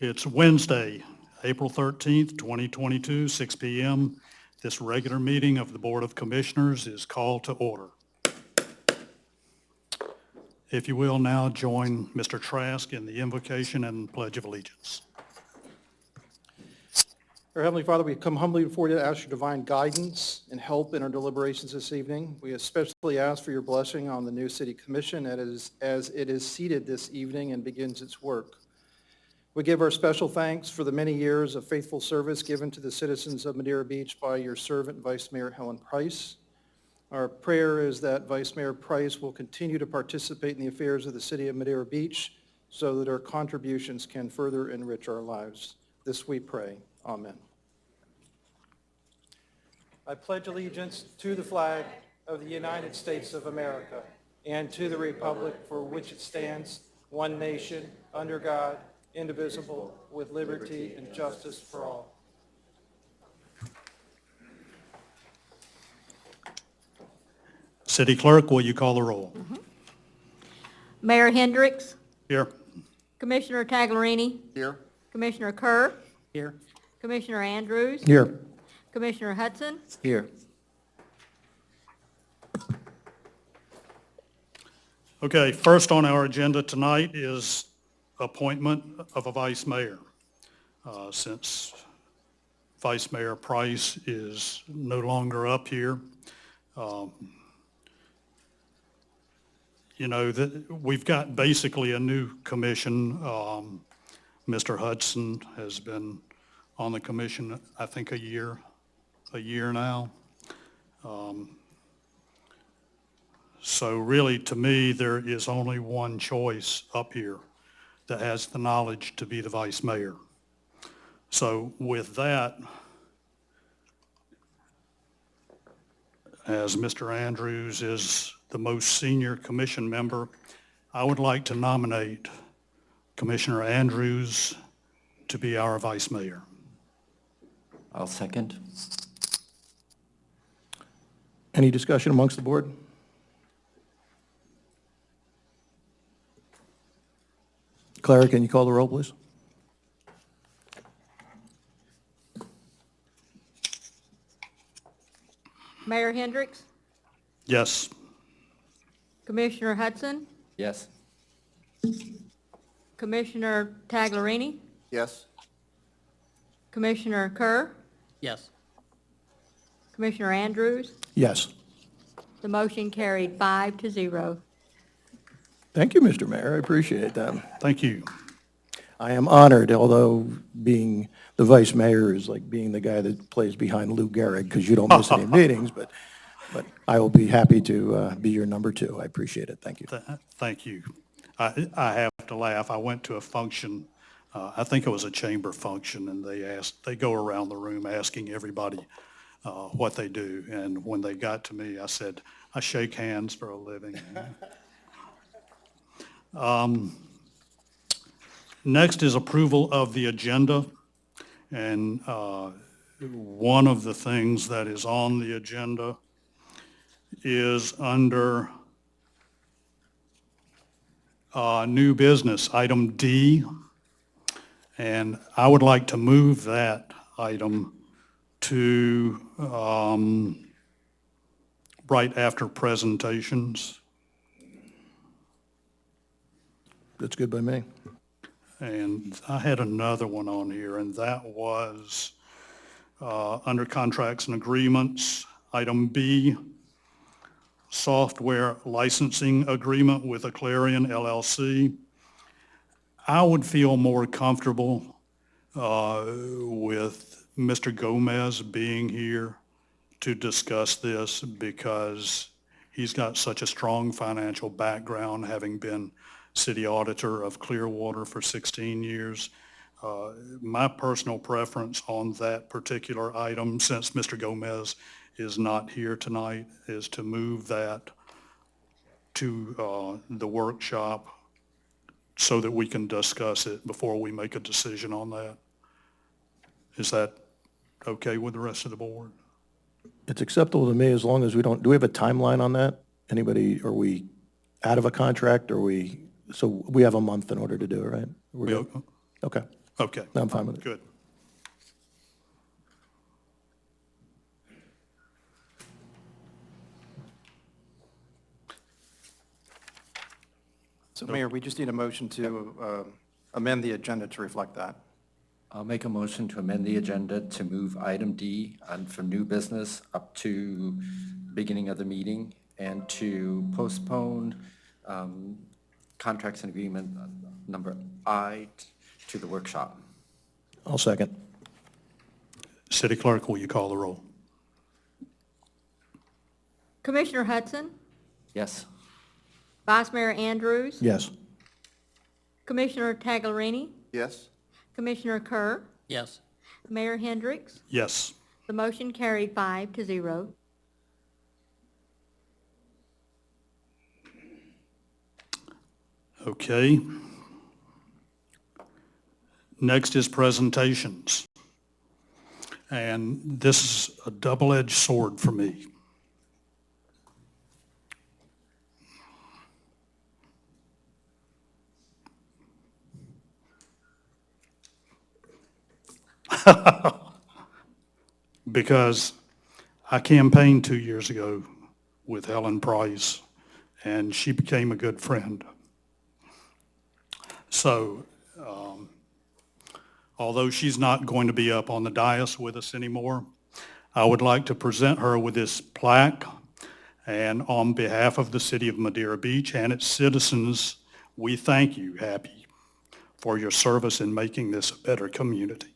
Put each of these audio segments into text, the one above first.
It's Wednesday, April 13th, 2022, 6 p.m. This regular meeting of the Board of Commissioners is called to order. If you will now join Mr. Trask in the invocation and pledge of allegiance. Our Heavenly Father, we come humbly before you to ask your divine guidance and help in our deliberations this evening. We especially ask for your blessing on the new city commission as it is seated this evening and begins its work. We give our special thanks for the many years of faithful service given to the citizens of Madeira Beach by your servant, Vice Mayor Helen Price. Our prayer is that Vice Mayor Price will continue to participate in the affairs of the city of Madeira Beach so that our contributions can further enrich our lives. This we pray. Amen. I pledge allegiance to the flag of the United States of America and to the republic for which it stands, one nation, under God, indivisible, with liberty and justice for all. City Clerk, will you call the roll? Mayor Hendricks, Here. Commissioner Taglerini, Here. Commissioner Kerr, Here. Commissioner Andrews, Here. Commissioner Hudson, Here. Okay, first on our agenda tonight is appointment of a vice mayor. Since Vice Mayor Price is no longer up here, we've got basically a new commission. Mr. Hudson has been on the commission, I think, a year now. So really, to me, there is only one choice up here that has the knowledge to be the vice mayor. So with that, as Mr. Andrews is the most senior commission member, I would like to nominate Commissioner Andrews to be our vice mayor. I'll second. Any discussion amongst the board? Clara, can you call the roll, please? Mayor Hendricks, Yes. Commissioner Hudson, Yes. Commissioner Taglerini, Yes. Commissioner Kerr, Yes. Commissioner Andrews. Yes. The motion carried 5-0. Thank you, Mr. Mayor. I appreciate that. Thank you. I am honored, although being the vice mayor is like being the guy that plays behind Lou Gehrig because you don't miss any meetings, but I will be happy to be your number two. I appreciate it. Thank you. Thank you. I have to laugh. I went to a function, I think it was a chamber function, and they go around the room asking everybody what they do. And when they got to me, I said, I shake hands for a living. Next is approval of the agenda. And one of the things that is on the agenda is under new business, item D. And I would like to move that item to right after presentations. That's good by me. And I had another one on here, and that was under contracts and agreements, item B, software licensing agreement with Aclarion LLC. I would feel more comfortable with Mr. Gomez being here to discuss this because he's got such a strong financial background, having been city auditor of Clearwater for 16 years. My personal preference on that particular item, since Mr. Gomez is not here tonight, is to move that to the workshop so that we can discuss it before we make a decision on that. Is that okay with the rest of the board? It's acceptable to me as long as we don't, do we have a timeline on that? Anybody, are we out of a contract, or so we have a month in order to do it, right? We're good? Okay. Okay. I'm fine with it. Good. So Mayor, we just need a motion to amend the agenda to reflect that. I'll make a motion to amend the agenda to move item D from new business up to beginning of the meeting and to postpone contracts and agreement number I to the workshop. I'll second. City Clerk, will you call the roll? Commissioner Hudson, Yes. Vice Mayor Andrews, Yes. Commissioner Taglerini, Yes? Commissioner Kerr, Yes. Mayor Hendricks. Yes. The motion carried 5-0. Okay. Next is presentations. And this is a double-edged sword for me. Because I campaigned 2 years ago with Helen Price, and she became a good friend. So, although she's not going to be up on the dais with us anymore, I would like to present her with this plaque. And on behalf of the city of Madeira Beach and its citizens, we thank you, Happy, for your service in making this a better community.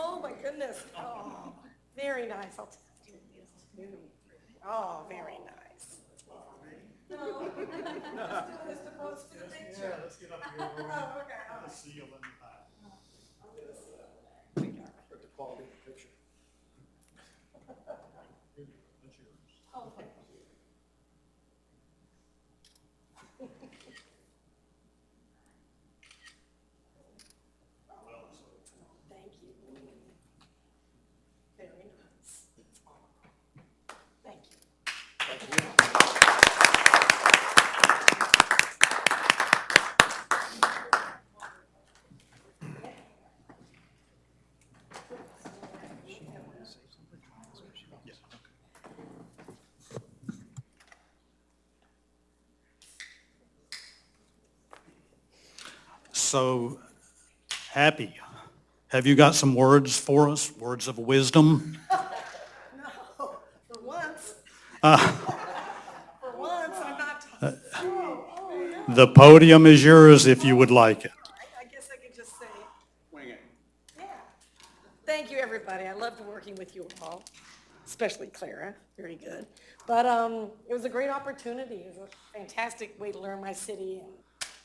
Oh, my goodness. Oh, very nice. I'll take you. Oh, very nice. Thank you. Very nice. Thank you. So, Happy, have you got some words for us, words of wisdom? No, for once. For once, I'm not talking. Oh, no. The podium is yours if you would like it. I guess I could just say. Wing it. Yeah. Thank you, everybody. I loved working with you all, especially Clara. Very good. But it was a great opportunity. It was a fantastic way to learn my city and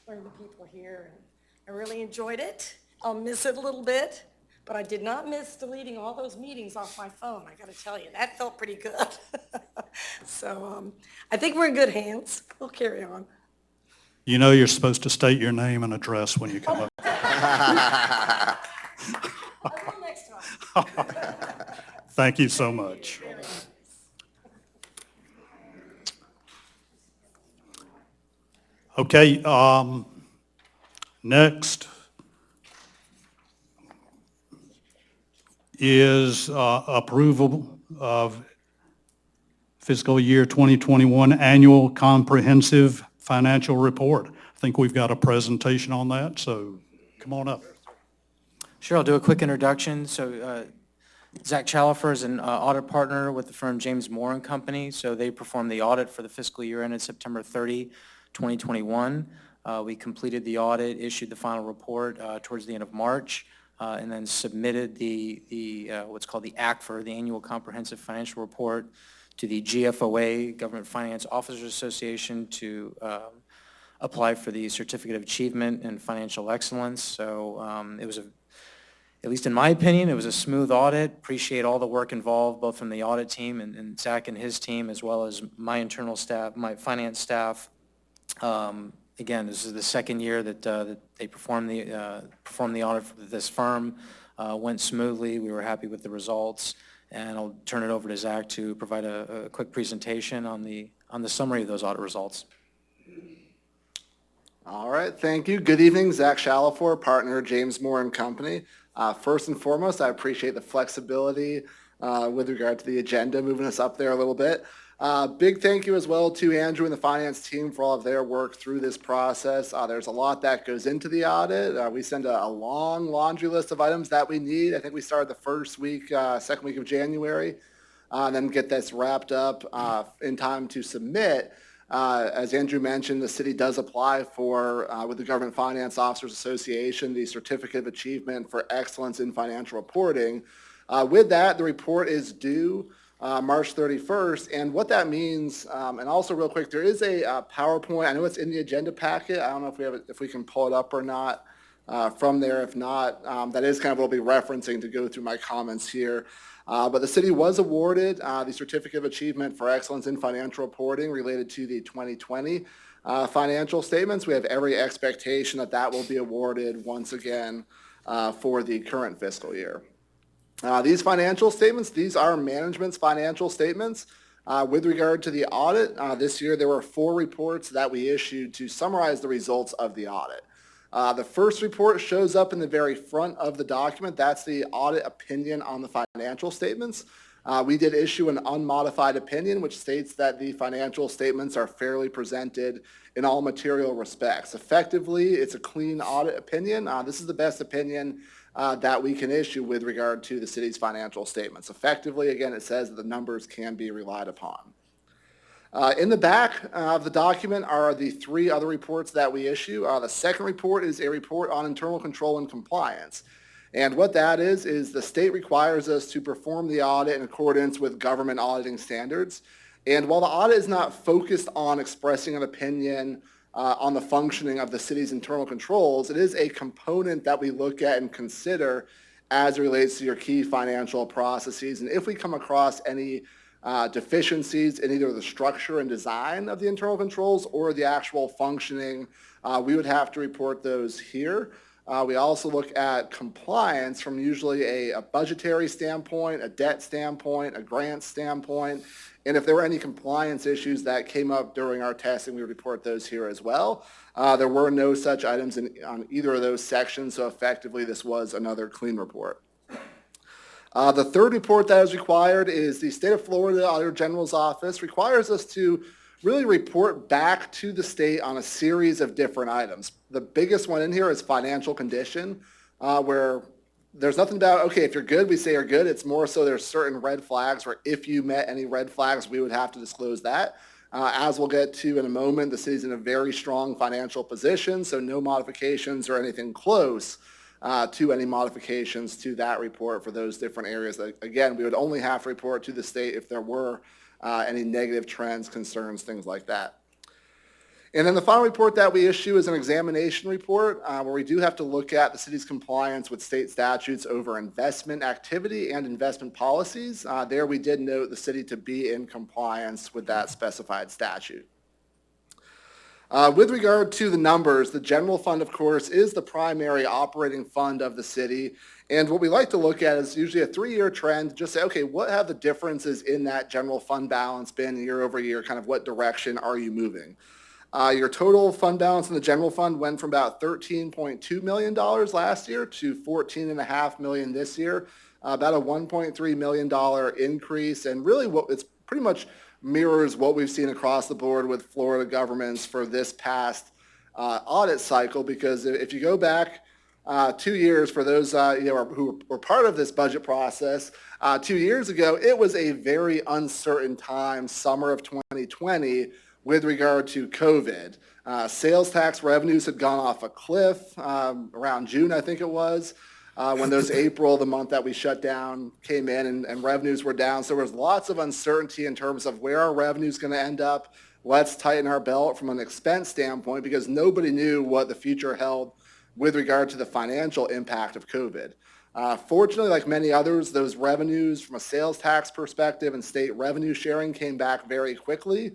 learn the people here. And I really enjoyed it. I'll miss it a little bit, but I did not miss deleting all those meetings off my phone. I got to tell you, that felt pretty good. So I think we're in good hands. We'll carry on. You know you're supposed to state your name and address when you come up. I will next time. Thank you so much. Very nice. Okay, next is approval of fiscal year 2021 annual comprehensive financial report. I think we've got a presentation on that, so come on up. Sure, I'll do a quick introduction. So Zach Chalifer is an audit partner with the firm James Moore and Company. So they performed the audit for the fiscal year ended September 30, 2021. We completed the audit, issued the final report towards the end of March, and then submitted the what's called the ACFR, the Annual Comprehensive Financial Report, to the GFOA, Government Finance Officers Association, to apply for the Certificate of Achievement in Financial Excellence. So at least in my opinion, it was a smooth audit. Appreciate all the work involved, both from the audit team and Zach and his team, as well as my internal staff, my finance staff. Again, this is the second year that they performed the audit for this firm. Went smoothly. We were happy with the results. And I'll turn it over to Zach to provide a quick presentation on the summary of those audit results. All right, thank you. Good evening, Zach Shalafor, partner, James Moore and Company. First and foremost, I appreciate the flexibility with regard to the agenda, moving us up there a little bit. Big thank you as well to Andrew and the finance team for all of their work through this process. There's a lot that goes into the audit. We send a long laundry list of items that we need. I think we started the first week, second week of January, and then get this wrapped up in time to submit. As Andrew mentioned, the city does apply for, with the Government Finance Officers Association, the Certificate of Achievement for Excellence in Financial Reporting. With that, the report is due March 31st, and what that means, and also real quick, there is a PowerPoint. I know it's in the agenda packet. I don't know if we have it, if we can pull it up or not from there. If not, that is kind of what we'll be referencing to go through my comments here. But the city was awarded the Certificate of Achievement for Excellence in Financial Reporting related to the 2020 financial statements. We have every expectation that that will be awarded once again for the current fiscal year. These financial statements, these are management's financial statements. With regard to the audit, this year there were 4 reports that we issued to summarize the results of the audit. The first report shows up in the very front of the document. That's the audit opinion on the financial statements. We did issue an unmodified opinion, which states that the financial statements are fairly presented in all material respects. Effectively, it's a clean audit opinion. This is the best opinion that we can issue with regard to the city's financial statements. Effectively, again, it says that the numbers can be relied upon. In the back of the document are the 3 other reports that we issue. The second report is a report on internal control and compliance. And what that is the state requires us to perform the audit in accordance with government auditing standards. And while the audit is not focused on expressing an opinion on the functioning of the city's internal controls, it is a component that we look at and consider as it relates to your key financial processes. And if we come across any deficiencies in either the structure and design of the internal controls or the actual functioning, we would have to report those here. We also look at compliance from usually a budgetary standpoint, a debt standpoint, a grant standpoint. And if there were any compliance issues that came up during our testing, we would report those here as well. There were no such items on either of those sections, so effectively this was another clean report. The third report that is required is the State of Florida Auditor General's Office requires us to really report back to the state on a series of different items. The biggest one in here is financial condition, where there's nothing about, okay, if you're good, we say you're good. It's more so there's certain red flags where if you met any red flags, we would have to disclose that. As we'll get to in a moment, the city's in a very strong financial position, so no modifications or anything close to any modifications to that report for those different areas. Again, we would only have to report to the state if there were any negative trends, concerns, things like that. And then the final report that we issue is an examination report where we do have to look at the city's compliance with state statutes over investment activity and investment policies. There we did note the city to be in compliance with that specified statute. With regard to the numbers, the general fund, of course, is the primary operating fund of the city. And what we like to look at is usually a 3-year trend, just say, okay, what have the differences in that general fund balance been year over year? Kind of what direction are you moving? Your total fund balance in the general fund went from about $13.2 million last year to $14.5 million this year, about a $1.3 million increase. And really what it's pretty much mirrors what we've seen across the board with Florida governments for this past audit cycle, because if you go back 2 years for those who were part of this budget process, 2 years ago, it was a very uncertain time, summer of 2020, with regard to COVID. Sales tax revenues had gone off a cliff around June, I think it was, when those April, the month that we shut down, came in and revenues were down. So there was lots of uncertainty in terms of where our revenue is going to end up. Let's tighten our belt from an expense standpoint because nobody knew what the future held with regard to the financial impact of COVID. Fortunately, like many others, those revenues from a sales tax perspective and state revenue sharing came back very quickly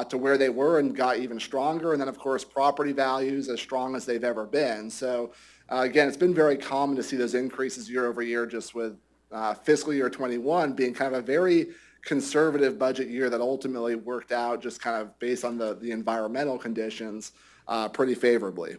to where they were and got even stronger. And then, of course, property values as strong as they've ever been. So, again, it's been very common to see those increases year over year, just with fiscal year 21 being kind of a very conservative budget year that ultimately worked out just kind of based on the environmental conditions pretty favorably.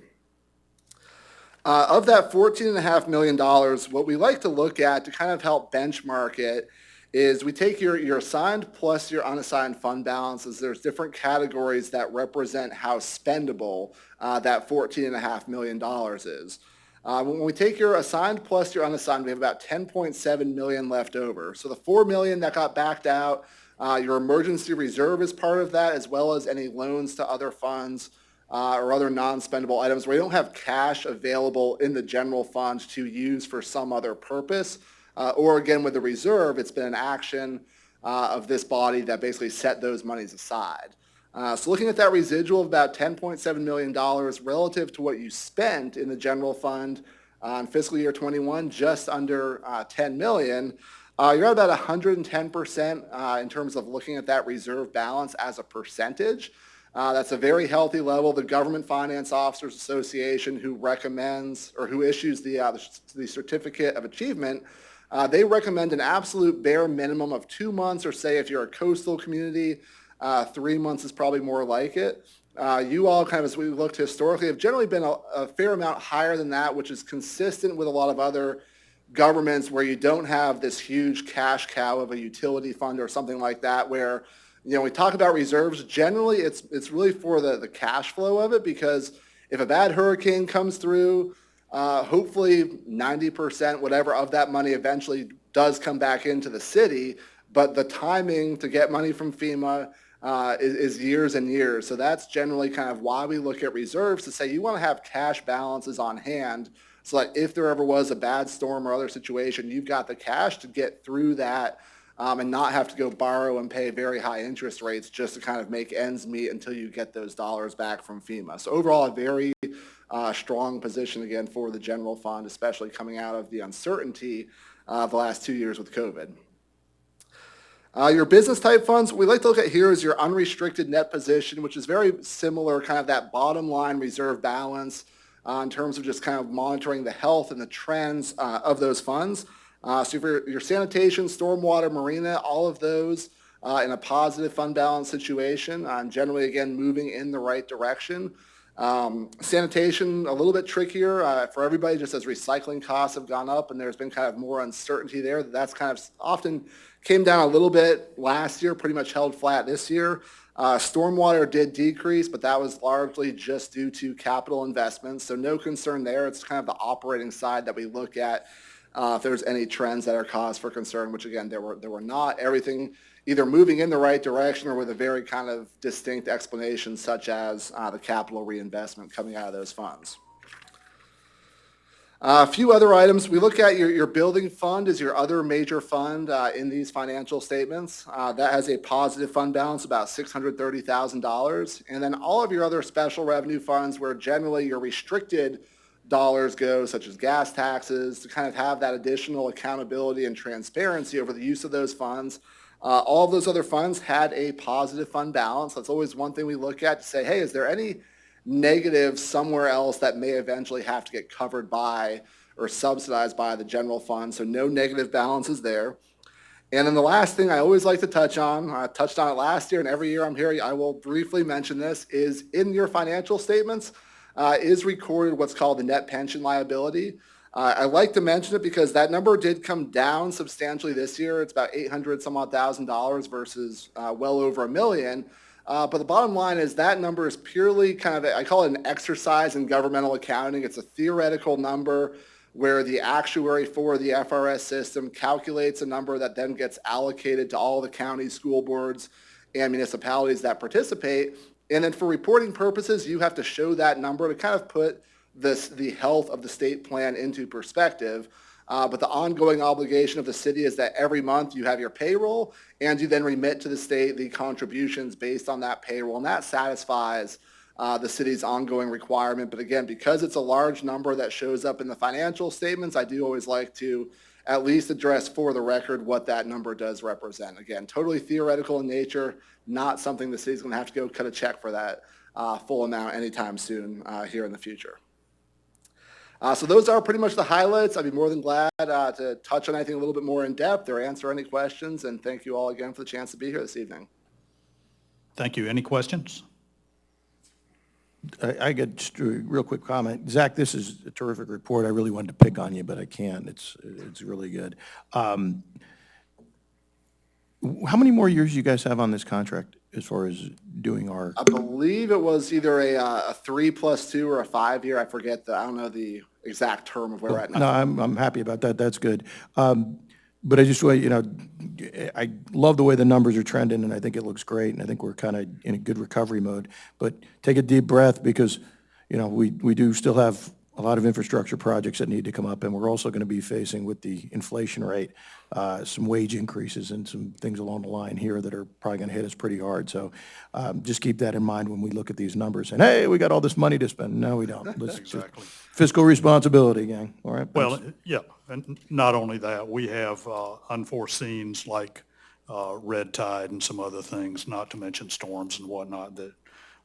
Of that $14.5 million, what we like to look at to kind of help benchmark it is we take your assigned plus your unassigned fund balances. There's different categories that represent how spendable that $14.5 million is. When we take your assigned plus your unassigned, we have about $10.7 million left over. So the $4 million that got backed out, your emergency reserve is part of that, as well as any loans to other funds or other non-spendable items where you don't have cash available in the general fund to use for some other purpose. Or again, with the reserve, it's been an action of this body that basically set those monies aside. So looking at that residual of about $10.7 million relative to what you spent in the general fund in fiscal year 21, just under $10 million, you're at about 110% in terms of looking at that reserve balance as a percentage. That's a very healthy level. The Government Finance Officers Association, who recommends or who issues the Certificate of Achievement, they recommend an absolute bare minimum of 2 months, or say if you're a coastal community, 3 months is probably more like it. You all kind of, as we looked historically, have generally been a fair amount higher than that, which is consistent with a lot of other governments where you don't have this huge cash cow of a utility fund or something like that, where, you know, we talk about reserves. Generally, it's really for the cash flow of it, because if a bad hurricane comes through, hopefully 90%, whatever, of that money eventually does come back into the city, but the timing to get money from FEMA is years and years. So that's generally kind of why we look at reserves, to say you want to have cash balances on hand so that if there ever was a bad storm or other situation, you've got the cash to get through that and not have to go borrow and pay very high interest rates just to kind of make ends meet until you get those dollars back from FEMA. So overall, a very strong position, again, for the general fund, especially coming out of the uncertainty of the last 2 years with COVID. Your business type funds, we like to look at here is your unrestricted net position, which is very similar, kind of that bottom line reserve balance in terms of just kind of monitoring the health and the trends of those funds. So for your sanitation, stormwater, marina, all of those in a positive fund balance situation, generally, again, moving in the right direction. Sanitation, a little bit trickier for everybody, just as recycling costs have gone up and there's been kind of more uncertainty there. That's kind of often came down a little bit last year, pretty much held flat this year. Stormwater did decrease, but that was largely just due to capital investments. So no concern there. It's kind of the operating side that we look at if there's any trends that are cause for concern, which again, there were not. Everything either moving in the right direction or with a very kind of distinct explanation, such as the capital reinvestment coming out of those funds. A few other items. We look at your building fund as your other major fund in these financial statements. That has a positive fund balance, about $630,000. And then all of your other special revenue funds, where generally your restricted dollars go, such as gas taxes, to kind of have that additional accountability and transparency over the use of those funds. All of those other funds had a positive fund balance. That's always one thing we look at to say, hey, is there any negative somewhere else that may eventually have to get covered by or subsidized by the general fund? So no negative balances there. And then the last thing I always like to touch on, I touched on it last year, and every year I'm here, I will briefly mention this, is in your financial statements is recorded what's called the net pension liability. I like to mention it because that number did come down substantially this year. It's about $800,000 versus well over $1 million. But the bottom line is that number is purely kind of, I call it an exercise in governmental accounting. It's a theoretical number where the actuary for the FRS system calculates a number that then gets allocated to all the county school boards and municipalities that participate. And then for reporting purposes, you have to show that number to kind of put the health of the state plan into perspective. But the ongoing obligation of the city is that every month you have your payroll and you then remit to the state the contributions based on that payroll. And that satisfies the city's ongoing requirement. But again, because it's a large number that shows up in the financial statements, I do always like to at least address for the record what that number does represent. Again, totally theoretical in nature, not something the city's going to have to go cut a check for that full amount anytime soon here in the future. So those are pretty much the highlights. I'd be more than glad to touch on anything a little bit more in depth or answer any questions. And thank you all again for the chance to be here this evening. Thank you. Any questions? I get just a real quick comment. Zach, this is a terrific report. I really wanted to pick on you, but I can't. It's really good. How many more years you guys have on this contract as far as doing our? I believe it was either a 3+2 or a 5-year. I forget I don't know the exact term of where we're at now. No, I'm happy about that. That's good. But I just want, I love the way the numbers are trending, and I think it looks great, and I think we're kind of in a good recovery mode. But take a deep breath because, we do still have a lot of infrastructure projects that need to come up, and we're also going to be facing with the inflation rate, some wage increases and some things along the line here that are probably going to hit us pretty hard. So just keep that in mind when we look at these numbers. And, hey, we got all this money to spend. No, we don't. Exactly. Fiscal responsibility, gang. All right? Well, yeah, and not only that, we have unforeseens like red tide and some other things, not to mention storms and whatnot, that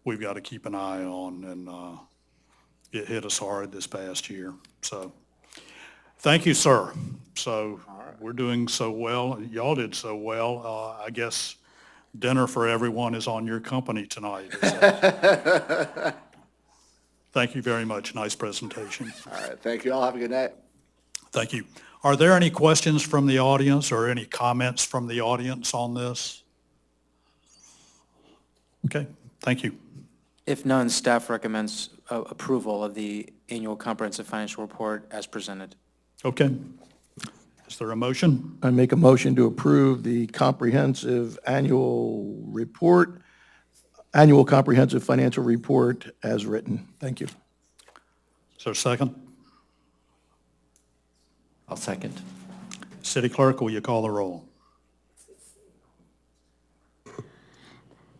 we've got to keep an eye on, and it hit us hard this past year. So, thank you, sir. So, we're doing so well. Y'all did so well. I guess dinner for everyone is on your company tonight. Thank you very much. Nice presentation. All right. Thank you all. Have a good night. Thank you. Are there any questions from the audience or any comments from the audience on this? Okay, thank you. If none, staff recommends approval of the annual comprehensive financial report as presented. Okay. Is there a motion? I make a motion to approve the comprehensive annual comprehensive financial report as written. Thank you. Is there a second? I'll second. City Clerk, will you call the roll?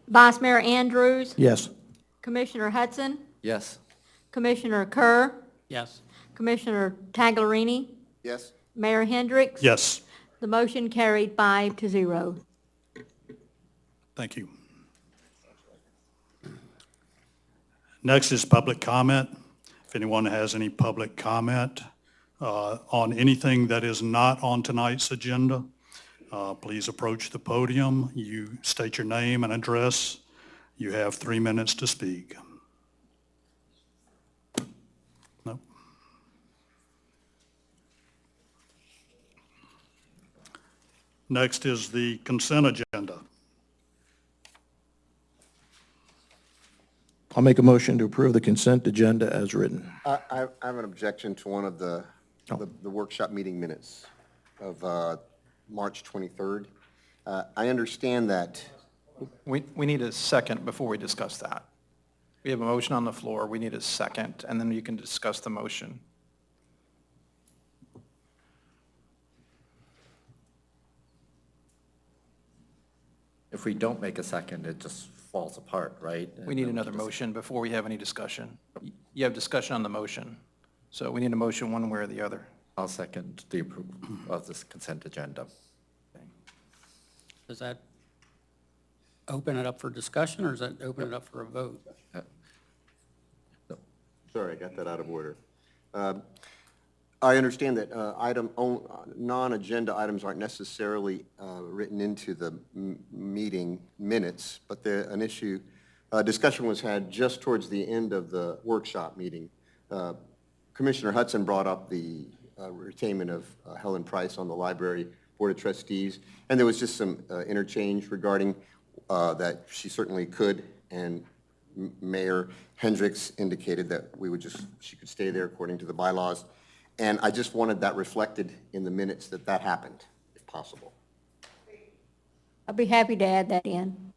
Vice Mayor Andrews, Yes. Commissioner Hudson, Yes. Commissioner Kerr, Yes. Commissioner Taglerini, Yes. Mayor Hendricks. Yes. The motion carried 5-0. Thank you. Next is public comment. If anyone has any public comment on anything that is not on tonight's agenda, please approach the podium. You state your name and address. You have 3 minutes to speak. No? Next is the consent agenda. I'll make a motion to approve the consent agenda as written. I have an objection to one of the workshop meeting minutes of March 23rd. I understand that, We need a second before we discuss that. We have a motion on the floor. We need a second, and then you can discuss the motion. If we don't make a second, it just falls apart, right? We need another motion before we have any discussion. You have discussion on the motion, so we need a motion one way or the other. I'll second the approval of this consent agenda. Does that open it up for discussion, or does that open it up for a vote? sorry, I got that out of order. I understand that non-agenda items aren't necessarily written into the meeting minutes, but discussion was had just towards the end of the workshop meeting. Commissioner Hudson brought up the retainment of Helen Price on the Library Board of Trustees, and there was just some interchange regarding that she certainly could, and Mayor Hendricks indicated that she could stay there according to the bylaws. And I just wanted that reflected in the minutes that happened, if possible. I'd be happy to add that in.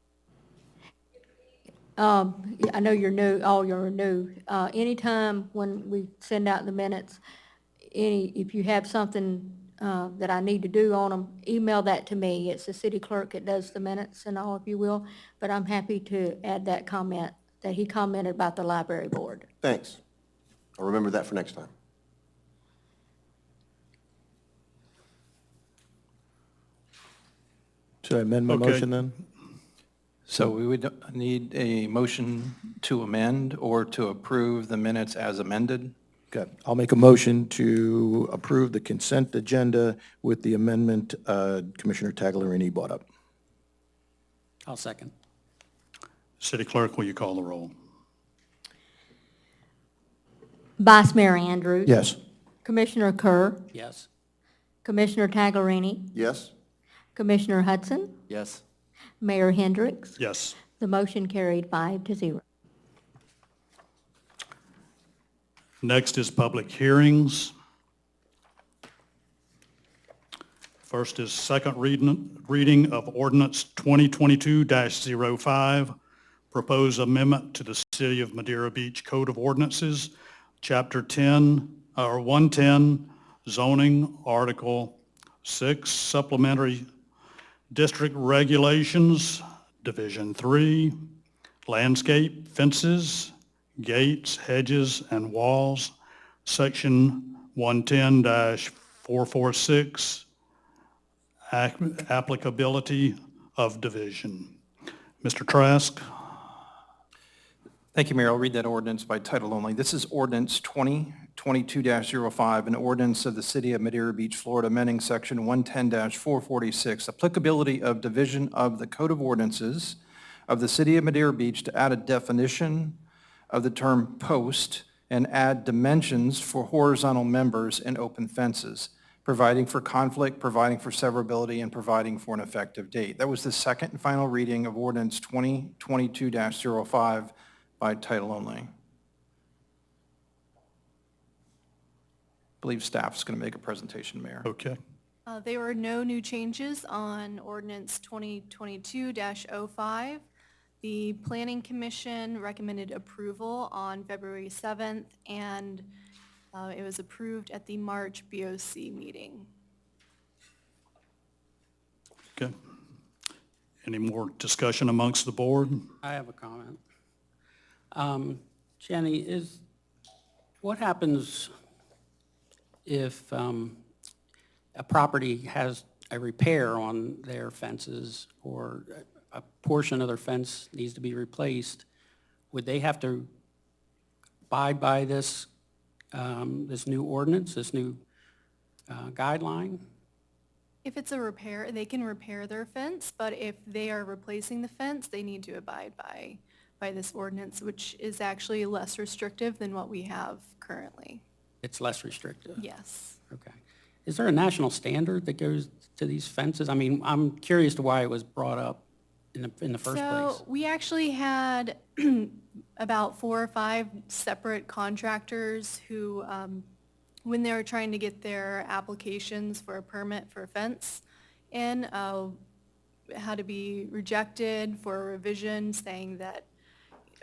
I know you're new, all you're new. Anytime when we send out the minutes, if you have something that I need to do on them, email that to me. It's the city clerk that does the minutes and all, if you will, but I'm happy to add that comment that he commented about the library board. Thanks. I'll remember that for next time. Should I amend my Okay. motion then? So we would need a motion to amend or to approve the minutes as amended. Okay, I'll make a motion to approve the consent agenda with the amendment Commissioner Taglerini brought up. I'll second. City Clerk, will you call the roll? Vice Mayor Andrews. Yes. Commissioner Kerr, Yes. Commissioner Taglerini, Yes? Commissioner Hudson, Yes. Mayor Hendricks. Yes. The motion carried 5-0. Next is public hearings. First is second reading of Ordinance 2022-05, proposed amendment to the City of Madeira Beach Code of Ordinances, Chapter 10, or 110, zoning, Article 6, supplementary district regulations, Division 3, landscape, fences, gates, hedges, and walls, Section 110-446, applicability of division. Mr. Trask? Thank you, Mayor. I'll read that ordinance by title only. This is Ordinance 2022-05, an ordinance of the City of Madeira Beach, Florida, amending Section 110-446, applicability of division of the Code of Ordinances of the City of Madeira Beach to add a definition of the term post and add dimensions for horizontal members and open fences, providing for conflict, providing for severability, and providing for an effective date. That was the second and final reading of Ordinance 2022-05 by title only. I believe staff is going to make a presentation, Mayor. Okay. There were no new changes on Ordinance 2022-05. The Planning Commission recommended approval on February 7th, and it was approved at the March BOC meeting. Okay. Any more discussion amongst the board? I have a comment. Jenny, what happens if a property has a repair on their fences or a portion of their fence needs to be replaced? Would they have to abide by this, this new ordinance, this new guideline? If it's a repair, they can repair their fence, but if they are replacing the fence, they need to abide by this ordinance, which is actually less restrictive than what we have currently. It's less restrictive? Yes. Okay. Is there a national standard that goes to these fences? I mean, I'm curious to why it was brought up in the first place. So we actually had about 4 or 5 separate contractors who, when they were trying to get their applications for a permit for a fence in, had to be rejected for a revision, saying that,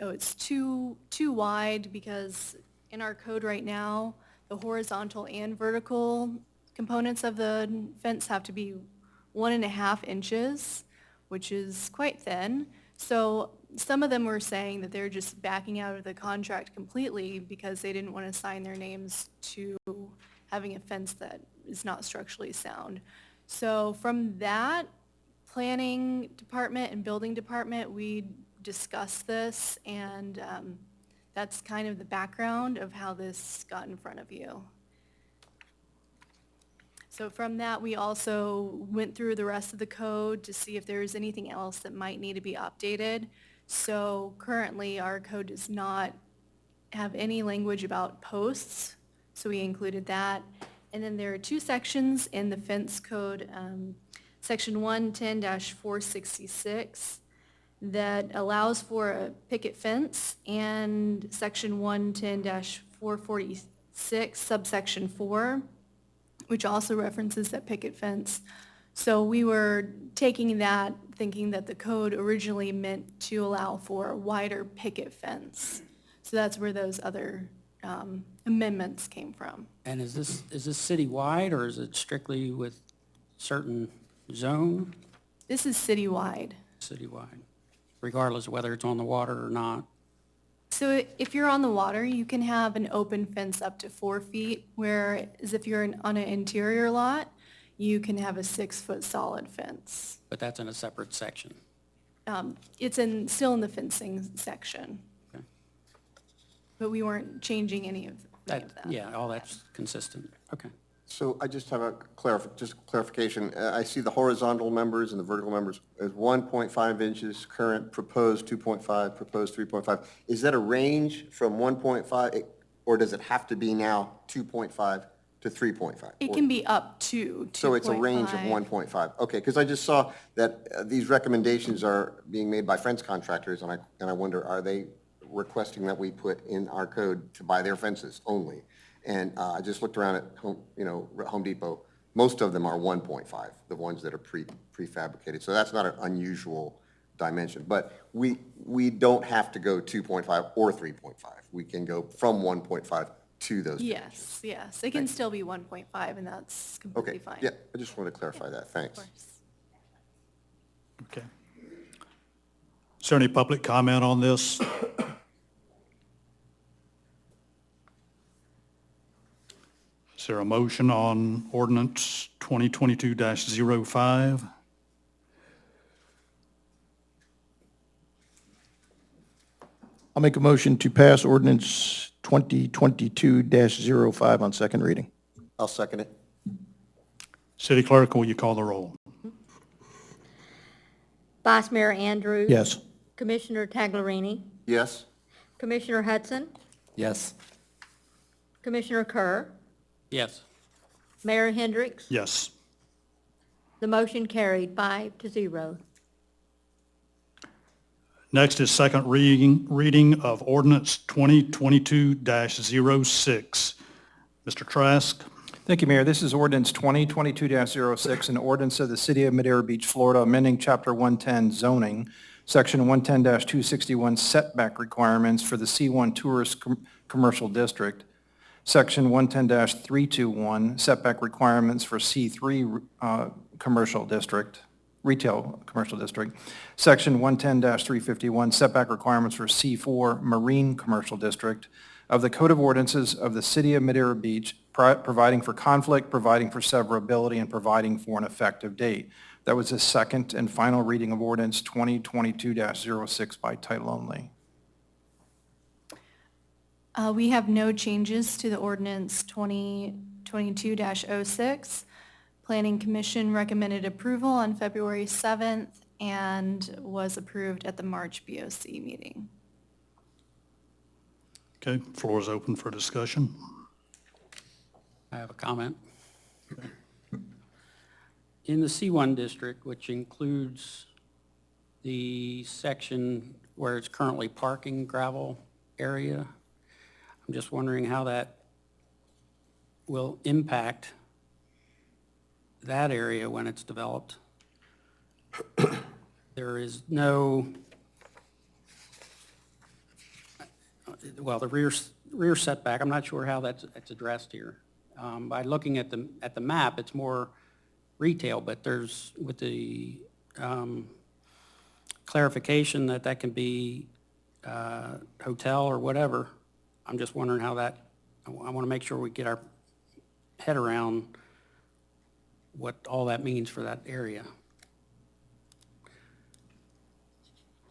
oh, it's too wide, because in our code right now, the horizontal and vertical components of the fence have to be 1.5 inches, which is quite thin. So some of them were saying that they're just backing out of the contract completely because they didn't want to sign their names to having a fence that is not structurally sound. So from that, planning department and building department, we discussed this, and that's kind of the background of how this got in front of you. So from that, we also went through the rest of the code to see if there was anything else that might need to be updated. So currently, our code does not have any language about posts, so we included that. And then there are 2 sections in the fence code, Section 110-466, that allows for a picket fence, and Section 110-446, Subsection 4, which also references that picket fence. So we were taking that, thinking that the code originally meant to allow for a wider picket fence. So that's where those other amendments came from. And is this citywide, or is it strictly with certain zone? This is citywide. Citywide, regardless of whether it's on the water or not? So if you're on the water, you can have an open fence up to 4 feet, whereas if you're on an interior lot, you can have a 6-foot solid fence. But that's in a separate section. It's still in the fencing section. Okay. But we weren't changing any of that. Yeah, all that's consistent. Okay. So I just have a clarification. I see the horizontal members and the vertical members as 1.5 inches, current proposed 2.5, proposed 3.5. Is that a range from 1.5, or does it have to be now 2.5 to 3.5? It can be up to 2.5. So it's a range of 1.5. Okay, because I just saw that these recommendations are being made by fence contractors, and I wonder, are they requesting that we put in our code to buy their fences only? And I just looked around at Home Depot. Most of them are 1.5, the ones that are prefabricated. So that's not an unusual dimension. But we don't have to go 2.5 or 3.5. We can go from 1.5 to those. Yes, yes. It can still be 1.5, and that's completely Okay, fine. yeah, I just want to clarify that. Thanks. Of course. Okay. Is there any public comment on this? Is there a motion on ordinance 2022-05? I'll make a motion to pass ordinance 2022-05 on second reading. I'll second it. City Clerk, will you call the roll? Vice Mayor Andrews. Yes. Commissioner Taglerini. Yes? Commissioner Hudson. Yes. Commissioner Kerr. Yes. Mayor Hendricks. Yes. The motion carried 5-0. Next is second reading of ordinance 2022-06. Mr. Trask? Thank you, Mayor. This is ordinance 2022-06, an ordinance of the City of Madeira Beach, Florida, amending Chapter 110 zoning, Section 110-261 setback requirements for the C1 Tourist Commercial District, Section 110-321 setback requirements for C3 Commercial District, Retail Commercial District, Section 110-351 setback requirements for C4 Marine Commercial District of the Code of Ordinances of the City of Madeira Beach, providing for conflict, providing for severability, and providing for an effective date. That was the second and final reading of ordinance 2022-06 by title only. We have no changes to the ordinance 2022-06. Planning Commission recommended approval on February 7th and was approved at the March BOC meeting. Okay, floor is open for discussion. I have a comment. In the C1 district, which includes the section where it's currently parking gravel area, I'm just wondering how that will impact that area when it's developed. There is no, well, the rear setback, I'm not sure how that's addressed here. By looking at the map, it's more retail, but there's, with the clarification that can be hotel or whatever, I'm just wondering how that, I want to make sure we get our head around what all that means for that area.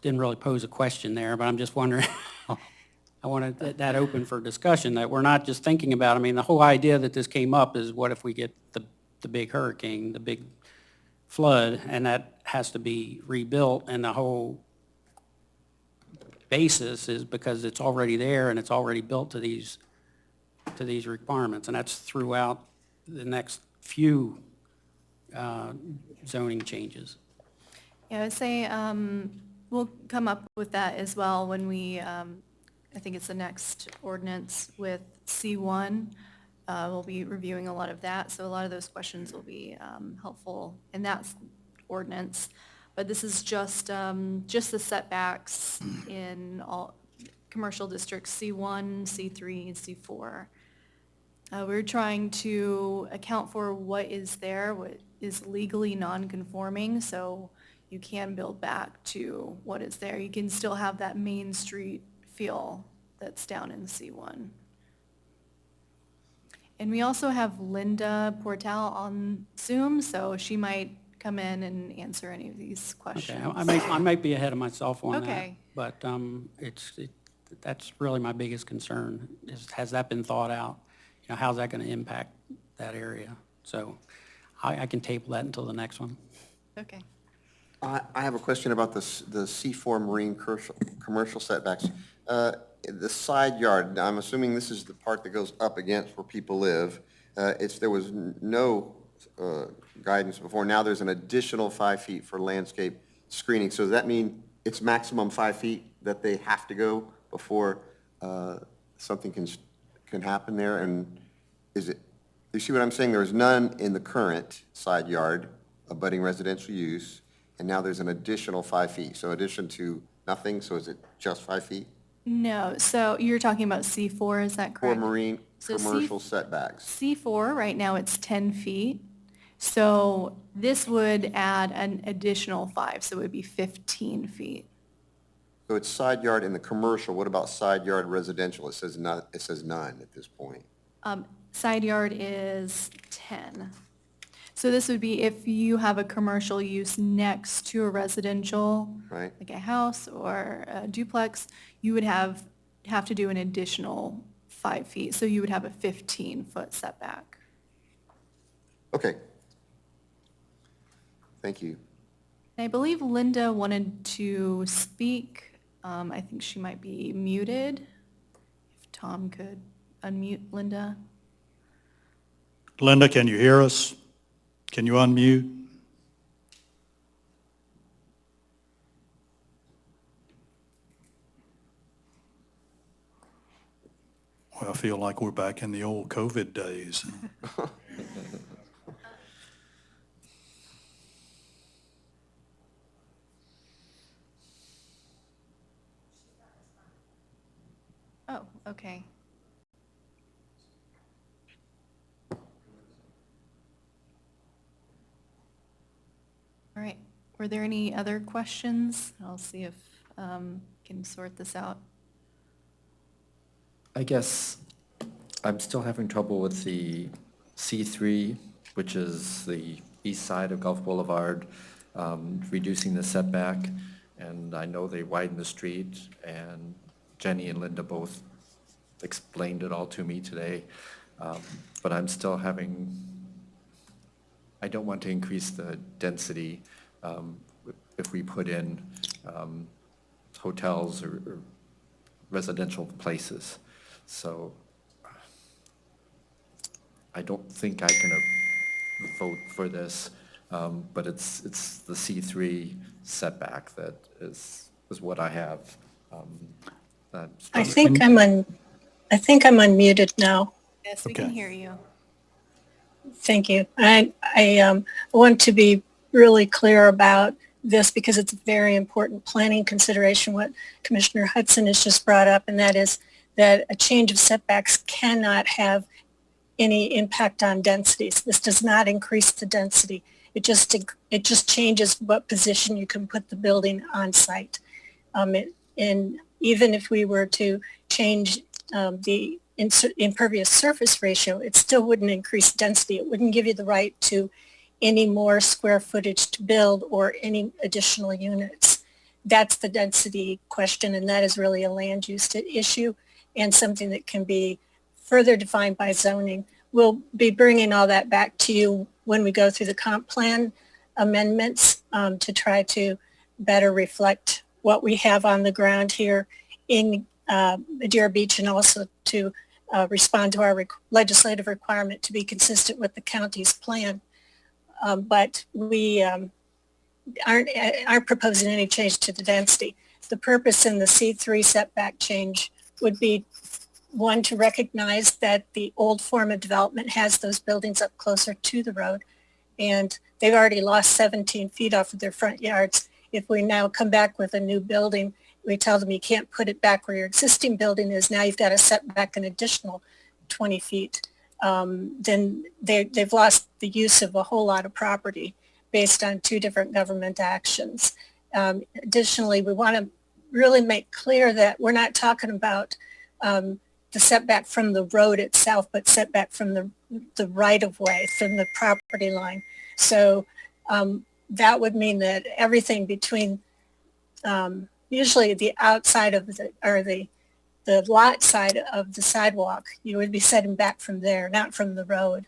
Didn't really pose a question there, but I'm just wondering, I wanted that open for discussion, that we're not just thinking about, I mean, the whole idea that this came up is what if we get the big hurricane, the big flood, and that has to be rebuilt, and the whole basis is because it's already there and it's already built to these requirements, and that's throughout the next few zoning changes. Yeah, I would say we'll come up with that as well when we, I think it's the next ordinance with C1. We'll be reviewing a lot of that, so a lot of those questions will be helpful in that ordinance. But this is just the setbacks in all commercial districts, C1, C3, and C4. We're trying to account for what is there, what is legally non-conforming, so you can build back to what is there. You can still have that Main Street feel that's down in C1. And we also have Linda Portal on Zoom, so she might come in and answer any of these Okay, questions. I might be ahead of myself on that. Okay. But that's really my biggest concern, is has that been thought out? You know, how's that going to impact that area? So I can table that until the next one. Okay. I have a question about the C4 marine commercial setbacks. The side yard, I'm assuming this is the part that goes up against where people live. There was no guidance before. Now there's an additional 5 feet for landscape screening. So does that mean it's maximum 5 feet that they have to go before something can happen there? And is it, you see what I'm saying? There was none in the current side yard abutting residential use, and now there's an additional 5 feet. So addition to nothing, so is it just 5 feet? No, so you're talking about C4, is that For correct? marine So commercial setbacks. C4, right now it's 10 feet. So this would add an additional 5, so it would be 15 feet. So it's side yard in the commercial. What about side yard residential? It says not, it says none at this point. Side yard is 10. So this would be if you have a commercial use next to a residential, Right. like a house or a duplex, you would have to do an additional 5 feet. So you would have a 15-foot setback. Okay. Thank you. And I believe Linda wanted to speak. I think she might be muted. If Tom could unmute Linda. Linda, can you hear us? Can you unmute? Well, I feel like we're back in the old COVID days. Oh, okay. All right. Were there any other questions? I'll see if can sort this out. I guess I'm still having trouble with the C3, which is the east side of Gulf Boulevard, reducing the setback. And I know they widened the street, and Jenny and Linda both explained it all to me today. But I'm still I don't want to increase the density if we put in hotels or residential places. So I don't think I can vote for this, but it's the C3 setback that is what I have. I think I'm unmuted now. Yes, we Okay. can hear you. Thank you. I want to be really clear about this because it's a very important planning consideration, what Commissioner Hudson has just brought up, and that is that a change of setbacks cannot have any impact on densities. This does not increase the density. It just changes what position you can put the building on site. And even if we were to change the impervious surface ratio, it still wouldn't increase density. It wouldn't give you the right to any more square footage to build or any additional units. That's the density question, and that is really a land use issue and something that can be further defined by zoning. We'll be bringing all that back to you when we go through the comp plan amendments to try to better reflect what we have on the ground here in Madeira Beach, and also to respond to our legislative requirement to be consistent with the county's plan. But we aren't proposing any change to the density. The purpose in the C3 setback change would be, one, to recognize that the old form of development has those buildings up closer to the road, and they've already lost 17 feet off of their front yards. If we now come back with a new building, we tell them you can't put it back where your existing building is. Now you've got to set back an additional 20 feet. Then they've lost the use of a whole lot of property based on two different government actions. Additionally, we want to really make clear that we're not talking about the setback from the road itself, but setback from the right-of-way, from the property line. So that would mean that everything between usually the outside of the lot side of the sidewalk, you would be setting back from there, not from the road.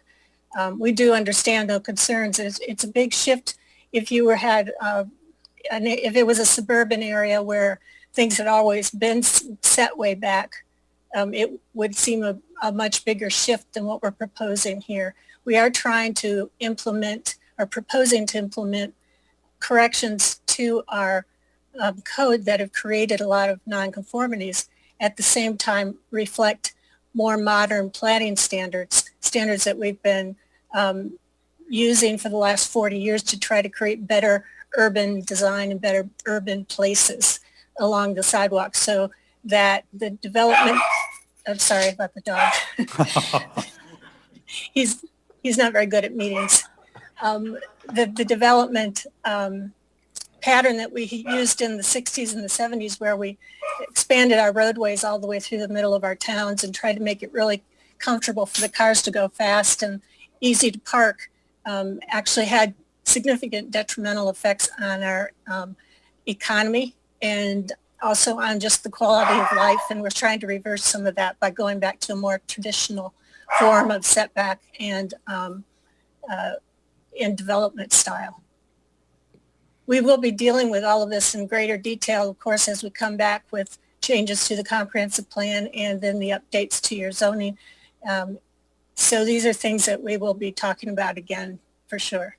We do understand the concerns. It's a big shift if you if it was a suburban area where things had always been set way back. It would seem a much bigger shift than what we're proposing here. We are trying to implement or proposing to implement corrections to our code that have created a lot of nonconformities, at the same time reflect more modern planning standards that we've been using for the last 40 years to try to create better urban design and better urban places along the sidewalk, so that the development, I'm sorry about the dog. He's not very good at meetings. The development pattern that we used in the 60s and the 70s, where we expanded our roadways all the way through the middle of our towns and tried to make it really comfortable for the cars to go fast and easy to park, actually had significant detrimental effects on our economy and also on just the quality of life. And we're trying to reverse some of that by going back to a more traditional form of setback and in development style. We will be dealing with all of this in greater detail, of course, as we come back with changes to the comprehensive plan and then the updates to your zoning. So these are things that we will be talking about again for sure.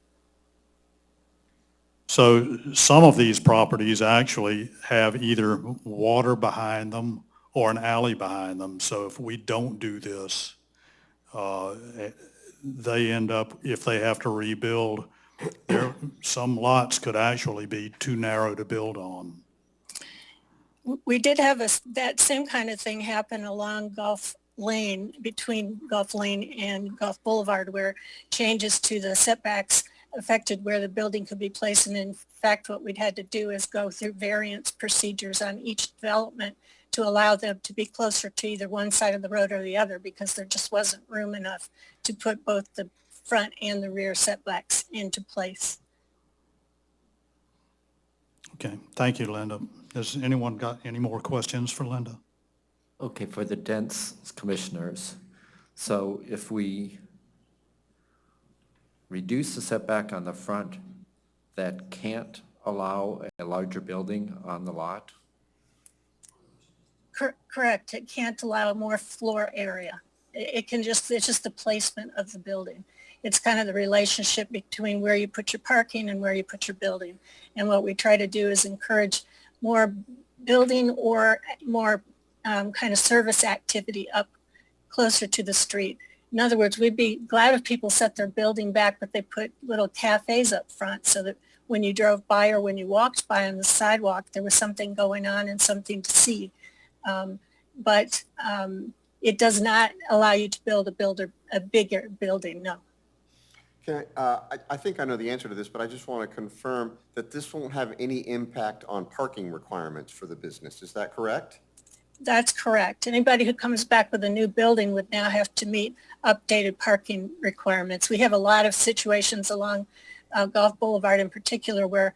So some of these properties actually have either water behind them or an alley behind them. So if we don't do this, they end up, if they have to rebuild, some lots could actually be too narrow to build on. We did have that same kind of thing happen along Gulf Lane, between Gulf Lane and Gulf Boulevard, where changes to the setbacks affected where the building could be placed. And in fact, what we'd had to do is go through variance procedures on each development to allow them to be closer to either one side of the road or the other, because there just wasn't room enough to put both the front and the rear setbacks into place. Okay, thank you, Linda. Has anyone got any more questions for Linda? Okay, for the dense commissioners, so if we reduce the setback on the front, that can't allow a larger building on the lot? Correct. It can't allow more floor area. It's just the placement of the building. It's kind of the relationship between where you put your parking and where you put your building. And what we try to do is encourage more building or more kind of service activity up closer to the street. In other words, we'd be glad if people set their building back, but they put little cafes up front so that when you drove by or when you walked by on the sidewalk, there was something going on and something to see. But it does not allow you to build a bigger building, no. I think I know the answer to this, but I just want to confirm that this won't have any impact on parking requirements for the business. Is that correct? That's correct. Anybody who comes back with a new building would now have to meet updated parking requirements. We have a lot of situations along Gulf Boulevard in particular where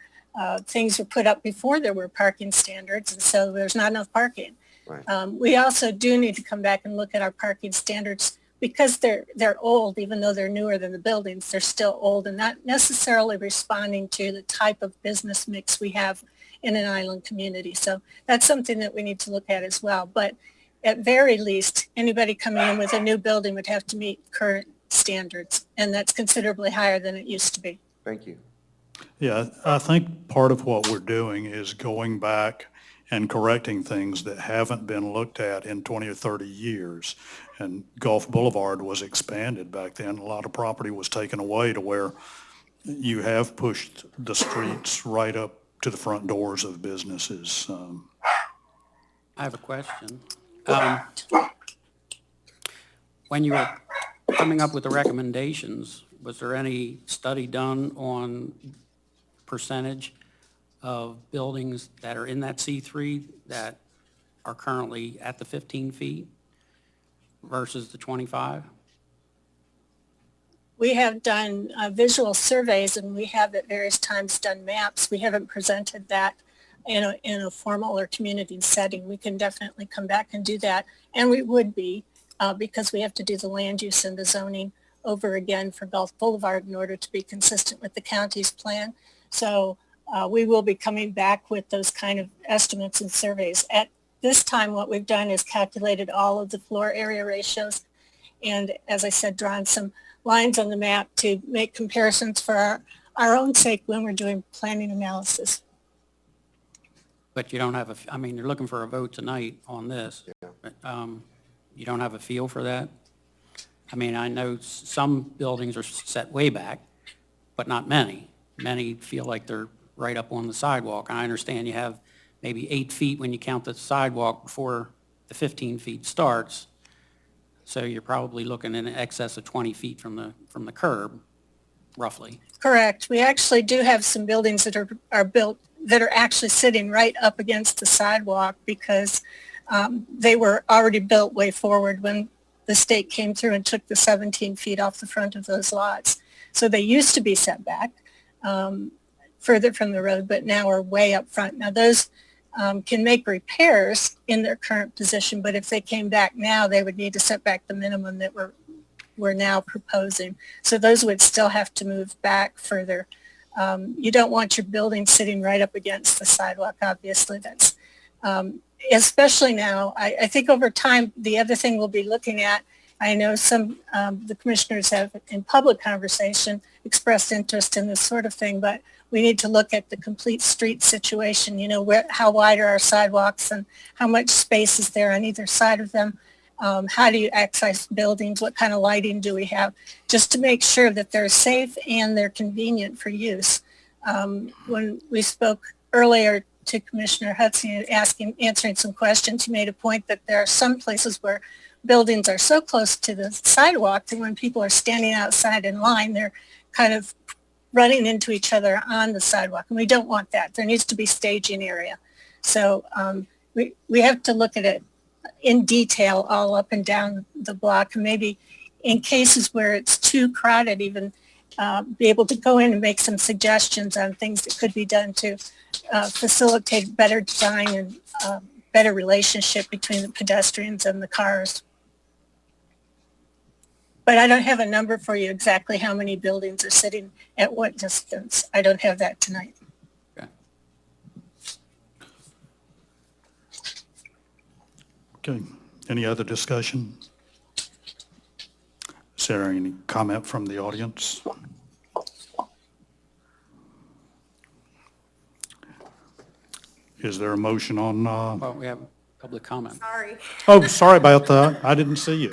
things were put up before there were parking standards, and so there's not enough parking. Right. We also do need to come back and look at our parking standards because they're old. Even though they're newer than the buildings, they're still old and not necessarily responding to the type of business mix we have in an island community. So that's something that we need to look at as well. But at very least, anybody coming in with a new building would have to meet current standards, and that's considerably higher than it used to be. Thank you. Yeah, I think part of what we're doing is going back and correcting things that haven't been looked at in 20 or 30 years. And Gulf Boulevard was expanded back then. A lot of property was taken away to where you have pushed the streets right up to the front doors of businesses. I have a question. When you were coming up with the recommendations, was there any study done on percentage of buildings that are in that C3 that are currently at the 15 feet versus the 25? We have done visual surveys, and we have at various times done maps. We haven't presented that in a formal or community setting. We can definitely come back and do that, and we would be, because we have to do the land use and the zoning over again for Gulf Boulevard in order to be consistent with the county's plan. So we will be coming back with those kind of estimates and surveys. At this time, what we've done is calculated all of the floor area ratios, and as I said, drawn some lines on the map to make comparisons for our own sake when we're doing planning analysis. But you don't have I mean, you're looking for a vote tonight on this. But, you don't have a feel for that? I mean, I know some buildings are set way back, but not many. Many feel like they're right up on the sidewalk. And I understand you have maybe 8 feet when you count the sidewalk before the 15 feet starts. So you're probably looking in excess of 20 feet from the curb, roughly. Correct. We actually do have some buildings that are built that are actually sitting right up against the sidewalk because they were already built way forward when the state came through and took the 17 feet off the front of those lots. So they used to be set back further from the road, but now are way up front. Now those can make repairs in their current position, but if they came back now, they would need to set back the minimum that we're now proposing. So those would still have to move back further. You don't want your building sitting right up against the sidewalk, obviously. That's especially now. I think over time, the other thing we'll be looking at, I know some the commissioners have in public conversation expressed interest in this sort of thing, but we need to look at the complete street situation, you know, how wide are our sidewalks and how much space is there on either side of them. How do you access buildings? What kind of lighting do we have? Just to make sure that they're safe and they're convenient for use. When we spoke earlier to Commissioner Hudson answering some questions, he made a point that there are some places where buildings are so close to the sidewalk that when people are standing outside in line, they're kind of running into each other on the sidewalk. And we don't want that. There needs to be staging area. So we have to look at it in detail all up and down the block, and maybe in cases where it's too crowded, even be able to go in and make some suggestions on things that could be done to facilitate better design and better relationship between the pedestrians and the cars. But I don't have a number for you exactly how many buildings are sitting at what distance. I don't have that tonight. Okay, any other discussion? Is there any comment from the audience? Is there a motion on, Well, we have public comment. Sorry. oh, sorry about that, I didn't see you.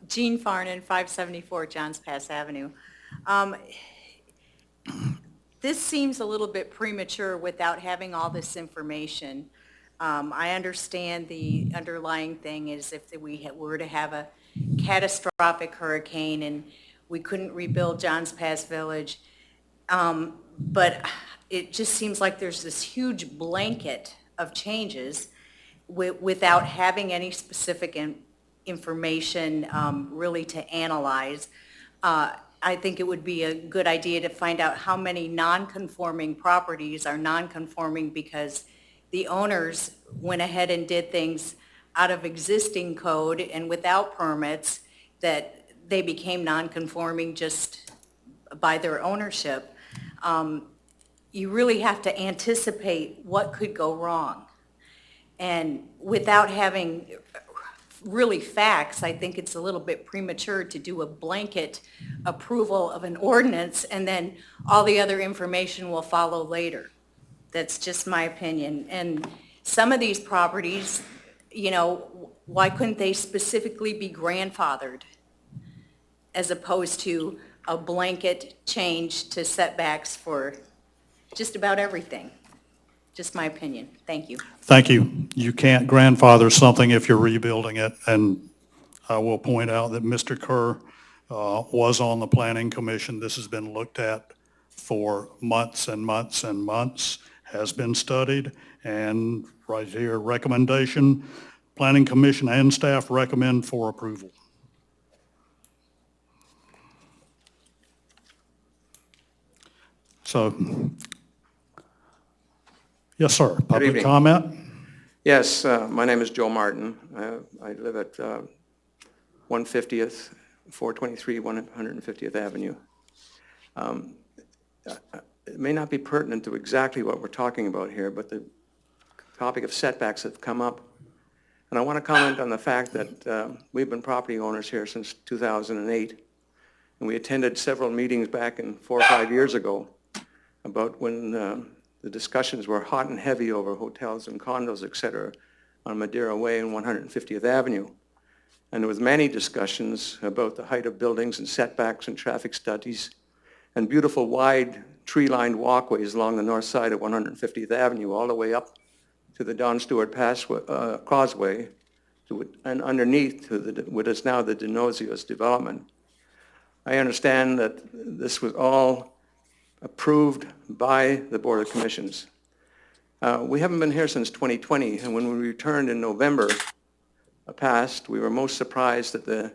Jean Farnan, 574 Johns Pass Avenue. This seems a little bit premature without having all this information. I understand the underlying thing is if we were to have a catastrophic hurricane and we couldn't rebuild Johns Pass Village, but it just seems like there's this huge blanket of changes without having any specific information really to analyze. I think it would be a good idea to find out how many non-conforming properties are non-conforming because the owners went ahead and did things out of existing code and without permits that they became non-conforming just by their ownership. You really have to anticipate what could go wrong. And without having really facts, I think it's a little bit premature to do a blanket approval of an ordinance and then all the other information will follow later. That's just my opinion. And some of these properties, you know, why couldn't they specifically be grandfathered as opposed to a blanket change to setbacks for just about everything? Just my opinion. Thank you. Thank you. You can't grandfather something if you're rebuilding it, and I will point out that Mr. Kerr was on the Planning Commission. This has been looked at for months and months and months, has been studied, And right here, recommendation, Planning Commission and staff recommend for approval. So, yes, sir. Public evening. comment? Yes, my name is Joe Martin. I live at 150th, 423 150th Avenue. It may not be pertinent to exactly what we're talking about here, but the topic of setbacks have come up. And I want to comment on the fact that we've been property owners here since 2008, and we attended several meetings back in 4 or 5 years ago about when the discussions were hot and heavy over hotels and condos, et cetera, on Madeira Way and 150th Avenue. And there was many discussions about the height of buildings and setbacks and traffic studies and beautiful wide tree-lined walkways along the north side of 150th Avenue all the way up to the Don Stewart Causeway and underneath to what is now the Denosios development. I understand that this was all approved by the Board of Commissions. We haven't been here since 2020, and when we returned in November past, we were most surprised at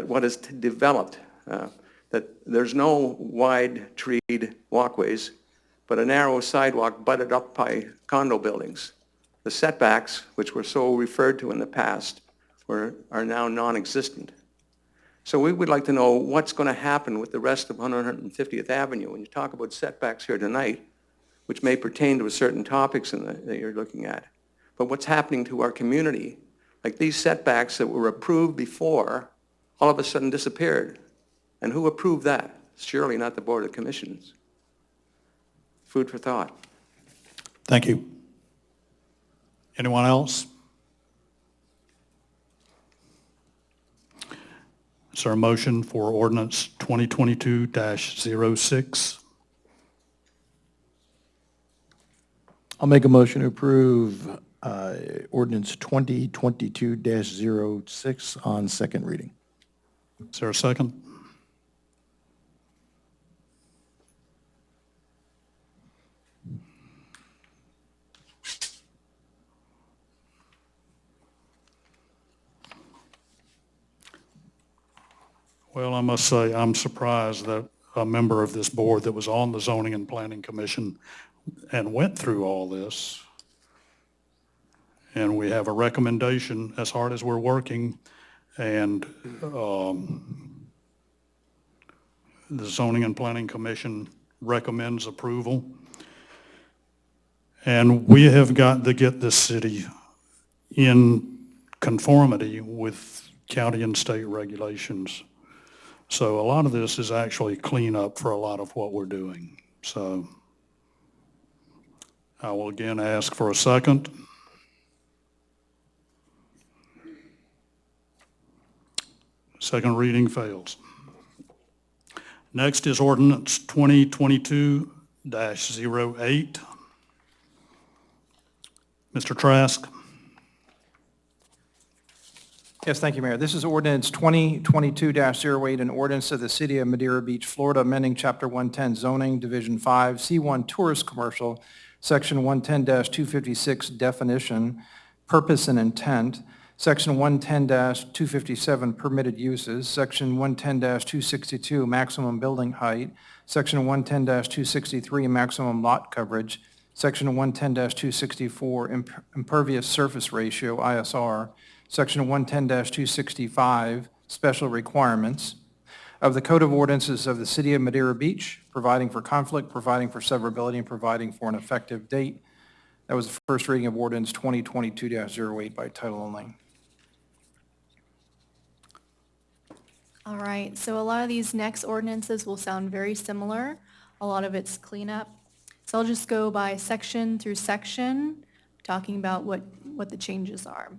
what is developed, that there's no wide treed walkways, but a narrow sidewalk butted up by condo buildings. The setbacks, which were so referred to in the past, are now non-existent. So we would like to know what's going to happen with the rest of 150th Avenue. When you talk about setbacks here tonight, which may pertain to certain topics that you're looking at, but what's happening to our community? Like these setbacks that were approved before, all of a sudden disappeared. And who approved that? Surely not the Board of Commissions. Food for thought. Thank you. Anyone else? Is there a motion for ordinance 2022-06? I'll make a motion to approve ordinance 2022-06 on second reading. Is there a second? Well, I must say, I'm surprised that a member of this board that was on the Zoning and Planning Commission and went through all this, and we have a recommendation as hard as we're working, and the Zoning and Planning Commission recommends approval. And we have got to get this city in conformity with county and state regulations. So a lot of this is actually cleanup for a lot of what we're doing. So I will again ask for a second. Second reading fails. Next is ordinance 2022-08. Mr. Trask. Yes, thank you, Mayor. This is ordinance 2022-08, an ordinance of the City of Madeira Beach, Florida, amending Chapter 110 zoning, Division 5, C1 tourist commercial, Section 110-256 definition, purpose and intent, Section 110-257 permitted uses, Section 110-262 maximum building height, Section 110-263 maximum lot coverage, Section 110-264 impervious surface ratio, ISR, Section 110-265 special requirements of the Code of Ordinances of the City of Madeira Beach, providing for conflict, providing for severability, and providing for an effective date. That was the first reading of ordinance 2022-08 by title only. All right, so a lot of these next ordinances will sound very similar. A lot of it's cleanup. So I'll just go by section through section, talking about what the changes are.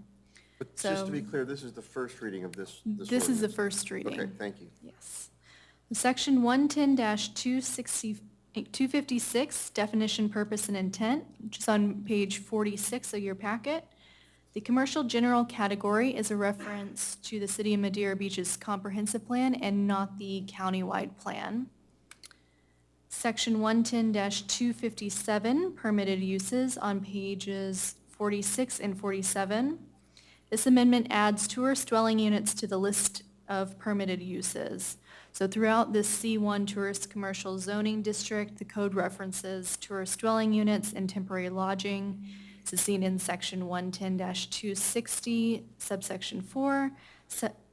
But just to be clear, this is the first reading of this This is the ordinance. first reading. Okay, thank you. Yes. Section 110-256, definition, purpose, and intent, which is on page 46 of your packet. The commercial general category is a reference to the City of Madeira Beach's comprehensive plan and not the countywide plan. Section 110-257, permitted uses on pages 46 and 47. This amendment adds tourist dwelling units to the list of permitted uses. So throughout this C1 tourist commercial zoning district, the code references tourist dwelling units and temporary lodging. This is seen in section 110-260, subsection 4,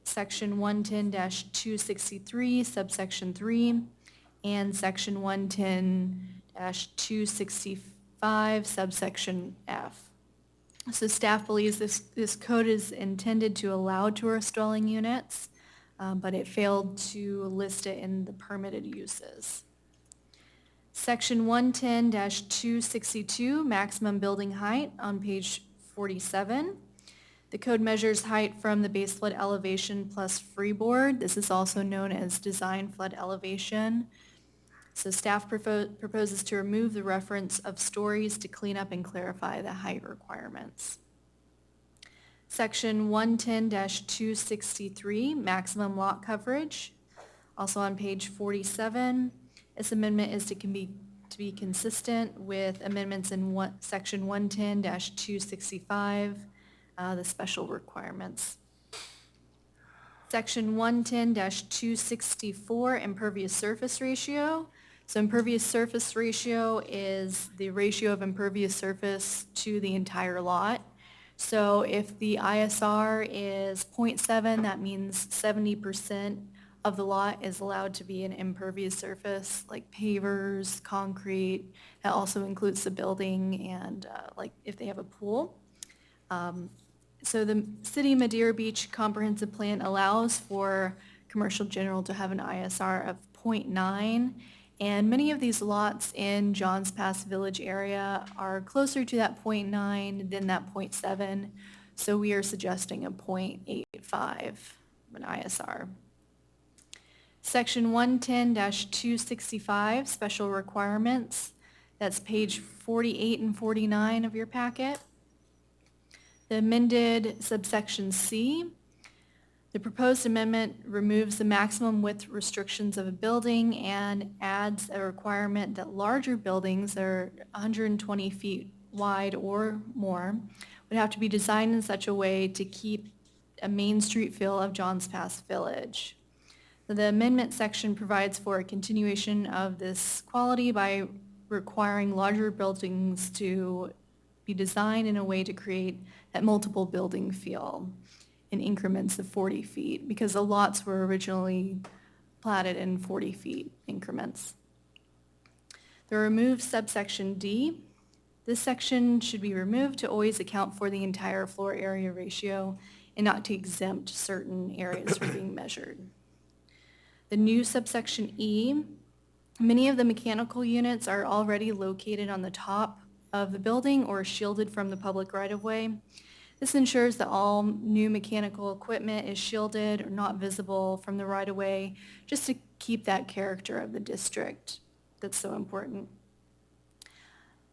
section 110-263, subsection 3, and section 110-265, subsection F. So staff believes this code is intended to allow tourist dwelling units, but it failed to list it in the permitted uses. Section 110-262, maximum building height on page 47. The code measures height from the base flood elevation plus freeboard. This is also known as design flood elevation. So staff proposes to remove the reference of stories to clean up and clarify the height requirements. Section 110-263, maximum lot coverage, also on page 47. This amendment is to be consistent with amendments in section 110-265, the special requirements. Section 110-264, impervious surface ratio. So impervious surface ratio is the ratio of impervious surface to the entire lot. So if the ISR is 0.7, that means 70% of the lot is allowed to be an impervious surface, like pavers, concrete. That also includes the building and like if they have a pool. So the City of Madeira Beach Comprehensive Plan allows for commercial general to have an ISR of 0.9. And many of these lots in Johns Pass Village area are closer to that 0.9 than that 0.7. So we are suggesting a 0.85 an ISR. Section 110-265, special requirements. That's page 48 and 49 of your packet. The amended subsection C. The proposed amendment removes the maximum width restrictions of a building and adds a requirement that larger buildings that are 120 feet wide or more would have to be designed in such a way to keep a Main Street feel of Johns Pass Village. The amendment section provides for a continuation of this quality by requiring larger buildings to be designed in a way to create that multiple building feel in increments of 40 feet, because the lots were originally platted in 40 feet increments. The removed subsection D. This section should be removed to always account for the entire floor area ratio and not to exempt certain areas from being measured. The new subsection E. Many of the mechanical units are already located on the top of the building or shielded from the public right-of-way. This ensures that all new mechanical equipment is shielded or not visible from the right-of-way, just to keep that character of the district that's so important.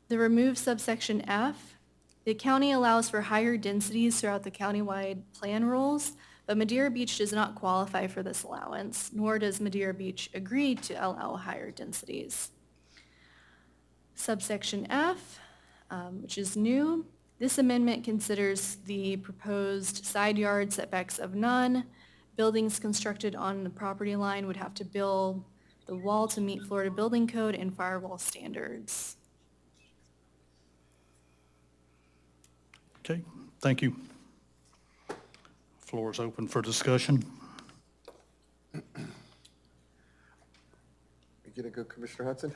The removed subsection F. The county allows for higher densities throughout the countywide plan rules, but Madeira Beach does not qualify for this allowance, nor does Madeira Beach agree to allow higher densities. Subsection F, which is new. This amendment considers the proposed side yard setbacks of none. Buildings constructed on the property line would have to build the wall to meet Florida Building Code and firewall standards. Okay, thank you. Floor is open for discussion. You gonna go, Commissioner Hudson?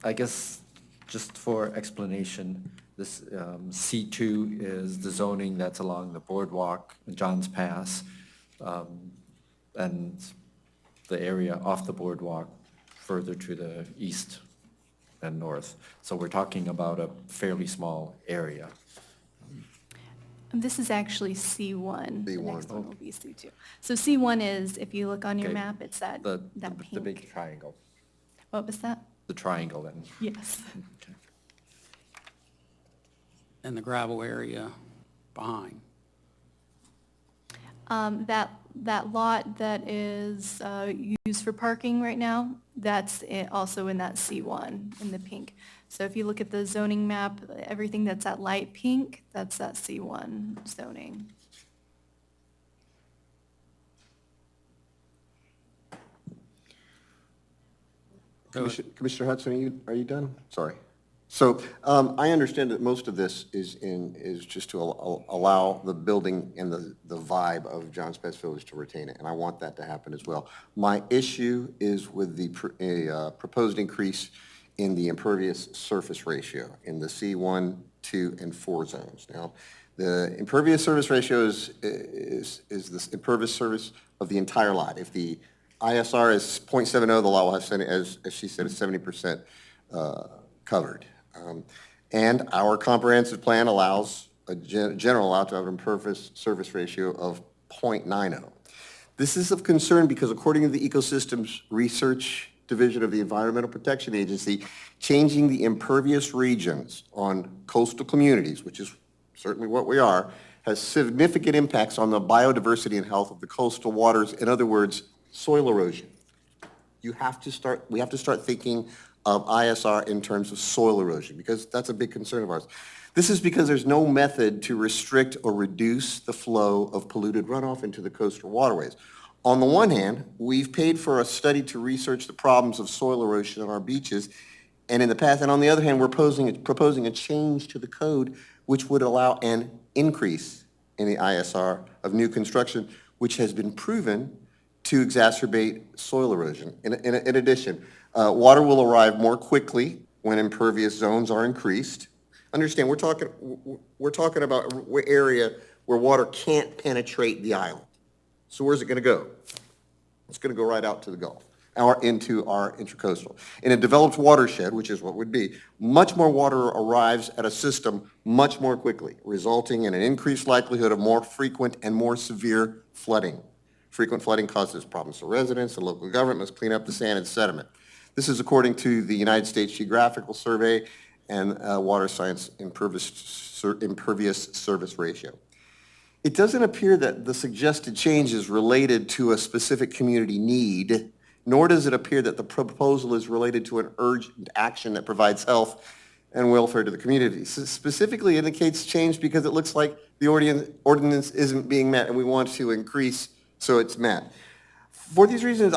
I guess just for explanation, this C2 is the zoning that's along the boardwalk, Johns Pass, and the area off the boardwalk further to the east and north. So we're talking about a fairly small area. This is actually C1. The C1. next one will be C2. So C1 is, if you look on your Okay. map, it's that The pink. big triangle, What was that? the triangle then. Yes. Okay. And the gravel area behind. That That lot that is used for parking right now, that's also in that C1 in the pink. So if you look at the zoning map, everything that's that light pink, that's that C1 zoning. Commissioner Hudson, are you done? Sorry. So I understand that most of this is just to allow the building and the vibe of John Spence Village to retain it, and I want that to happen as well. My issue is with the proposed increase in the impervious surface ratio in the C1, 2, and 4 zones. Now, the impervious surface ratio is the impervious surface of the entire lot. If the ISR is 0.70, the lot will have, as she said, 70% covered. And our comprehensive plan allows a general lot to have an impervious surface ratio of 0.90. This is of concern because according to the Ecosystems Research Division of the Environmental Protection Agency, changing the impervious regions on coastal communities, which is certainly what we are, has significant impacts on the biodiversity and health of the coastal waters. In other words, soil erosion. We have to start thinking of ISR in terms of soil erosion, because that's a big concern of ours. This is because there's no method to restrict or reduce the flow of polluted runoff into the coastal waterways. On the one hand, we've paid for a study to research the problems of soil erosion on our beaches, and in the past, and on the other hand, we're proposing a change to the code which would allow an increase in the ISR of new construction, which has been proven to exacerbate soil erosion. In addition, water will arrive more quickly when impervious zones are increased. Understand, we're talking about an area where water can't penetrate the island. So where's it going to go? It's going to go right out to the Gulf or into our intracoastal. In a developed watershed, which is what would be, much more water arrives at a system much more quickly, resulting in an increased likelihood of more frequent and more severe flooding. Frequent flooding causes problems for residents. The local government must clean up the sand and sediment. This is according to the United States Geographical Survey and Water Science Impervious Service Ratio. It doesn't appear that the suggested change is related to a specific community need, nor does it appear that the proposal is related to an urgent action that provides health and welfare to the community. So specifically indicates change because it looks like the ordinance isn't being met and we want to increase so it's met. For these reasons,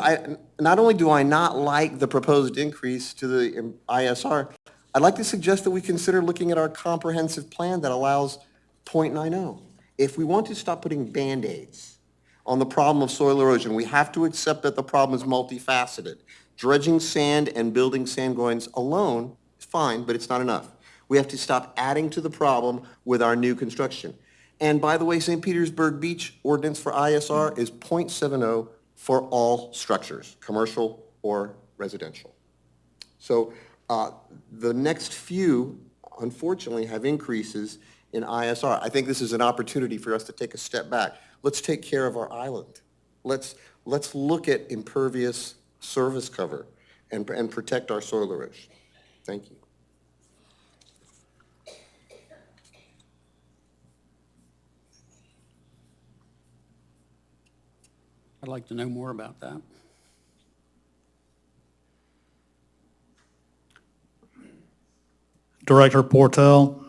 not only do I not like the proposed increase to the ISR, I'd like to suggest that we consider looking at our comprehensive plan that allows 0.90. If we want to stop putting Band-Aids on the problem of soil erosion, we have to accept that the problem is multifaceted. Dredging sand and building sand groins alone is fine, but it's not enough. We have to stop adding to the problem with our new construction. And by the way, St. Petersburg Beach ordinance for ISR is 0.70 for all structures, commercial or residential. So the next few, unfortunately, have increases in ISR. I think this is an opportunity for us to take a step back. Let's take care of our island. Let's look at impervious service cover and protect our soil erosion. Thank you. I'd like to know more about that. Director Portel,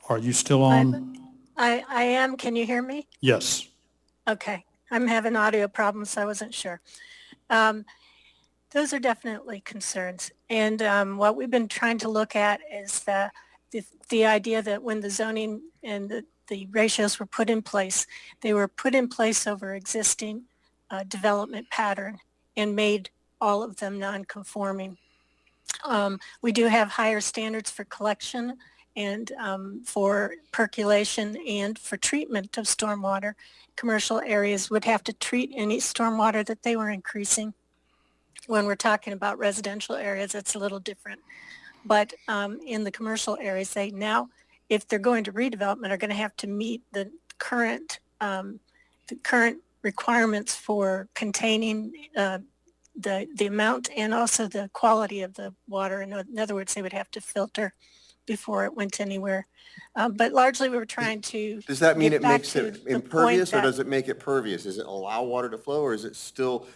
are you still on? I am. Can you hear me? Yes. Okay. I'm having audio problems, so I wasn't sure. Those are definitely concerns. And what we've been trying to look at is the idea that when the zoning and the ratios were put in place, they were put in place over existing development pattern and made all of them non-conforming. We do have higher standards for collection and for percolation and for treatment of stormwater. Commercial areas would have to treat any stormwater that they were increasing. When we're talking about residential areas, it's a little different. But in the commercial areas, they now, if they're going to redevelopment, are going to have to meet the current requirements for containing the amount and also the quality of the water. In other words, they would have to filter before it went anywhere. But largely, we were trying to Does that mean get it back makes to it the impervious, point or that- does it make it pervious? Does it allow water to flow, or is it still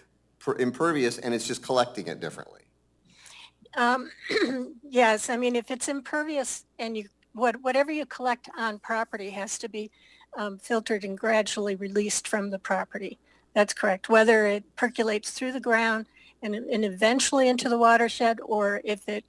impervious and it's just collecting it differently? Yes, I mean, if it's impervious and whatever you collect on property has to be filtered and gradually released from the property. That's correct. Whether it percolates through the ground and eventually into the watershed, or if it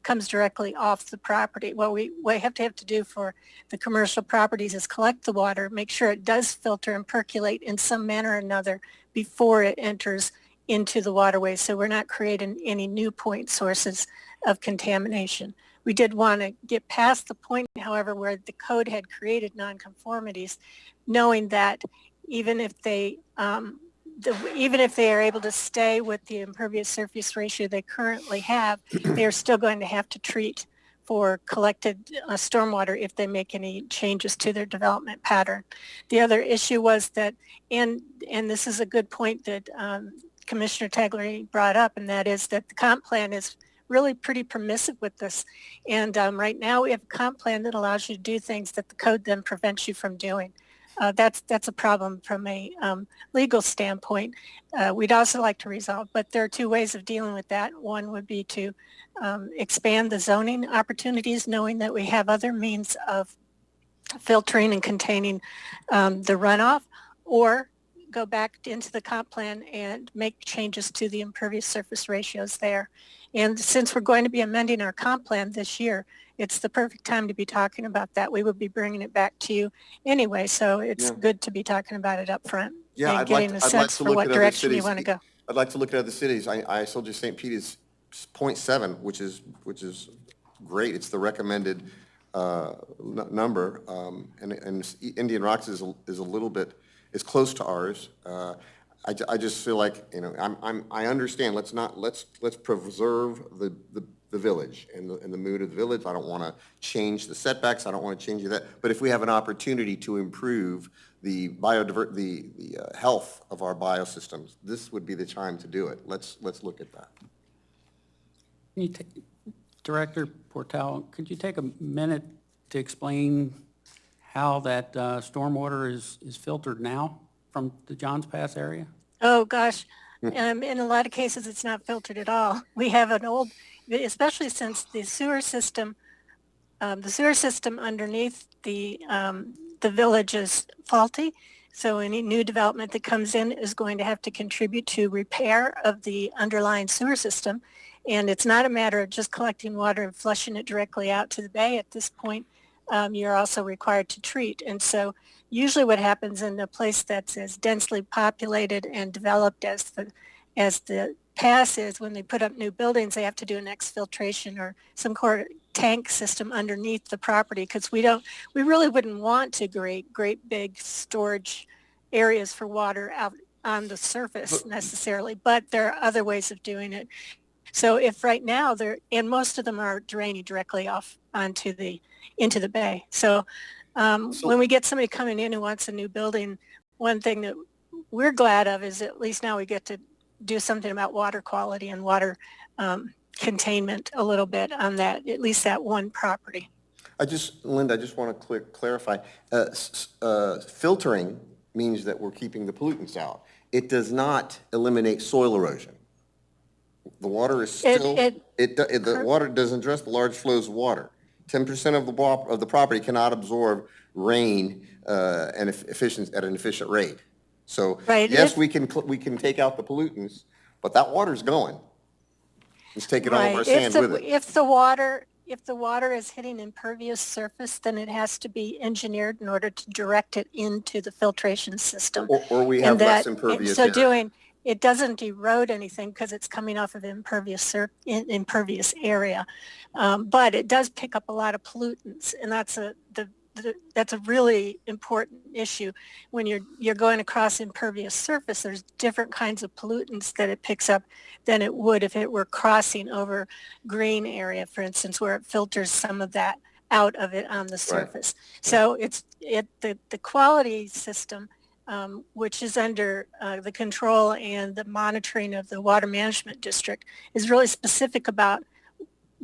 comes directly off the property. What we have to do for the commercial properties is collect the water, make sure it does filter and percolate in some manner or another before it enters into the waterways, so we're not creating any new point sources of contamination. We did want to get past the point, however, where the code had created nonconformities, knowing that even if they are able to stay with the impervious surface ratio they currently have, they are still going to have to treat for collected stormwater if they make any changes to their development pattern. The other issue was that, and this is a good point that Commissioner Taglery brought up, and that is that the comp plan is really pretty permissive with this. And right now we have a comp plan that allows you to do things that the code then prevents you from doing. That's a problem from a legal standpoint. We'd also like to resolve, but there are two ways of dealing with that. One would be to expand the zoning opportunities, knowing that we have other means of filtering and containing the runoff, or go back into the comp plan and make changes to the impervious surface ratios there. And since we're going to be amending our comp plan this year, it's the perfect time to be talking about that. We will be bringing it back to you anyway, so it's good to be talking about it up front Yeah, and getting a sense for what direction you want to go. I'd like to look at other cities. I told you St. Pete is 0.7, which is great. It's the recommended number, and Indian Rocks is a little bit, is close to ours. I just feel like, I understand. Let's preserve the village and the mood of the village. I don't want to change the setbacks. I don't want to change that. But if we have an opportunity to improve the health of our biosystems, this would be the time to do it. Let's look at that. Director Portal, could you take a minute to explain how that stormwater is filtered now from the Johns Pass area? Oh, gosh. In a lot of cases, it's not filtered at all. We have an old, especially since the sewer system underneath the village is faulty. So any new development that comes in is going to have to contribute to repair of the underlying sewer system. And it's not a matter of just collecting water and flushing it directly out to the bay. At this point, you're also required to treat. And so usually what happens in a place that's as densely populated and developed as the pass is, when they put up new buildings, they have to do an exfiltration or some kind of tank system underneath the property, because we really wouldn't want to create great big storage areas for water out on the surface necessarily, but there are other ways of doing it. So if right now and most of them are draining directly off into the bay. So when we get somebody coming in who wants a new building, one thing that we're glad of is at least now we get to do something about water quality and water containment a little bit on that, at least that one property. Linda, I just want to clarify. Filtering means that we're keeping the pollutants out. It does not eliminate soil erosion. The water is still, the water doesn't address the large flows of water. 10% of the property cannot absorb rain at an efficient rate. So yes, we can take out the pollutants, but that water's going. Let's take it all of our sand with it. If the water is hitting impervious surface, then it has to be engineered in order to direct it into the filtration system. Or we have less impervious area. It doesn't erode anything because it's coming off of impervious area, but it does pick up a lot of pollutants, and that's a really important issue. When you're going across impervious surface, there's different kinds of pollutants that it picks up than it would if it were crossing over green area, for instance, where it filters some of that out of it on the surface. Right. So the quality system, which is under the control and the monitoring of the Water Management District, is really specific about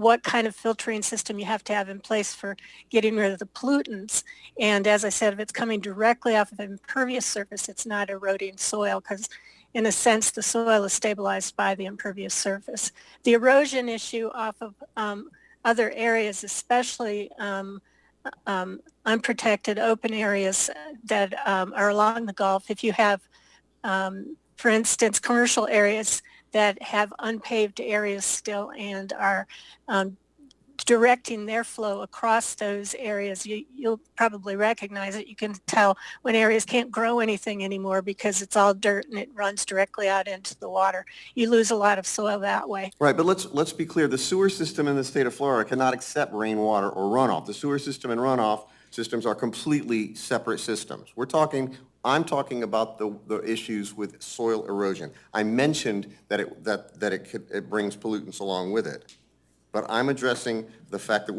what kind of filtering system you have to have in place for getting rid of the pollutants. And as I said, if it's coming directly off of an impervious surface, it's not eroding soil because in a sense, the soil is stabilized by the impervious surface. The erosion issue off of other areas, especially unprotected open areas that are along the Gulf, if you have, for instance, commercial areas that have unpaved areas still and are directing their flow across those areas, you'll probably recognize it. You can tell when areas can't grow anything anymore because it's all dirt and it runs directly out into the water. You lose a lot of soil that way. Right, but let's be clear. The sewer system in the state of Florida cannot accept rainwater or runoff. The sewer system and runoff systems are completely separate systems. I'm talking about the issues with soil erosion. I mentioned that it brings pollutants along with it. But I'm addressing the fact that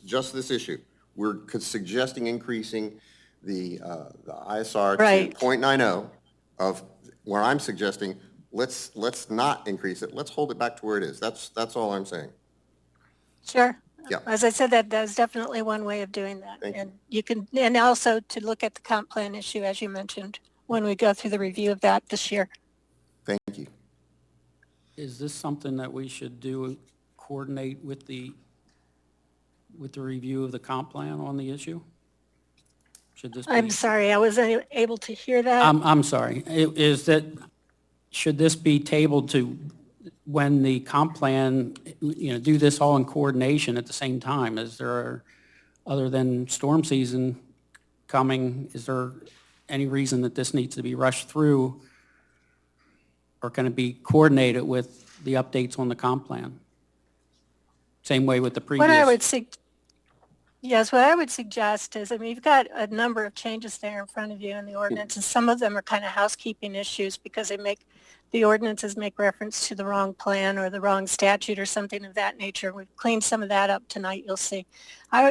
just this issue. We're suggesting increasing the ISR Right. to 0.90 of where I'm suggesting, let's not increase it. Let's hold it back to where it is. That's all I'm saying. Sure. Yeah. As I said, that's definitely one way of doing that. Thank you. And you can, and also to look at the comp plan issue, as you mentioned, when we go through the review of that this year. Thank you. Is this something that we should coordinate with the review of the comp plan on the issue? Should this be? I'm sorry, I wasn't able to hear that. I'm sorry. Should this be tabled to when the comp plan, do this all in coordination at the same time? Other than storm season coming, is there any reason that this needs to be rushed through? Or can it be coordinated with the updates on the comp plan? Same way with the previous. What I would suggest is, you've got a number of changes there in front of you in the ordinance, and some of them are kind of housekeeping issues because the ordinances make reference to the wrong plan or the wrong statute or something of that nature. We've cleaned some of that up tonight, you'll see.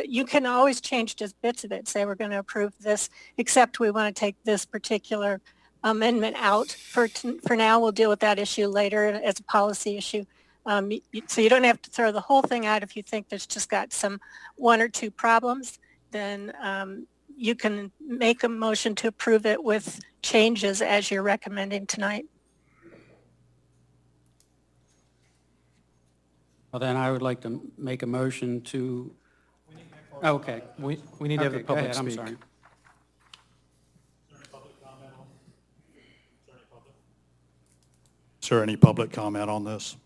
You can always change just bits of it, say we're going to approve this, except we want to take this particular amendment out. For now, we'll deal with that issue later as a policy issue. So you don't have to throw the whole thing out if you think there's just got one or two problems. Then you can make a motion to approve it with changes as you're recommending tonight. Well, then I would like to make a motion to, okay. We need to have the Okay, go public ahead, I'm speak. sorry. Is there any public comment on this?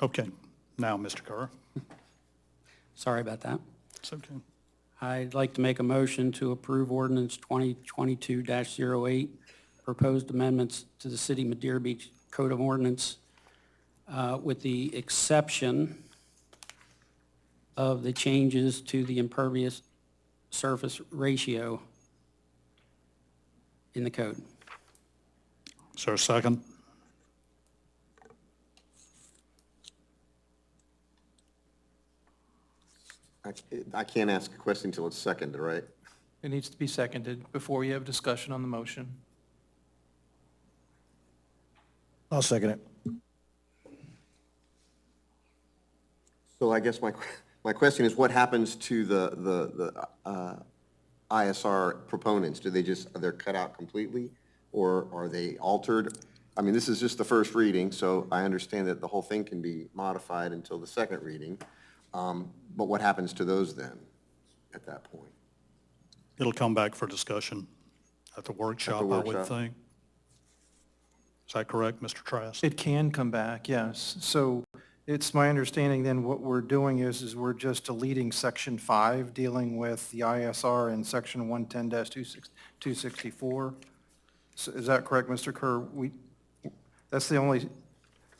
Okay, now, Mr. Kerr. Sorry about that. It's okay. I'd like to make a motion to approve ordinance 2022-08, proposed amendments to the City Madeira Beach Code of Ordinance, with the exception of the changes to the impervious surface ratio in the code. Is there a second? I can't ask a question until it's seconded, right? It needs to be seconded before we have discussion on the motion. I'll second it. So I guess my question is, what happens to the ISR proponents? They're cut out completely, or are they altered? I mean, this is just the first reading, so I understand that the whole thing can be modified until the second reading. But what happens to those then, at that point? It'll come back for discussion at the workshop, I would workshop. think. Is that correct, Mr. Trask? It can come back, yes. So it's my understanding then what we're doing is we're just deleting Section 5, dealing with the ISR in Section 110-264. So is that correct, Mr. Kerr? That's the only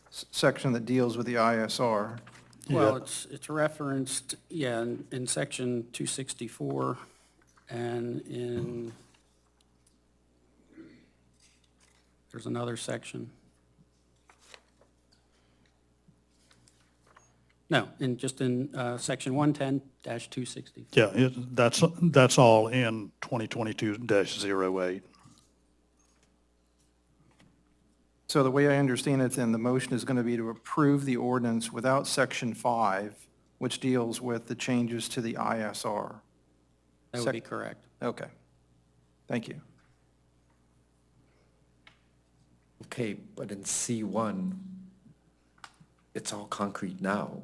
section that deals with the ISR. Well, it's referenced, in section 264 and there's another section. No, in section 110-260. Yeah, that's all in 2022-08. So the way I understand it, then the motion is going to be to approve the ordinance without Section 5, which deals with the changes to the ISR. That would be correct. Okay. Thank you. Okay, but in C1, it's all concrete now.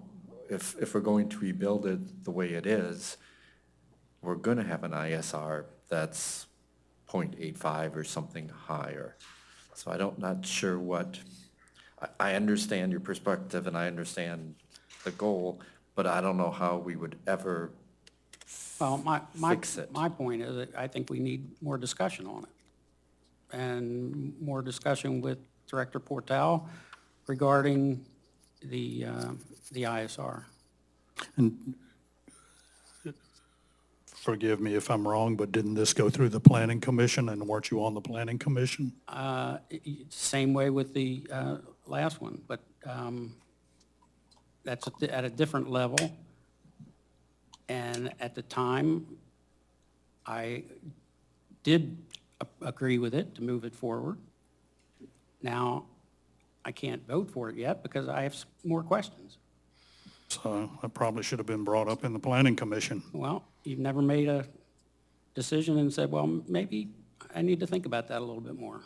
If we're going to rebuild it the way it is, we're going to have an ISR that's 0.85 or something higher. So not sure what, I understand your perspective and I understand the goal, but I don't know how we would ever Well, fix it. my point is that I think we need more discussion on it. And more discussion with Director Portal regarding the ISR. And forgive me if I'm wrong, but didn't this go through the planning commission and weren't you on the planning commission? Same way with the last one, but that's at a different level. And at the time, I did agree with it to move it forward. Now, I can't vote for it yet because I have more questions. So that probably should have been brought up in the planning commission. Well, you've never made a decision and said, well, maybe I need to think about that a little bit more.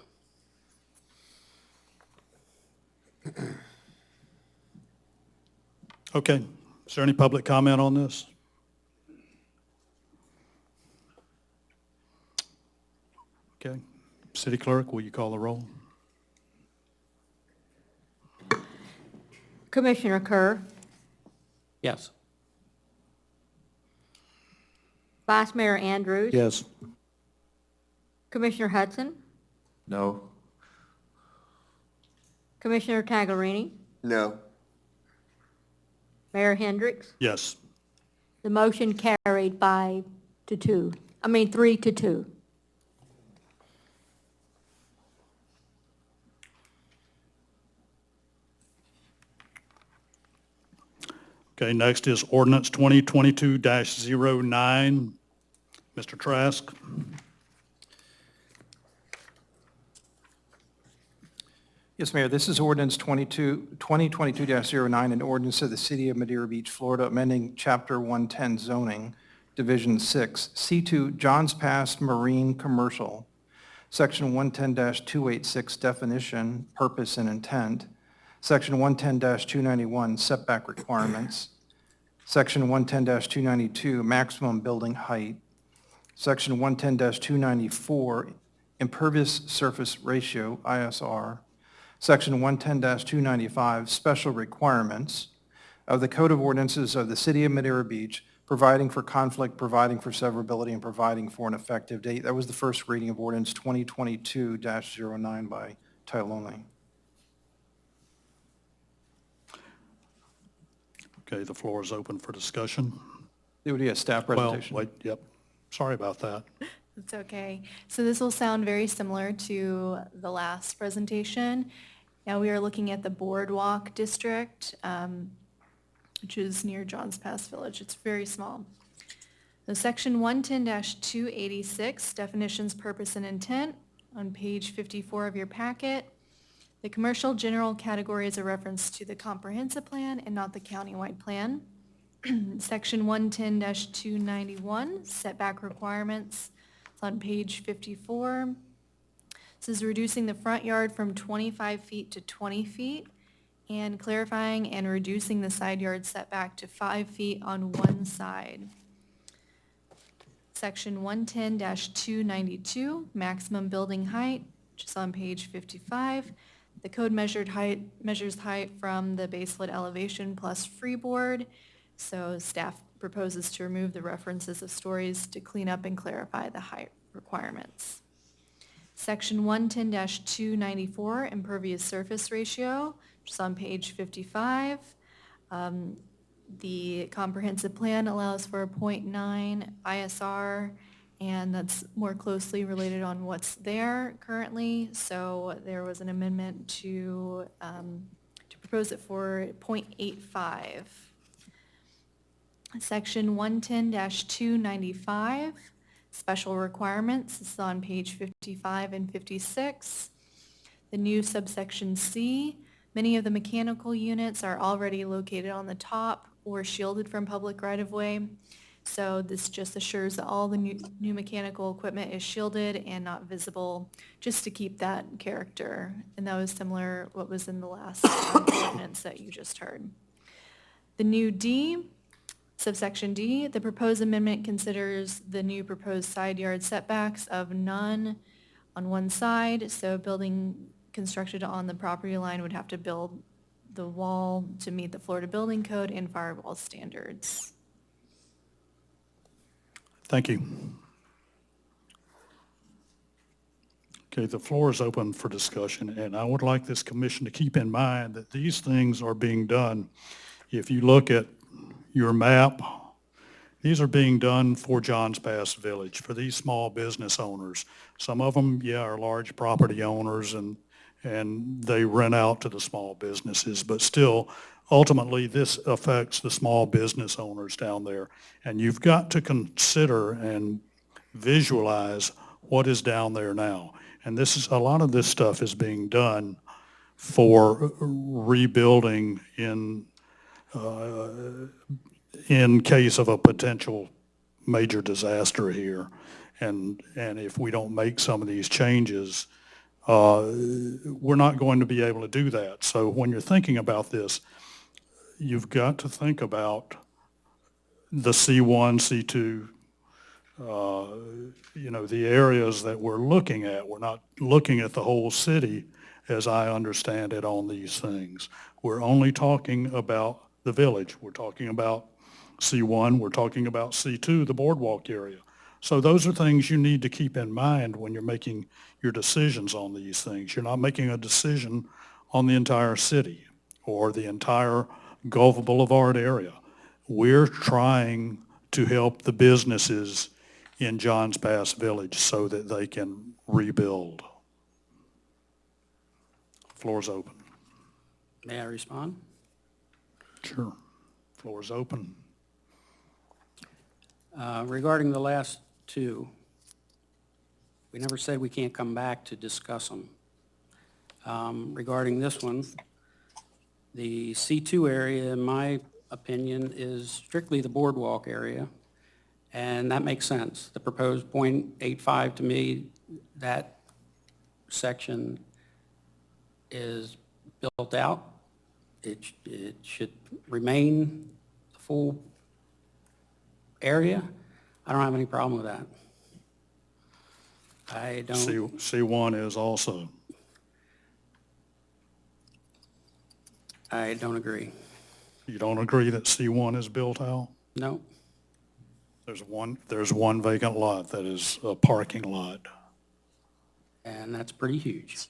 Okay, is there any public comment on this? Okay, City Clerk, will you call the roll? Commissioner Kerr, Yes. Vice Mayor Andrews. Yes. Commissioner Hudson, No? Commissioner Taglerini, No. Mayor Hendricks. Yes. The motion carried 3 to 2. Okay, next is ordinance 2022-09. Mr. Trask? Yes, Mayor, this is ordinance 2022-09, an ordinance of the City of Madeira Beach, Florida, amending Chapter 110 zoning, Division 6, C2 Johns Pass Marine Commercial, Section 110-286 definition, purpose, and intent, Section 110-291 setback requirements, Section 110-292 maximum building height, Section 110-294 impervious surface ratio, ISR, Section 110-295 special requirements of the Code of Ordinances of the City of Madeira Beach, providing for conflict, providing for severability, and providing for an effective date. That was the first reading of ordinance 2022-09 by title only. Okay, the floor is open for discussion. It would be a staff Well, presentation. wait, yep, sorry about that. It's okay. So this will sound very similar to the last presentation. Now we are looking at the Boardwalk District, which is near Johns Pass Village. It's very small. So Section 110-286, definitions, purpose, and intent, on page 54 of your packet. The commercial general category is a reference to the comprehensive plan and not the countywide plan. Section 110-291, setback requirements. It's on page 54. This is reducing the front yard from 25 feet to 20 feet and clarifying and reducing the side yard setback to 5 feet on one side. Section 110-292, maximum building height, which is on page 55. The code measured height measures height from the baselit elevation plus freeboard. So staff proposes to remove the references of stories to clean up and clarify the height requirements. Section 110-294, impervious surface ratio, which is on page 55. The comprehensive plan allows for a 0.9 ISR, and that's more closely related on what's there currently. So there was an amendment to propose it for 0.85. Section 110-295, special requirements. This is on page 55 and 56. The new subsection C, many of the mechanical units are already located on the top or shielded from public right-of-way. So this just assures that all the new mechanical equipment is shielded and not visible, just to keep that character. And that was similar what was in the last ordinance that you just heard. The new D, subsection D, the proposed amendment considers the new proposed side yard setbacks of none on one side. So building constructed on the property line would have to build the wall to meet the Florida Building Code and firewall standards. Thank you. Okay, the floor is open for discussion, and I would like this commission to keep in mind that these things are being done. If you look at your map, these are being done for Johns Pass Village, for these small business owners. Some of them, are large property owners, and they rent out to the small businesses, but still, ultimately, this affects the small business owners down there. And you've got to consider and visualize what is down there now. And a lot of this stuff is being done for rebuilding in case of a potential major disaster here. And if we don't make some of these changes, we're not going to be able to do that. So when you're thinking about this, you've got to think about the C1, C2, the areas that we're looking at. We're not looking at the whole city, as I understand it, on these things. We're only talking about the village. We're talking about C1. We're talking about C2, the boardwalk area. So those are things you need to keep in mind when you're making your decisions on these things. You're not making a decision on the entire city or the entire Gulf Boulevard area. We're trying to help the businesses in Johns Pass Village so that they can rebuild. Floor's open. May I respond? Sure. Floor's open. Regarding the last two, we never said we can't come back to discuss them. Regarding this one, the C2 area, in my opinion, is strictly the boardwalk area, and that makes sense. The proposed .85 to me, that section is built out. It should remain the full area. I don't have any problem with that. I don't. C1 is also. I don't agree. You don't agree that C1 is built out? No. There's one vacant lot that is a parking lot. And that's pretty huge.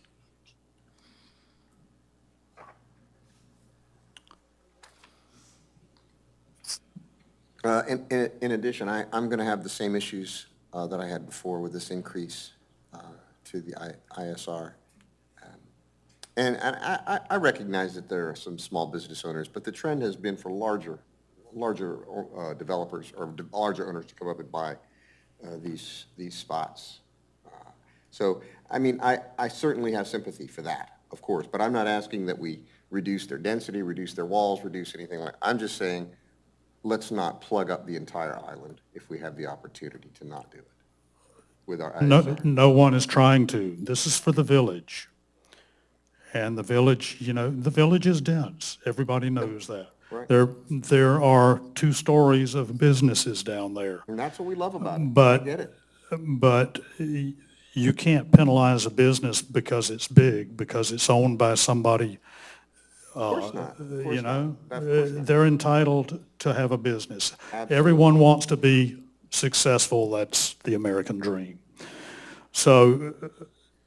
In addition, I'm going to have the same issues that I had before with this increase to the ISR. And I recognize that there are some small business owners, but the trend has been for larger developers or larger owners to come up and buy these spots. So, I mean, I certainly have sympathy for that, of course, but I'm not asking that we reduce their density, reduce their walls, reduce anything like that. I'm just saying, let's not plug up the entire island if we have the opportunity to not do it with our ISR. No one is trying to. This is for the village. And the village, the village is dense. Everybody knows that. Right. There are 2 stories of businesses down there. And that's what we love about it. But, I get it. But you can't penalize a business because it's big, because it's owned by somebody. Of course not. Of course not. Of course not. They're entitled to have a business. Absolutely. Everyone wants to be successful. That's the American dream. So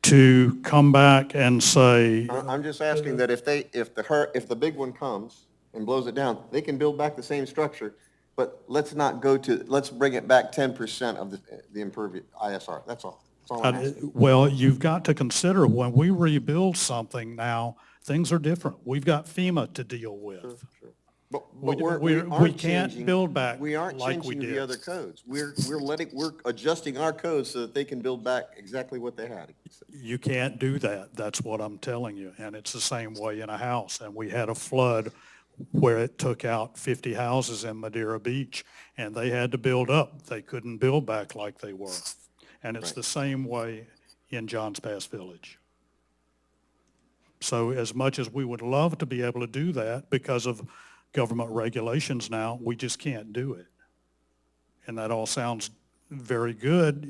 to come back and say, I'm just asking that if the big one comes and blows it down, they can build back the same structure, but let's bring it back 10% of the impervious ISR. That's all. That's all I'm asking. well, you've got to consider when we rebuild something now, things are different. We've got FEMA to deal with. Sure. But We aren't can't changing- build back We aren't like we changing the did. other codes. We're adjusting our codes so that they can build back exactly what they had. You can't do that. That's what I'm telling you. And it's the same way in a house. And we had a flood where it took out 50 houses in Madeira Beach, and they had to build up. They couldn't build back like they were. And it's Right. the same way in Johns Pass Village. So as much as we would love to be able to do that because of government regulations now, we just can't do it. And that all sounds very good,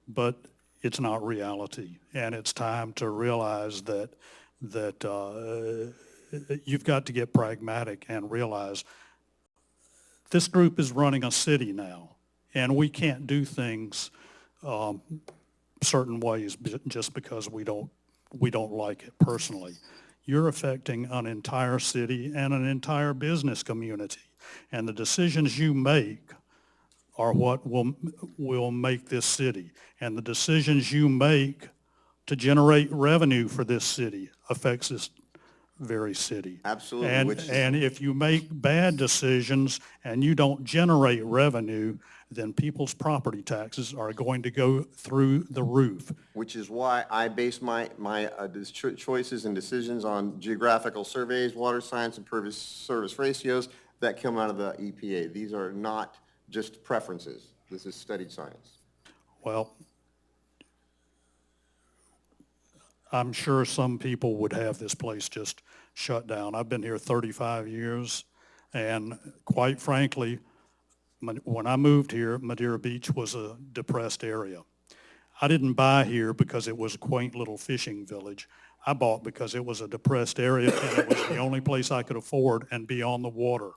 but it's not reality. And it's time to realize that you've got to get pragmatic and realize this group is running a city now, and we can't do things certain ways just because we don't like it personally. You're affecting an entire city and an entire business community, and the decisions you make are what will make this city. And the decisions you make to generate revenue for this city affects this very city. Absolutely, And if you make bad decisions and you don't generate revenue, then people's property taxes are going to go through the roof. Which is why I base my choices and decisions on geographical surveys, water science, impervious service ratios that come out of the EPA. These are not just preferences. This is studied science. Well, I'm sure some people would have this place just shut down. I've been here 35 years, and quite frankly, when I moved here, Madeira Beach was a depressed area. I didn't buy here because it was a quaint little fishing village. I bought because it was a depressed area, and it was the only place I could afford and be on the water.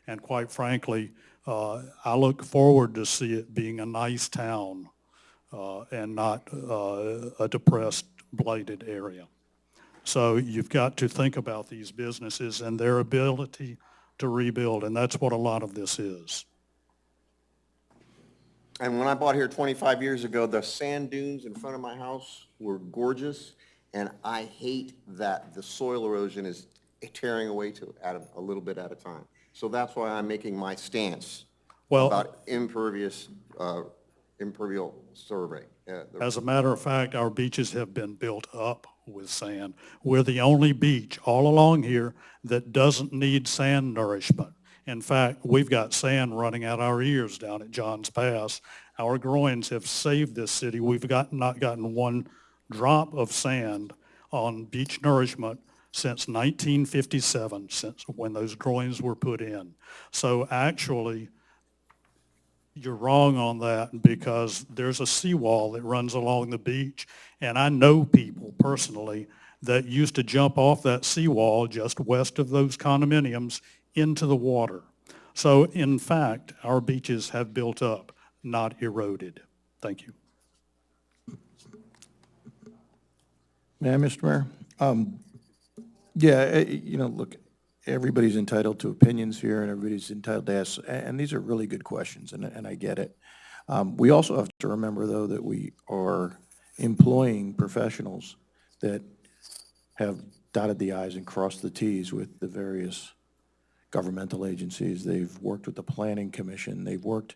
And quite frankly, I look forward to see it being a nice town and not a depressed, blighted area. So you've got to think about these businesses and their ability to rebuild, and that's what a lot of this is. And when I bought here 25 years ago, the sand dunes in front of my house were gorgeous, and I hate that the soil erosion is tearing away a little bit at a time. So that's why I'm making my stance about impervious survey. As a matter of fact, our beaches have been built up with sand. We're the only beach all along here that doesn't need sand nourishment. In fact, we've got sand running out our ears down at Johns Pass. Our groins have saved this city. We've not gotten one drop of sand on beach nourishment since 1957, since when those groins were put in. So actually, you're wrong on that because there's a seawall that runs along the beach, and I know people personally that used to jump off that seawall just west of those condominiums into the water. So in fact, our beaches have built up, not eroded. Thank you. May I, Mr. Mayor? Yeah, look, everybody's entitled to opinions here, and everybody's entitled to ask, and these are really good questions, and I get it. We also have to remember, though, that we are employing professionals that have dotted the i's and crossed the t's with the various governmental agencies. They've worked with the Planning Commission. They've worked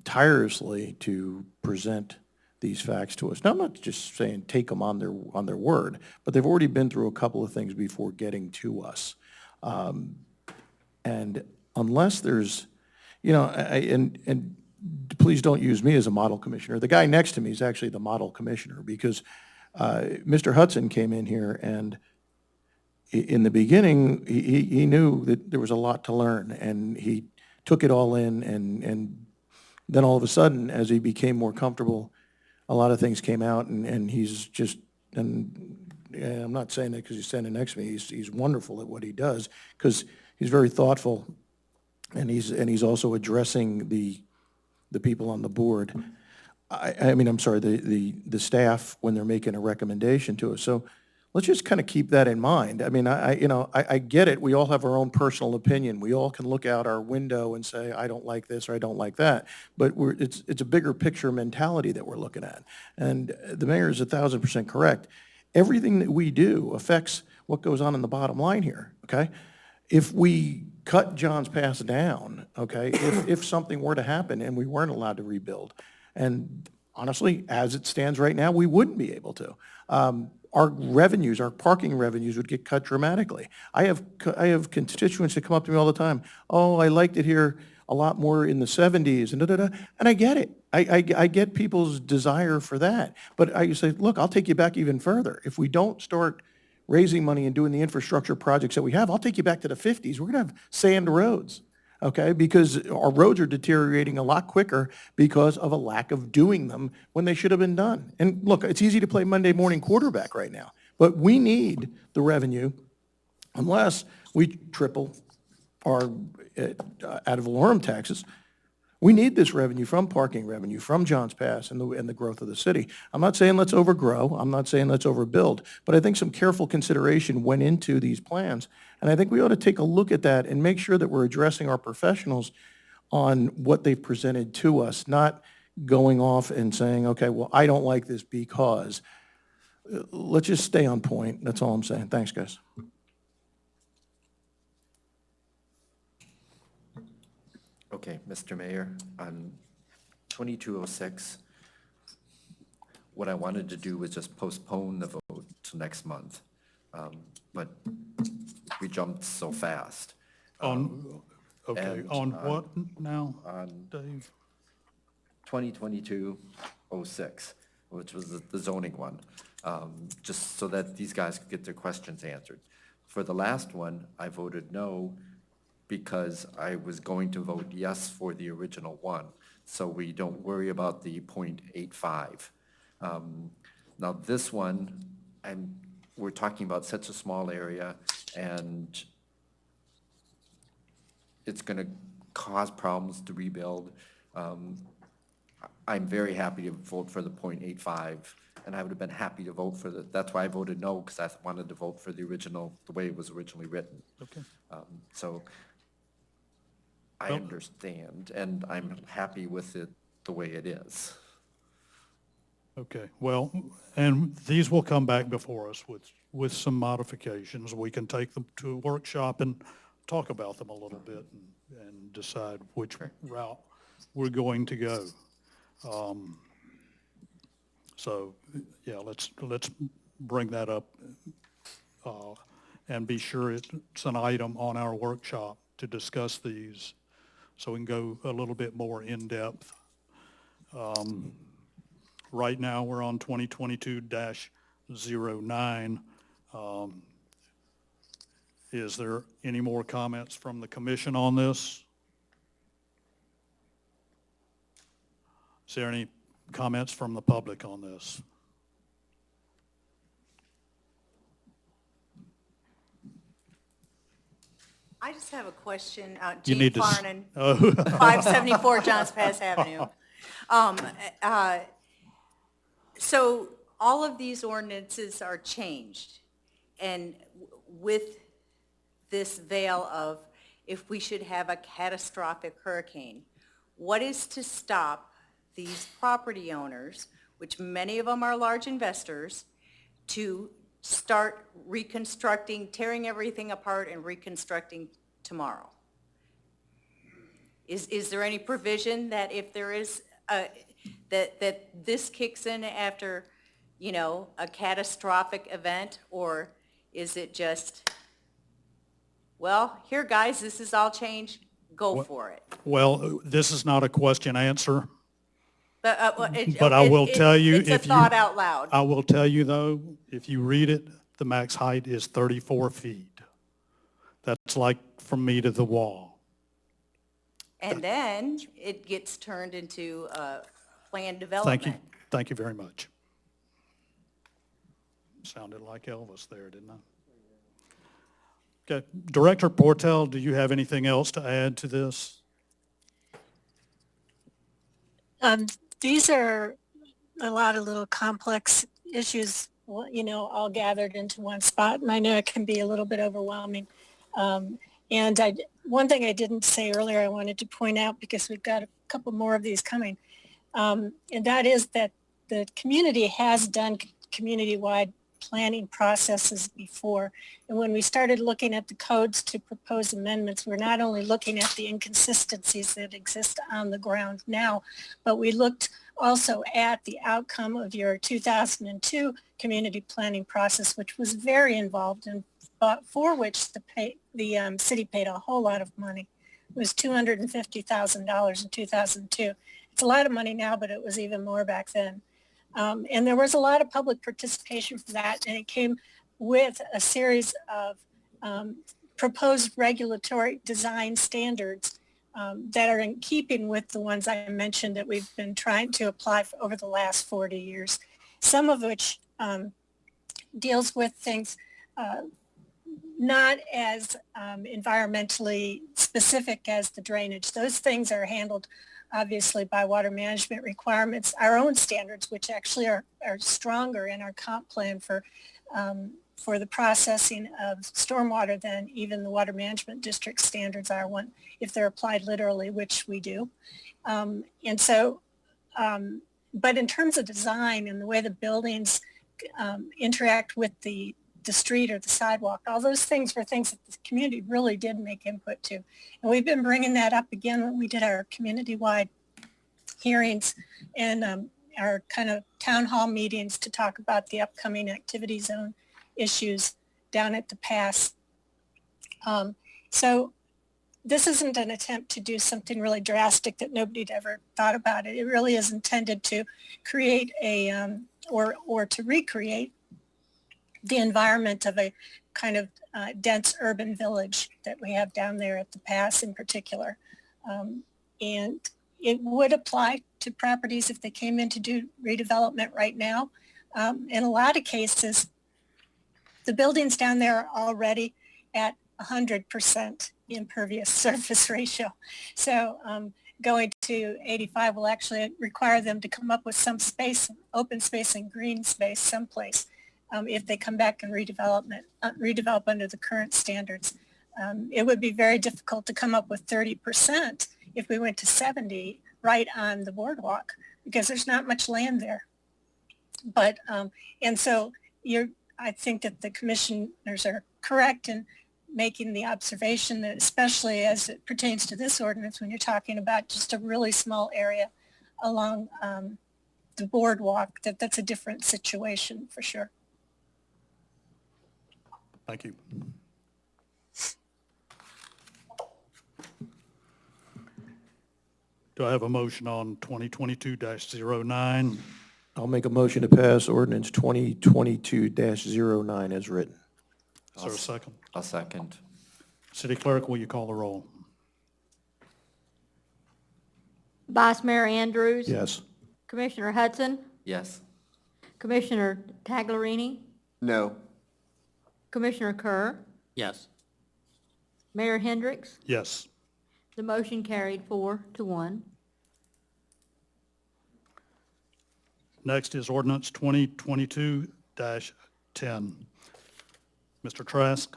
tirelessly to present these facts to us. Now, I'm not just saying take them on their word, but they've already been through a couple of things before getting to us. And unless there's, and please don't use me as a model commissioner. The guy next to me is actually the model commissioner because Mr. Hudson came in here, and in the beginning, he knew that there was a lot to learn, and he took it all in, and then all of a sudden, as he became more comfortable, a lot of things came out, and he's just, and I'm not saying that because he's standing next to me. He's wonderful at what he does because he's very thoughtful, and he's also addressing the people on the board. The staff when they're making a recommendation to us. So let's just kind of keep that in mind. I mean, I get it. We all have our own personal opinion. We all can look out our window and say, I don't like this or I don't like that. But it's a bigger picture mentality that we're looking at. And the mayor is 1,000% correct. Everything that we do affects what goes on in the bottom line here, okay? If we cut John's Pass down, okay, if something were to happen and we weren't allowed to rebuild, and honestly, as it stands right now, we wouldn't be able to. Our revenues, our parking revenues would get cut dramatically. I have constituents that come up to me all the time, oh, I liked it here a lot more in the 70s, and da-da-da, and I get it. I get people's desire for that. But I say, look, I'll take you back even further. If we don't start raising money and doing the infrastructure projects that we have, I'll take you back to the 50s. We're going to have sand roads, okay? Because our roads are deteriorating a lot quicker because of a lack of doing them when they should have been done. And look, it's easy to play Monday morning quarterback right now, but we need the revenue unless we triple our ad valorem taxes. We need this revenue from parking revenue, from Johns Pass and the growth of the city. I'm not saying let's overgrow. I'm not saying let's overbuild. But I think some careful consideration went into these plans. And I think we ought to take a look at that and make sure that we're addressing our professionals on what they've presented to us, not going off and saying, okay, well, I don't like this because. Let's just stay on point. That's all I'm saying. Thanks, guys. Okay, Mr. Mayor, on 2206, what I wanted to do was just postpone the vote to next month, but we jumped so fast. Okay, and on what now, On Dave? 2022-06, which was the zoning one, just so that these guys could get their questions answered. For the last one, I voted no because I was going to vote yes for the original one, so we don't worry about the 0.85. Now this one, we're talking about such a small area, and it's going to cause problems to rebuild. I'm very happy to vote for the 0.85, and I would have been happy to vote for that's why I voted no, because I wanted to vote for the original, the way it was originally written. Okay. So I understand, and I'm happy with it the way it is. Okay, well, and these will come back before us with some modifications. We can take them to a workshop and talk about them a little bit and decide which route we're going to go. So, yeah, let's bring that up and be sure it's an item on our workshop to discuss these so we can go a little bit more in depth. Right now, we're on 2022-09. Is there any more comments from the commission on this? Is there any comments from the public on this? I just have a question. You Jean need to Farnan, 574 Johns Pass Avenue. So all of these ordinances are changed, and with this veil of if we should have a catastrophic hurricane, what is to stop these property owners, which many of them are large investors, to start reconstructing, tearing everything apart and reconstructing tomorrow? Is there any provision that if there is that this kicks in after, a catastrophic event, or is it just, well, here guys, this is all changed, go for it? Well, this is not a question answer. But I will tell you, it's a thought out loud. I will tell you though, if you read it, the max height is 34 feet. That's like from me to the wall. And then it gets turned into planned development. Thank you very much. Sounded like Elvis there, didn't I? Okay, Director Portel, do you have anything else to add to this? These are a lot of little complex issues, all gathered into one spot, and I know it can be a little bit overwhelming. And one thing I didn't say earlier, I wanted to point out, because we've got a couple more of these coming, and that is that the community has done community-wide planning processes before. And when we started looking at the codes to propose amendments, we're not only looking at the inconsistencies that exist on the ground now, but we looked also at the outcome of your 2002 community planning process, which was very involved and for which the city paid a whole lot of money. It was $250,000 in 2002. It's a lot of money now, but it was even more back then. And there was a lot of public participation for that, and it came with a series of proposed regulatory design standards that are in keeping with the ones I mentioned that we've been trying to apply for over the last 40 years, some of which deals with things not as environmentally specific as the drainage. Those things are handled obviously by water management requirements, our own standards, which actually are stronger in our comp plan for the processing of stormwater than even the water management district standards are if they're applied literally, which we do. But in terms of design and the way the buildings interact with the street or the sidewalk, all those things were things that the community really did make input to. And we've been bringing that up again when we did our community-wide hearings and our kind of town hall meetings to talk about the upcoming activity zone issues down at the pass. So this isn't an attempt to do something really drastic that nobody'd ever thought about it. It really is intended to create or to recreate the environment of a kind of dense urban village that we have down there at the pass in particular. And it would apply to properties if they came in to do redevelopment right now. In a lot of cases, the buildings down there are already at 100% impervious surface ratio. So going to 85 will actually require them to come up with some space, open space and green space someplace. If they come back and redevelop under the current standards. It would be very difficult to come up with 30% if we went to 70 right on the boardwalk because there's not much land there. But, and so I think that the commissioners are correct in making the observation that especially as it pertains to this ordinance, when you're talking about just a really small area along the boardwalk, that's a different situation for sure. Thank you. Do I have a motion on 2022-09? I'll make a motion to pass ordinance 2022-09 as written. Is there a second? I'll second. City Clerk, will you call the roll? Vice Mayor Andrews? Yes. Commissioner Hudson? Yes. Commissioner Taglerini? No. Commissioner Kerr? Yes. Mayor Hendricks? Yes. The motion carried 4-1. Next is ordinance 2022-10. Mr. Trask?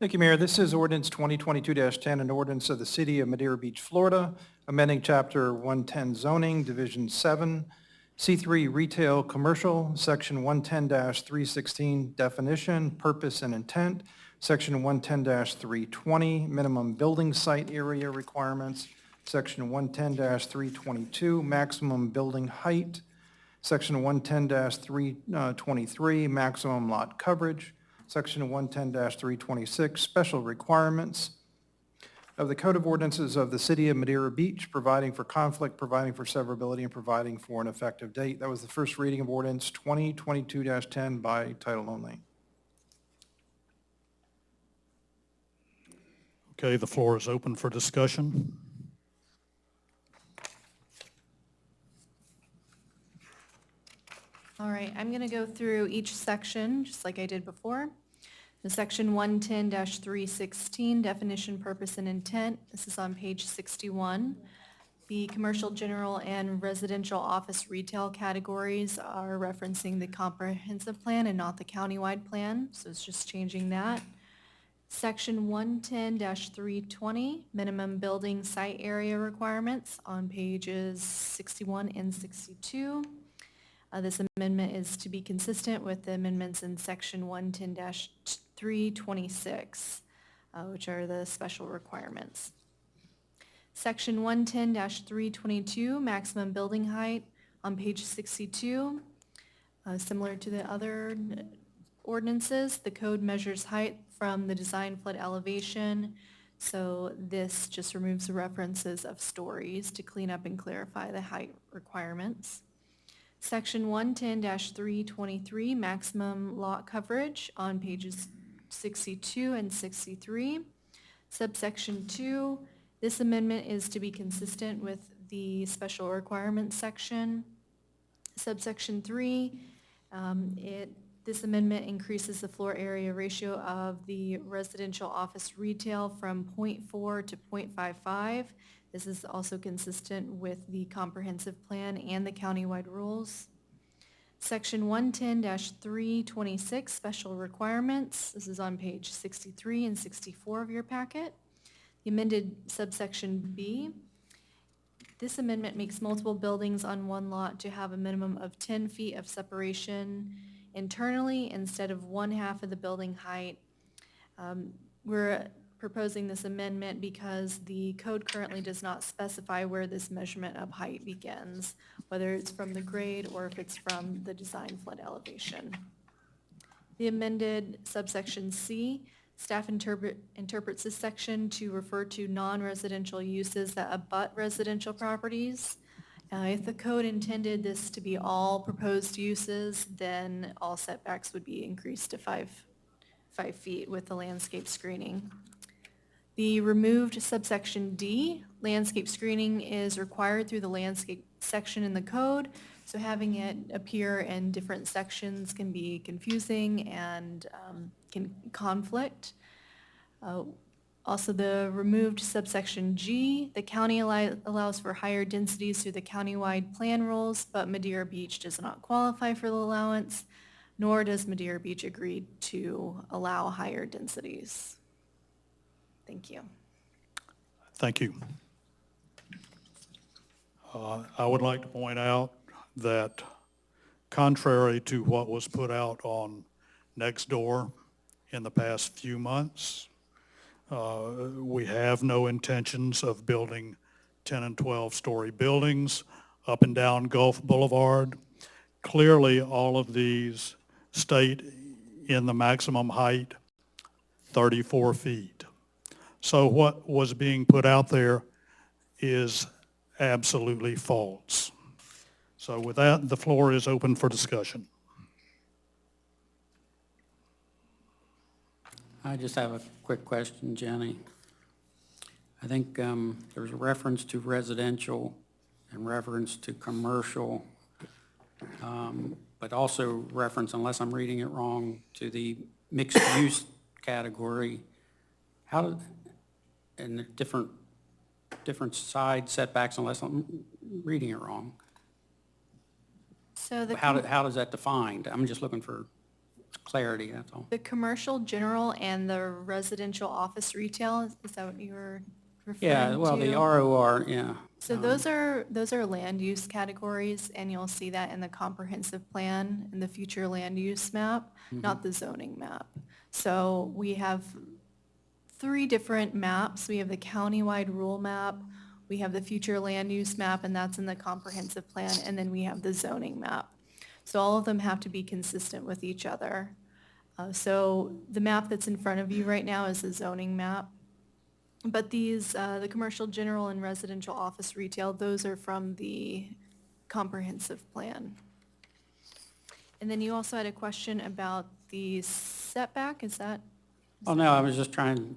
Thank you, Mayor. This is ordinance 2022-10, an ordinance of the City of Madeira Beach, Florida, amending Chapter 110 zoning, Division 7, C3 Retail Commercial, Section 110-316 definition, purpose, and intent, Section 110-320 minimum building site area requirements, Section 110-322 maximum building height, Section 110-323 maximum lot coverage, Section 110-326 special requirements of the Code of Ordinances of the City of Madeira Beach, providing for conflict, providing for severability, and providing for an effective date. That was the first reading of ordinance 2022-10 by title only. Okay, the floor is open for discussion. All right, I'm going to go through each section, just like I did before. The section 110-316, definition, purpose, and intent. This is on page 61. The commercial, general, and residential office retail categories are referencing the comprehensive plan and not the countywide plan, so it's just changing that. Section 110-320, minimum building site area requirements on pages 61 and 62. This amendment is to be consistent with the amendments in Section 110-326, which are the special requirements. Section 110-322, maximum building height, on page 62. Similar to the other ordinances, the code measures height from the design flood elevation, so this just removes the references of stories to clean up and clarify the height requirements. Section 110-323, maximum lot coverage, on pages 62 and 63. Subsection 2, this amendment is to be consistent with the special requirements section. Subsection 3, this amendment increases the floor area ratio of the residential office retail from 0.4 to 0.55. This is also consistent with the comprehensive plan and the countywide rules. Section 110-326, special requirements. This is on page 63 and 64 of your packet. The amended subsection B. This amendment makes multiple buildings on one lot to have a minimum of 10 feet of separation internally instead of 1/2 of the building height. We're proposing this amendment because the code currently does not specify where this measurement of height begins, whether it's from the grade or if it's from the design flood elevation. The amended subsection C, staff interprets this section to refer to non-residential uses that abut residential properties. If the code intended this to be all proposed uses, then all setbacks would be increased to 5 feet with the landscape screening. The removed subsection D, landscape screening is required through the landscape section in the code, so having it appear in different sections can be confusing and can conflict. Also, the removed subsection G, the county allows for higher densities through the countywide plan rules, but Madeira Beach does not qualify for the allowance, nor does Madeira Beach agree to allow higher densities. Thank you. Thank you. I would like to point out that contrary to what was put out on Nextdoor in the past few months, we have no intentions of building 10 and 12-story buildings up and down Gulf Boulevard. Clearly, all of these state in the maximum height, 34 feet. So what was being put out there is absolutely false. So with that, the floor is open for discussion. I just have a quick question, Jenny. I think there's a reference to residential and reference to commercial, but also reference, unless I'm reading it wrong, to the mixed-use category. And the different side setbacks, unless I'm reading it wrong. So How is that defined? I'm just looking for clarity, that's all. the commercial general and the residential office retail, is that what you were referring to? Yeah, well, the ROR, yeah. So those are land use categories, and you'll see that in the comprehensive plan and the future land use map, not the zoning map. So we have 3 different maps. We have the countywide rule map, we have the future land use map, and that's in the comprehensive plan, and then we have the zoning map. So all of them have to be consistent with each other. So the map that's in front of you right now is the zoning map. But these, the commercial general and residential office retail, those are from the comprehensive plan. And then you also had a question about the setback, is that? Oh, no, I was just trying,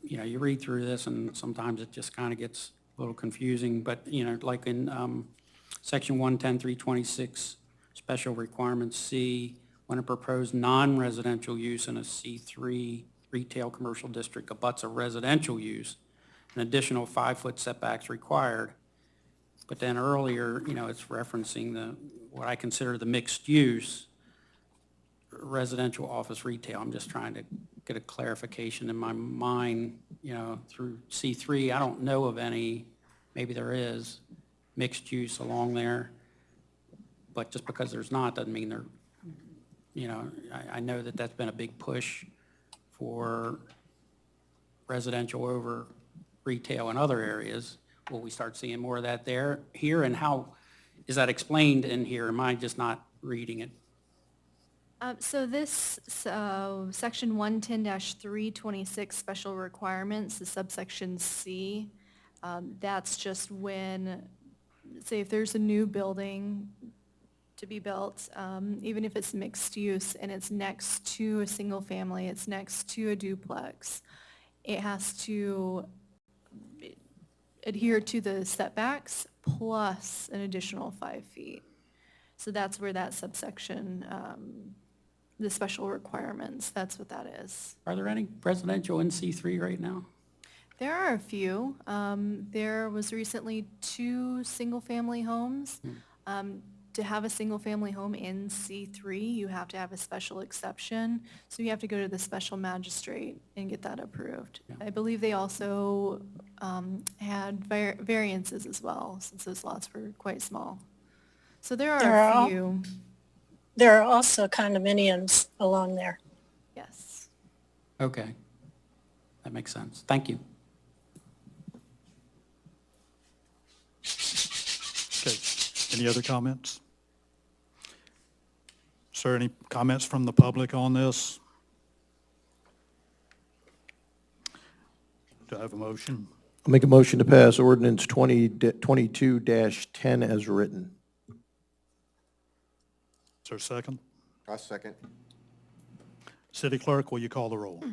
you read through this and sometimes it just kind of gets a little confusing, but, like in Section 110-326, Special Requirements C, when a proposed non-residential use in a C3 retail commercial district abuts a residential use, an additional 5-foot setbacks required. But then earlier, it's referencing what I consider the mixed use residential office retail. I'm just trying to get a clarification in my mind, through C3. I don't know of any, maybe there is, mixed use along there. but just because there's not doesn't mean there, you know, I know that that's been a big push for residential over retail in other areas. Will we start seeing more of that here, and how is that explained in here? Am I just not reading it? So this, section 110-326, special requirements, the subsection C, that's just when, say if there's a new building to be built, even if it's mixed use and it's next to a single family, it's next to a duplex, it has to adhere to the setbacks plus an additional 5 feet. So that's where that subsection, the special requirements, that's what that is. Are there any residential in C3 right now? There are a few. There was recently 2 single-family homes. To have a single-family home in C3, you have to have a special exception. So you have to go to the special magistrate and get that approved. I believe they also had variances as well, since those lots were quite small. So there are a few. There are also condominiums along there. Yes. Okay. That makes sense. Thank you. Okay, any other comments? Sir, any comments from the public on this? Do I have a motion? I'll make a motion to pass ordinance 2022-10 as written. Is there a second? I'll second. City Clerk, will you call the roll?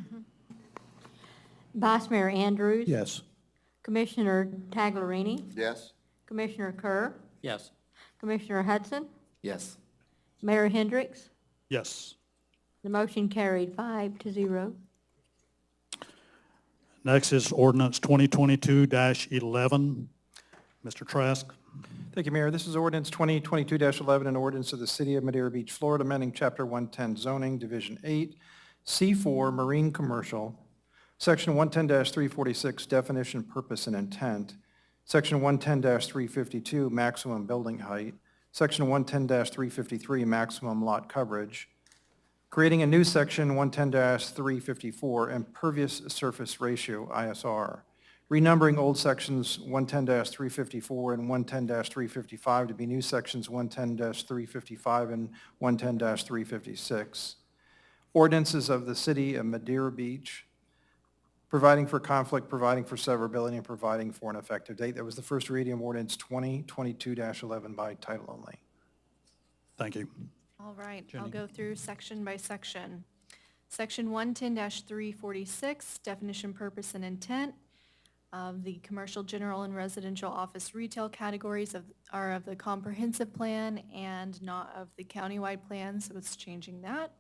Vice Mayor Andrews? Yes. Commissioner Taglerini? Yes? Commissioner Kerr? Yes. Commissioner Hudson? Yes. Mayor Hendricks? Yes. The motion carried 5-0. Next is ordinance 2022-11. Mr. Trask? Thank you, Mayor. This is ordinance 2022-11, an ordinance of the City of Madeira Beach, Florida, amending Chapter 110 zoning, Division 8, C4, Marine Commercial, Section 110-346, definition, purpose, and intent, Section 110-352, maximum building height, Section 110-353, maximum lot coverage, creating a new Section 110-354, impervious surface ratio, ISR, renumbering old Sections 110-354 and 110-355 to be new Sections 110-355 and 110-356. Ordinances of the City of Madeira Beach, providing for conflict, providing for severability, and providing for an effective date. That was the first reading of ordinance 2022-11 by title only. Thank you. All right, Jenny. I'll go through section by section. Section 110-346, definition, purpose, and intent. The commercial, general, and residential office retail categories are of the comprehensive plan and not of the countywide plan, so it's changing that.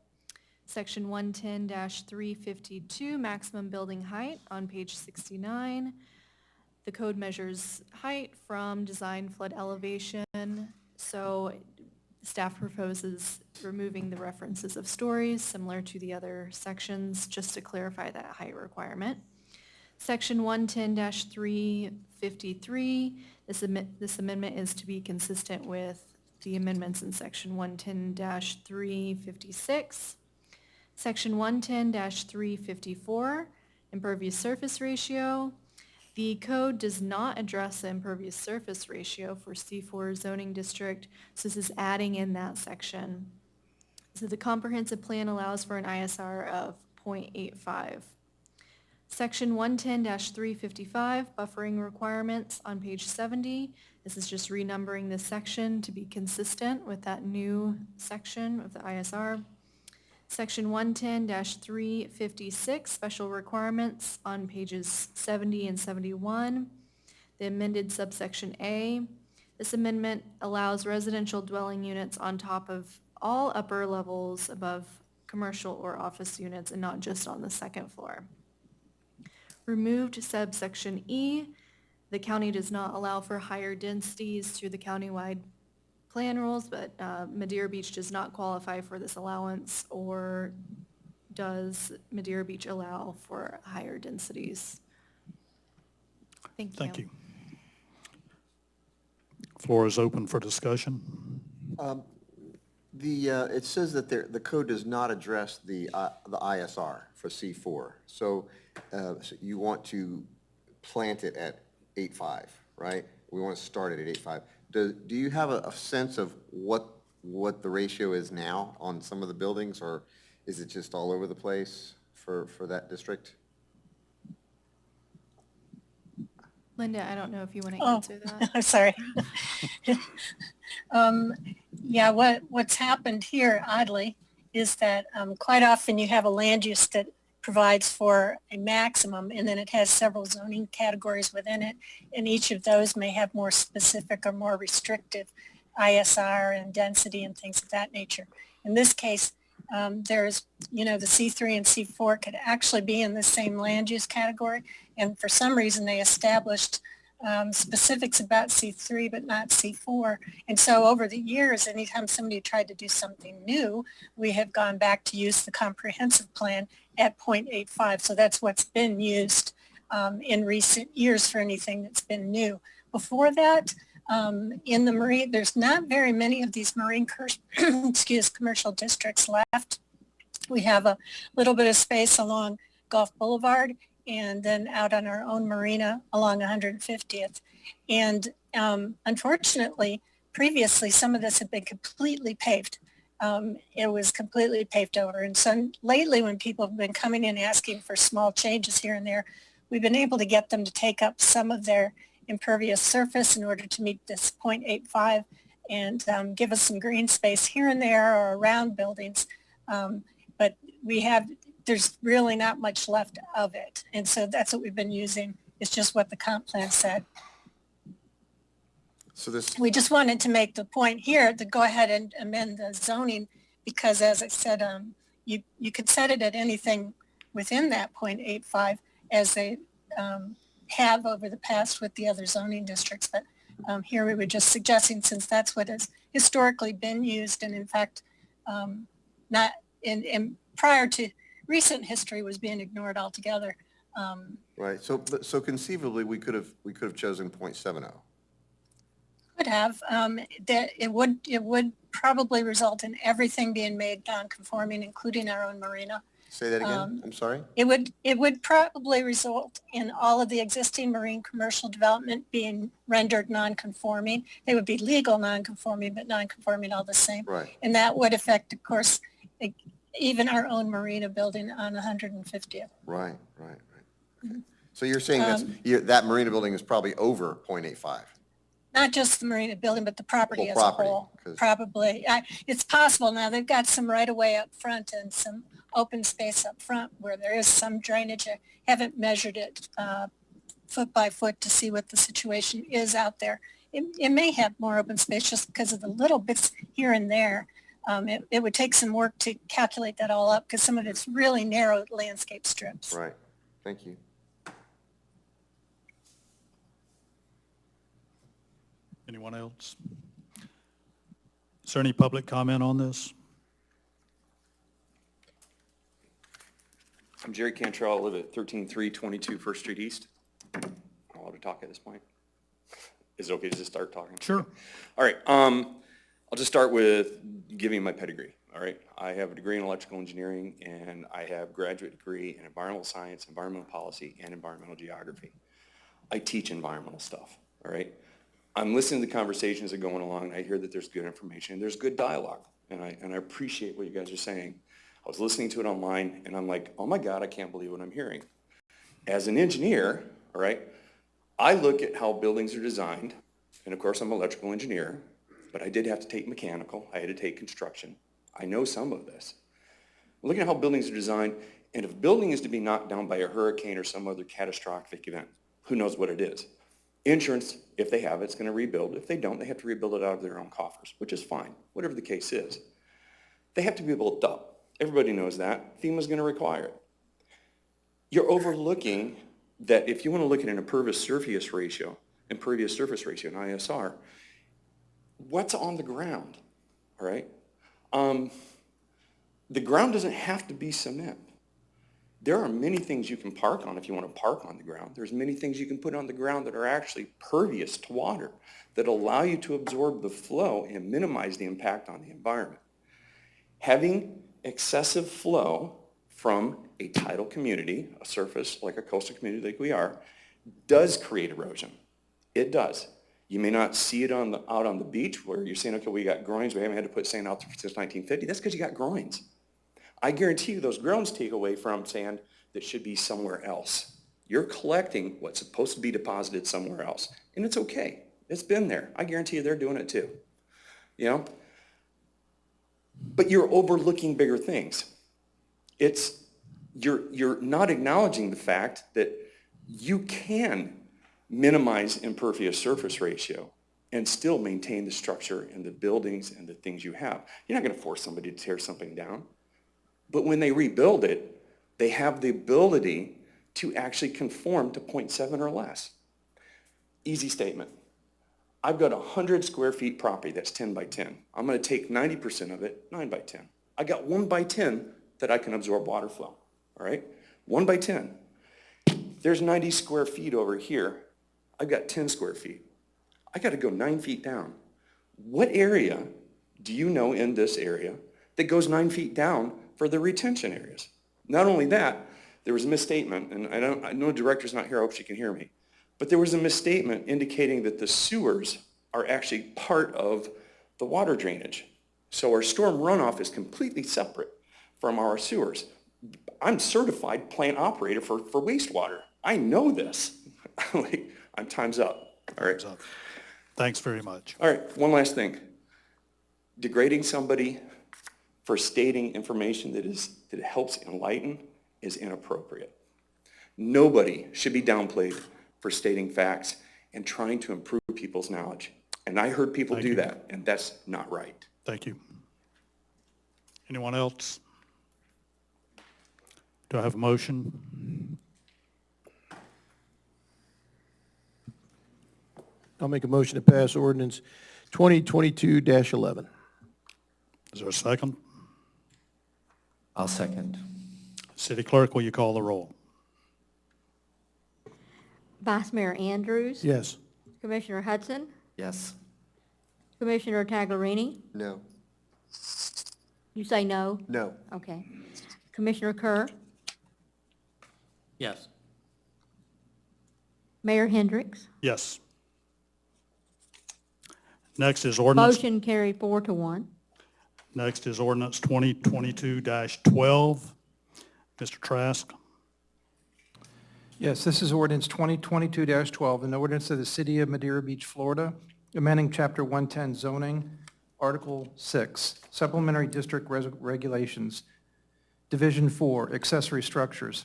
Section 110-352, maximum building height on page 69. The code measures height from design flood elevation, so staff proposes removing the references of stories similar to the other sections, just to clarify that height requirement. Section 110-353, this amendment is to be consistent with the amendments in section 110-356. Section 110-354, impervious surface ratio. The code does not address the impervious surface ratio for C4 zoning district, so this is adding in that section. So the comprehensive plan allows for an ISR of 0.85. Section 110-355, buffering requirements on page 70. This is just renumbering this section to be consistent with that new section of the ISR. Section 110-356, special requirements on pages 70 and 71. The amended subsection A. This amendment allows residential dwelling units on top of all upper levels above commercial or office units and not just on the second floor. Removed subsection E. The county does not allow for higher densities through the countywide plan rules, but Madeira Beach does not qualify for this allowance, or does Madeira Beach allow for higher densities? Thank you. Thank you. Floor is open for discussion. It says that the code does not address the ISR for C4. So you want to plant it at 8.5, right? We want to start it at 8.5. Do you have a sense of what the ratio is now on some of the buildings, or is it just all over the place for that district? Linda, I don't know if you want to Oh, answer that. I'm sorry. Yeah, what's happened here oddly is that quite often you have a land use that provides for a maximum, and then it has several zoning categories within it, and each of those may have more specific or more restrictive ISR and density and things of that nature. In this case, there's, the C3 and C4 could actually be in the same land use category, and for some reason they established specifics about C3 but not C4. And so over the years, anytime somebody tried to do something new, we have gone back to use the comprehensive plan at 0.85. So that's what's been used in recent years for anything that's been new. Before that, in the marine, there's not very many of these marine commercial districts left. We have a little bit of space along Gulf Boulevard and then out on our own marina along 150th. And unfortunately, previously, some of this had been completely paved. It was completely paved over. And so lately, when people have been coming in asking for small changes here and there, we've been able to get them to take up some of their impervious surface in order to meet this 0.85 and give us some green space here and there or around buildings. But there's really not much left of it. And so that's what we've been using. It's just what the comp plan said. So We just wanted to make the point here to go ahead and amend the zoning because, as I said, you could set it at anything within that 0.85 as they have over the past with the other zoning districts. But here we were just suggesting, since that's what has historically been used, and in fact, not in prior to recent history was being ignored altogether. Right. So conceivably, we could have chosen 0.70. Could have. That it would probably result in everything being made non-conforming, including our own marina. Say that again. I'm sorry. It would probably result in all of the existing marine commercial development being rendered non-conforming. They would be legal non-conforming, but non-conforming all the same. Right. And that would affect, of course, even our own marina building on 150th. Right. Okay. So you're saying that marina building is probably over 0.85. Not just the marina building, but the property Whole as property, a whole. 'cause- Probably. It's possible now. They've got some right of way up front and some open space up front where there is some drainage. I haven't measured it foot by foot to see what the situation is out there. It may have more open space just because of the little bits here and there. It would take some work to calculate that all up because some of it's really narrow landscape strips. Right. Thank you. Anyone else? Is there any public comment on this? I'm Jerry Cantrell. I live at 13322 First Street East. I'm allowed to talk at this point. Is it okay to just start talking? Sure. All right. I'll just start with giving my pedigree. All right. I have a degree in electrical engineering, and I have a graduate degree in environmental science, environmental policy, and environmental geography. I teach environmental stuff. All right. I'm listening to the conversations that are going along, and I hear that there's good information, and there's good dialogue, and I appreciate what you guys are saying. I was listening to it online, and I'm like, oh my God, I can't believe what I'm hearing. As an engineer, all right, I look at how buildings are designed, and of course I'm an electrical engineer, but I did have to take mechanical, I had to take construction. I know some of this. I'm looking at how buildings are designed, and if a building is to be knocked down by a hurricane or some other catastrophic event, who knows what it is? Insurance, if they have it, it's going to rebuild. If they don't, they have to rebuild it out of their own coffers, which is fine, whatever the case is. They have to be built up. Everybody knows that. FEMA's going to require it. You're overlooking that if you want to look at an impervious surface ratio, an ISR, what's on the ground, all right? The ground doesn't have to be cement. There are many things you can park on if you want to park on the ground. There's many things you can put on the ground that are actually pervious to water, that allow you to absorb the flow and minimize the impact on the environment. Having excessive flow from a tidal community, a surface like a coastal community like we are, does create erosion. It does. You may not see it out on the beach where you're saying, okay, we got groins, we haven't had to put sand out since 1950. That's because you got groins. I guarantee you those groins take away from sand that should be somewhere else. You're collecting what's supposed to be deposited somewhere else. And it's okay. It's been there. I guarantee you they're doing it too. You know? But you're overlooking bigger things. You're not acknowledging the fact that you can minimize impervious surface ratio and still maintain the structure and the buildings and the things you have. You're not going to force somebody to tear something down. But when they rebuild it, they have the ability to actually conform to 0.7 or less. Easy statement. I've got 100 square feet property that's 10 by 10. I'm going to take 90% of it, 9 by 10. I got 1 by 10 that I can absorb water flow, all right? 1 by 10. There's 90 square feet over here. I've got 10 square feet. I got to go 9 feet down. What area do you know in this area that goes 9 feet down for the retention areas? Not only that, there was a misstatement, and I know the director's not here, I hope she can hear me, but there was a misstatement indicating that the sewers are actually part of the water drainage. So our storm runoff is completely separate from our sewers. I'm certified plant operator for wastewater. I know this. I'm time's up. All right. Thanks very much. All right, one last thing. Degrading somebody for stating information that helps enlighten is inappropriate. Nobody should be downplayed for stating facts and trying to improve people's knowledge. And I heard people do that, and that's not right. Thank you. Anyone else? Do I have a motion? I'll make a motion to pass ordinance 2022-11. Is there a second? I'll second. City Clerk, will you call the roll? Vice Mayor Andrews? Yes. Commissioner Hudson? Yes. Commissioner Taglerini? No. You say no? No. Okay. Commissioner Kerr? Yes. Mayor Hendricks? Yes. Next is ordinance. Motion carried 4-1. Next is ordinance 2022-12. Mr. Trask? Yes, this is ordinance 2022-12, an ordinance of the City of Madeira Beach, Florida, amending Chapter 110 zoning, Article 6, Supplementary District Regulations, Division 4, Accessory Structures,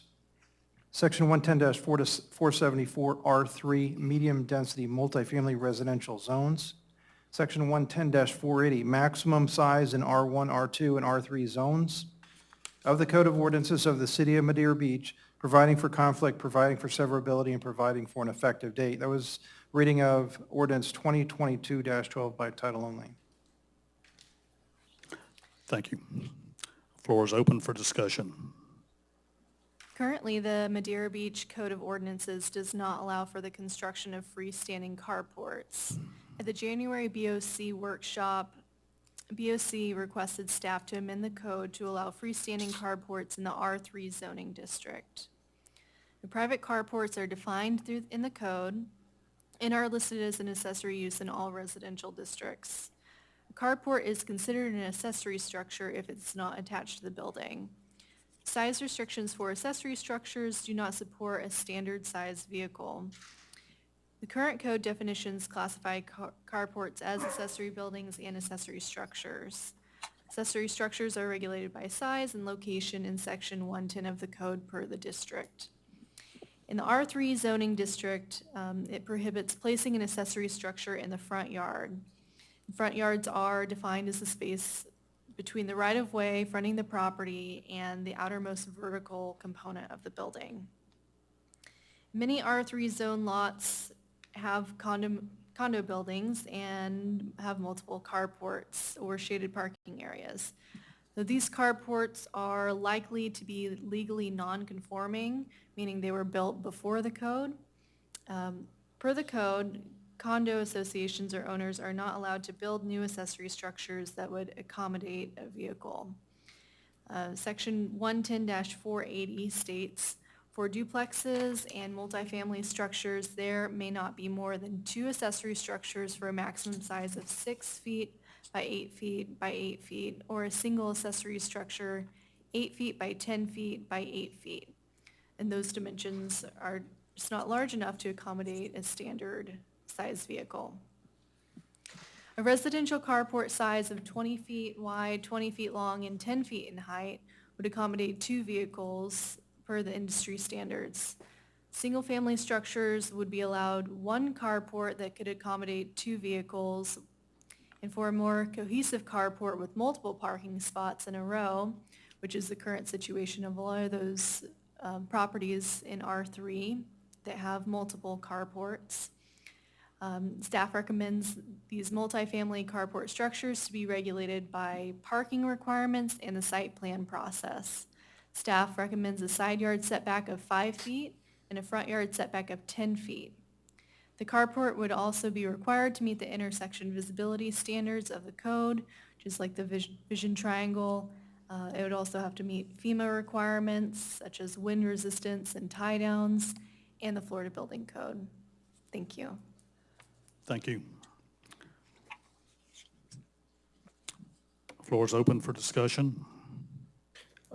Section 110-474 R3, Medium-Density Multifamily Residential Zones, Section 110-480, Maximum Size in R1, R2, and R3 Zones, of the Code of Ordinances of the City of Madeira Beach, providing for conflict, providing for severability, and providing for an effective date. That was reading of ordinance 2022-12 by title only. Thank you. Floor is open for discussion. Currently, the Madeira Beach Code of Ordinances does not allow for the construction of freestanding carports. At the January BOC workshop, BOC requested staff to amend the code to allow freestanding carports in the R3 zoning district. The private carports are defined in the code and are listed as an accessory use in all residential districts. A carport is considered an accessory structure if it's not attached to the building. Size restrictions for accessory structures do not support a standard size vehicle. The current code definitions classify carports as accessory buildings and accessory structures. Accessory structures are regulated by size and location in Section 110 of the code per the district. In the R3 zoning district, it prohibits placing an accessory structure in the front yard. Front yards are defined as the space between the right-of-way fronting the property and the outermost vertical component of the building. Many R3 zone lots have condo buildings and have multiple carports or shaded parking areas. So these carports are likely to be legally non-conforming, meaning they were built before the code. Per the code, condo associations or owners are not allowed to build new accessory structures that would accommodate a vehicle. Section 110-480 states, for duplexes and multifamily structures, there may not be more than 2 accessory structures for a maximum size of 6 feet by 8 feet by 8 feet, or a single accessory structure 8 feet by 10 feet by 8 feet. And those dimensions are just not large enough to accommodate a standard size vehicle. A residential carport size of 20 feet wide, 20 feet long, and 10 feet in height would accommodate 2 vehicles per the industry standards. Single-family structures would be allowed 1 carport that could accommodate 2 vehicles. And for a more cohesive carport with multiple parking spots in a row, which is the current situation of a lot of those properties in R3 that have multiple carports. Staff recommends these multifamily carport structures to be regulated by parking requirements and the site plan process. Staff recommends a side yard setback of 5 feet and a front yard setback of 10 feet. The carport would also be required to meet the intersection visibility standards of the code, just like the vision triangle. It would also have to meet FEMA requirements such as wind resistance and tie downs and the Florida Building Code. Thank you. Thank you. Floor is open for discussion.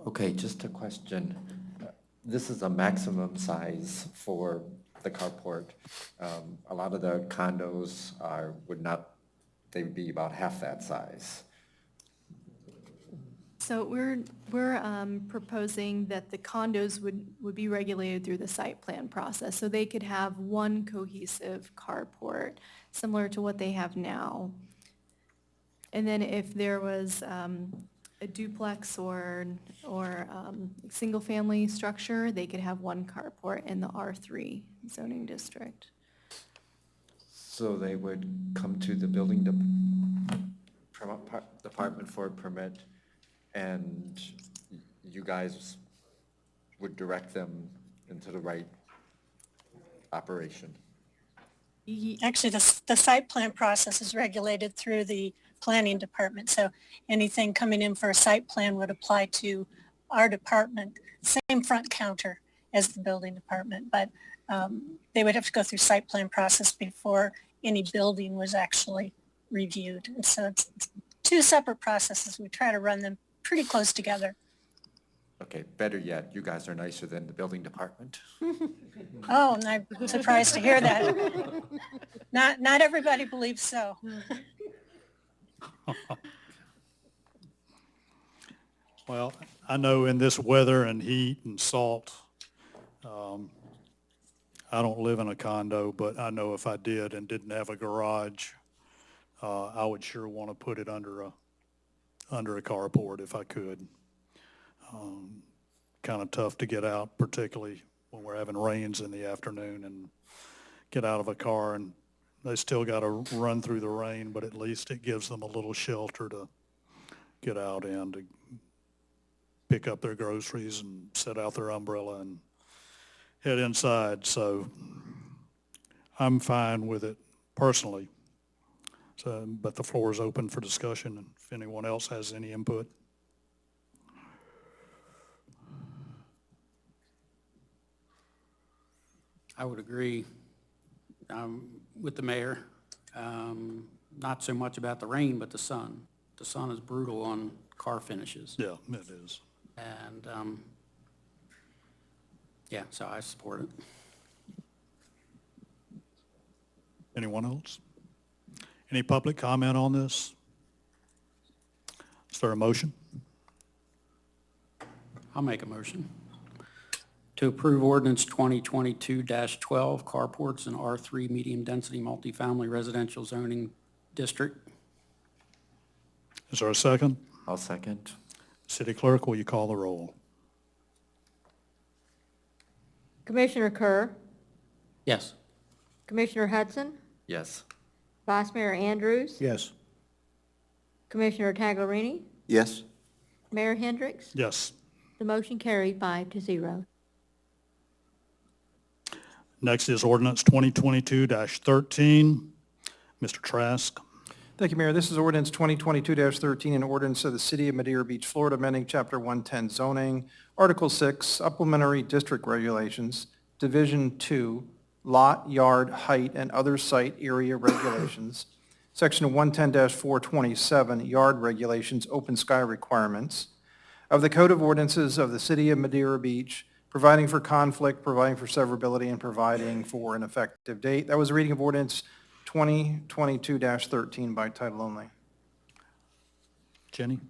Okay, just a question. This is a maximum size for the carport. A lot of the condos they would be about half that size. So we're proposing that the condos would be regulated through the site plan process, so they could have 1 cohesive carport, similar to what they have now. And then if there was a duplex or single-family structure, they could have 1 carport in the R3 zoning district. So they would come to the building department for a permit, and you guys would direct them into the right operation? Actually, the site plan process is regulated through the planning department, so anything coming in for a site plan would apply to our department, same front counter as the building department, but they would have to go through site plan process before any building was actually reviewed. And so it's 2 separate processes. We try to run them pretty close together. Okay, better yet, you guys are nicer than the building department. Oh, and I'm surprised to hear that. Not everybody believes so. Well, I know in this weather and heat and salt, I don't live in a condo, but I know if I did and didn't have a garage, I would sure want to put it under a carport if I could. Kind of tough to get out, particularly when we're having rains in the afternoon and get out of a car, and they still got to run through the rain, but at least it gives them a little shelter to get out in, to pick up their groceries and set out their umbrella and head inside. So I'm fine with it personally. So, but the floor is open for discussion, and if anyone else has any input. I would agree with the mayor. Not so much about the rain, but the sun. The sun is brutal on car finishes. Yeah, it is. And, yeah, so I support it. Anyone else? Any public comment on this? Is there a motion? I'll make a motion to approve ordinance 2022-12, carports in R3 medium-density multifamily residential zoning district. Is there a second? I'll second. City Clerk, will you call the roll? Commissioner Kerr, Yes. Commissioner Hudson, Yes. Vice Mayor Andrews, Yes. Commissioner Taglerini, Yes? Mayor Hendricks? Yes. The motion carried 5-0. Next is ordinance 2022-13. Mr. Trask. Thank you, Mayor. This is ordinance 2022-13, an ordinance of the City of Madeira Beach, Florida, amending Chapter 110 zoning, Article 6, supplementary district regulations, Division 2, lot, yard, height, and other site area regulations, Section 110-427, yard regulations, open sky requirements, of the Code of Ordinances of the City of Madeira Beach, providing for conflict, providing for severability, and providing for an effective date. That was a reading of ordinance 2022-13 by title only. Jenny?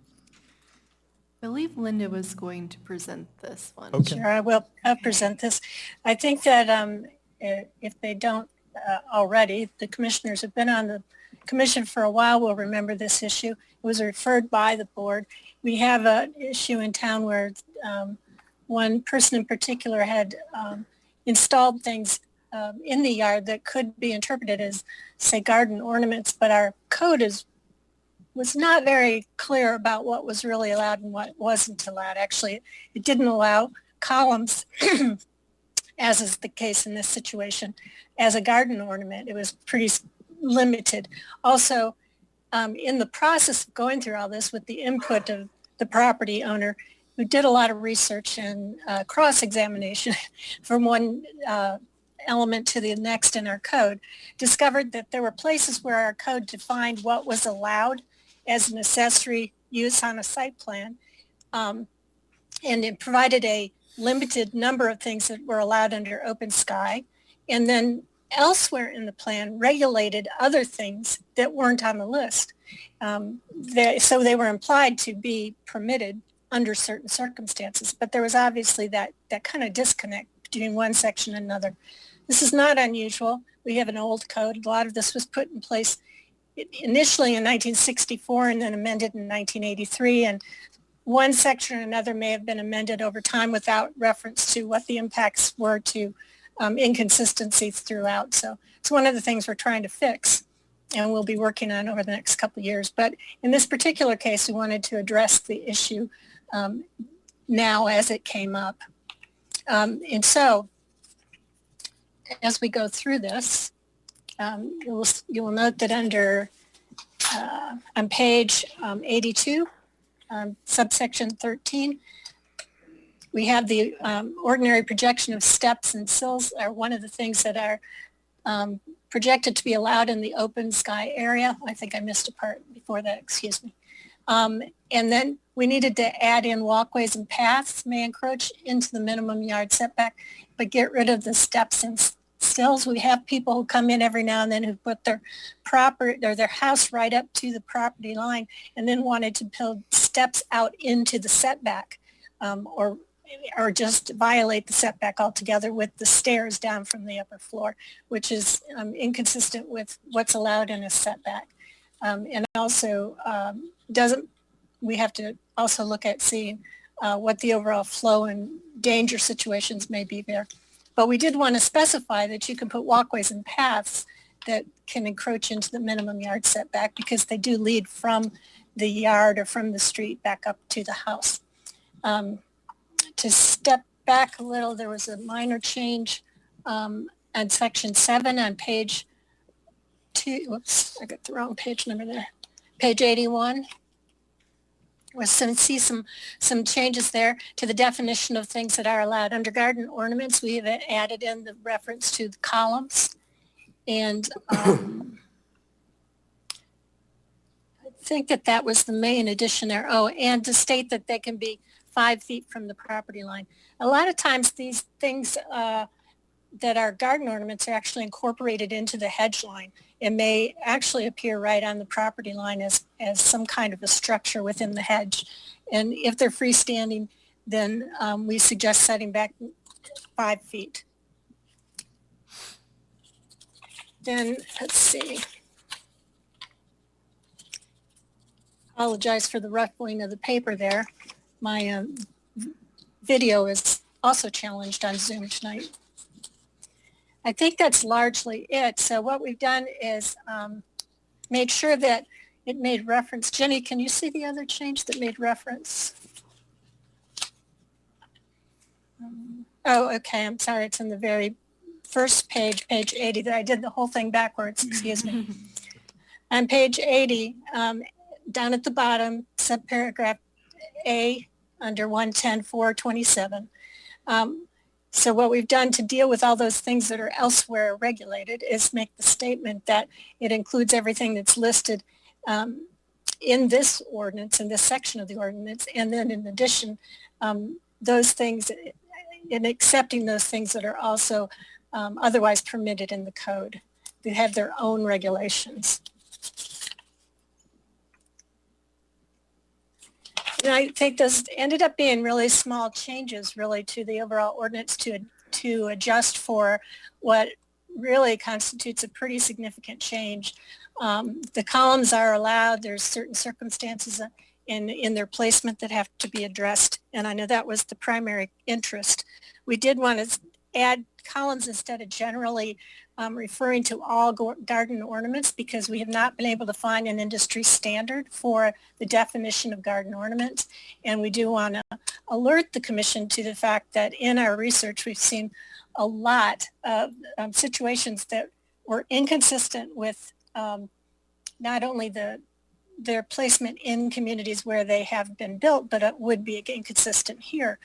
I believe Linda was going to present this one. Okay. Sure, I will present this. I think that if they don't already, the commissioners have been on the commission for a while, will remember this issue. It was referred by the board. We have an issue in town where one person in particular had installed things in the yard that could be interpreted as, say, garden ornaments, but our code was not very clear about what was really allowed and what wasn't allowed. Actually, it didn't allow columns, as is the case in this situation, as a garden ornament. It was pretty limited. Also, in the process of going through all this with the input of the property owner, who did a lot of research and cross-examination from one element to the next in our code, discovered that there were places where our code defined what was allowed as an accessory use on a site plan, and it provided a limited number of things that were allowed under open sky, and then elsewhere in the plan regulated other things that weren't on the list. So they were implied to be permitted under certain circumstances, but there was obviously that kind of disconnect between one section and another. This is not unusual. We have an old code. A lot of this was put in place initially in 1964 and then amended in 1983, and one section or another may have been amended over time without reference to what the impacts were to inconsistencies throughout. So it's one of the things we're trying to fix and we'll be working on over the next couple of years. But in this particular case, we wanted to address the issue now as it came up. And so as we go through this, you will note that under on page 82, subsection 13, we have the ordinary projection of steps and sills are one of the things that are projected to be allowed in the open sky area. I think I missed a part before that, excuse me. And then we needed to add in walkways and paths may encroach into the minimum yard setback, but get rid of the steps and sills. We have people who come in every now and then who put their property or their house right up to the property line and then wanted to build steps out into the setback, or just violate the setback altogether with the stairs down from the upper floor, which is inconsistent with what's allowed in a setback. And also we have to also look at seeing what the overall flow and danger situations may be there. But we did want to specify that you can put walkways and paths that can encroach into the minimum yard setback because they do lead from the yard or from the street back up to the house. To step back a little, there was a minor change on section 7 on page 2. Whoops, I got the wrong page number there. Page 81. We'll see some changes there to the definition of things that are allowed. Under garden ornaments, we have added in the reference to the columns. And I think that was the main addition there. Oh, and to state that they can be 5 feet from the property line. A lot of times these things that are garden ornaments are actually incorporated into the hedge line and may actually appear right on the property line as some kind of a structure within the hedge. And if they're freestanding, then we suggest setting back 5 feet. Then, let's see. Apologize for the ruffling of the paper there. My video is also challenged on Zoom tonight. I think that's largely it. So what we've done is made sure that it made reference. Jenny, can you see the other change that made reference? Oh, okay, I'm sorry, it's in the very first page, page 80, that I did the whole thing backwards, excuse me. On page 80, down at the bottom, subparagraph A, under 110.427. So what we've done to deal with all those things that are elsewhere regulated is make the statement that it includes everything that's listed in this ordinance, in this section of the ordinance, and then in addition, those things, in accepting those things that are also otherwise permitted in the code. They have their own regulations. And I think those ended up being really small changes really to the overall ordinance to adjust for what really constitutes a pretty significant change. The columns are allowed. There's certain circumstances in their placement that have to be addressed. And I know that was the primary interest. We did want to add columns instead of generally referring to all garden ornaments because we have not been able to find an industry standard for the definition of garden ornaments. And we do want to alert the commission to the fact that in our research we've seen a lot of situations that were inconsistent with not only their placement in communities where they have been built, but it would be inconsistent here.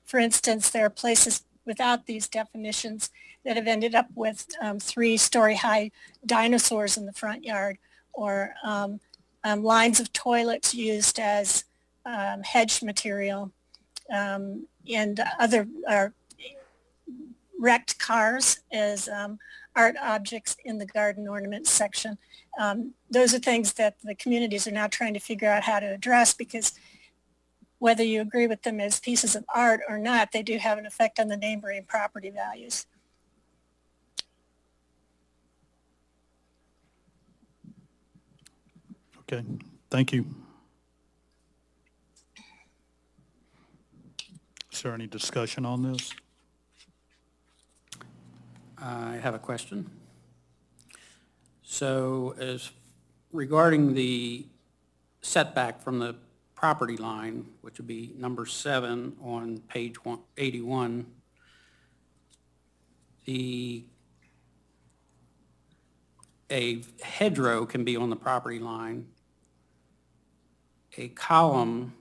For instance, there are places without these definitions that have ended up with 3-story high dinosaurs in the front yard, or lines of toilets used as hedge material, and other wrecked cars as art objects in the garden ornaments section. Those are things that the communities are now trying to figure out how to address, because whether you agree with them as pieces of art or not, they do have an effect on the neighboring property values. Okay, thank you. Is there any discussion on this? I have a question. So as regarding the setback from the property line, which would be number 7 on page 81, a hedgerow can be on the property line. A column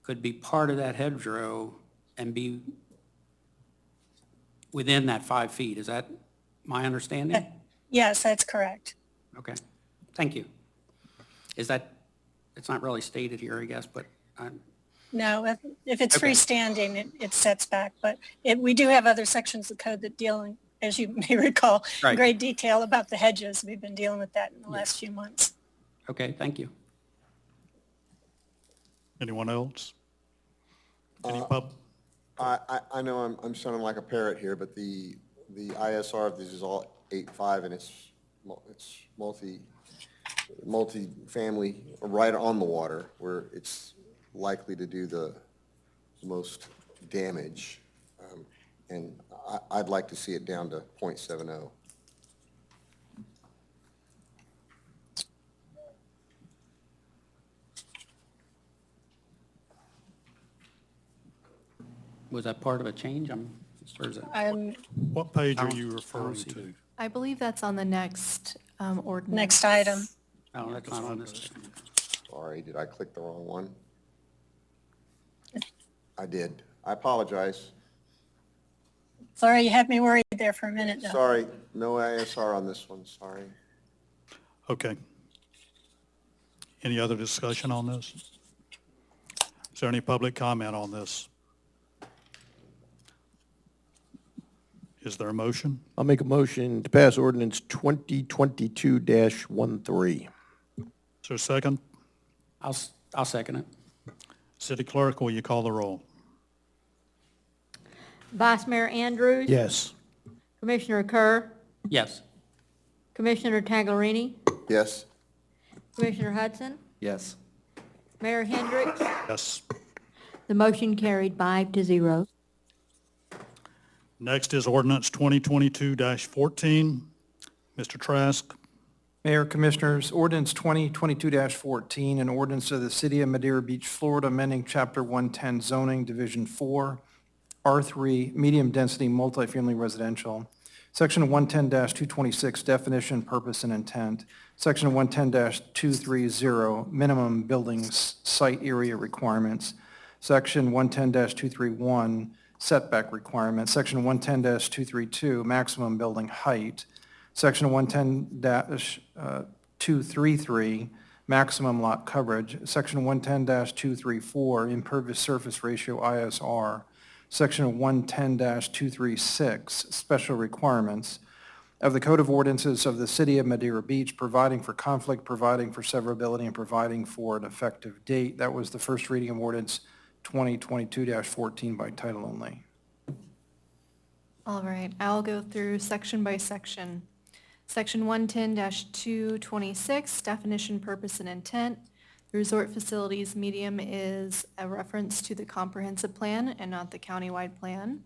could be part of that hedgerow and be within that 5 feet. Is that my understanding? Yes, that's correct. Okay, thank you. Is that, it's not really stated here, I guess, but No, if it's Okay. freestanding, it sets back, but we do have other sections of code that deal in, as you may recall, in Right. great detail about the hedges. We've been dealing with that in the last few months. okay, thank you. Anyone else? Any pub? I know I'm sounding like a parrot here, but the ISR of this is all 8.5 and it's multi-family right on the water where it's likely to do the most damage. And I'd like to see it down to .70. Was that part of a change? Or is it? What page are I you don't referring see to? I believe that's on the next ordinance. Next item. Oh, that's not on this. Sorry, did I click the wrong one? I did. I apologize. Sorry, you had me worried there for a minute. though. Sorry, no ISR on this one, sorry. Okay. Any other discussion on this? Is there any public comment on this? Is there a motion? I'll make a motion to pass ordinance 2022-13. Is there a second? I'll second it. City Clerk, will you call the roll? Vice Mayor Andrews? Yes. Commissioner Kerr? Yes. Commissioner Taglerini? Yes? Commissioner Hudson? Yes. Mayor Hendricks? Yes. The motion carried 5-0. Next is ordinance 2022-14. Mr. Trask. Mayor, Commissioners, Ordinance 2022-14, an ordinance of the City of Madeira Beach, Florida, amending Chapter 110 zoning, Division 4, R3, medium-density multifamily residential, Section 110-226, definition, purpose, and intent, Section 110-230, minimum buildings site area requirements, Section 110-231, setback requirements, Section 110-232, maximum building height, Section 110-233, maximum lot coverage, Section 110-234, impervious surface ratio, ISR, Section 110-236, special requirements of the Code of Ordinances of the City of Madeira Beach, providing for conflict, providing for severability, and providing for an effective date. That was the first reading of Ordinance 2022-14 by title only. All right, I'll go through section by section. Section 110-226, definition, purpose, and intent. The resort facilities medium is a reference to the comprehensive plan and not the countywide plan.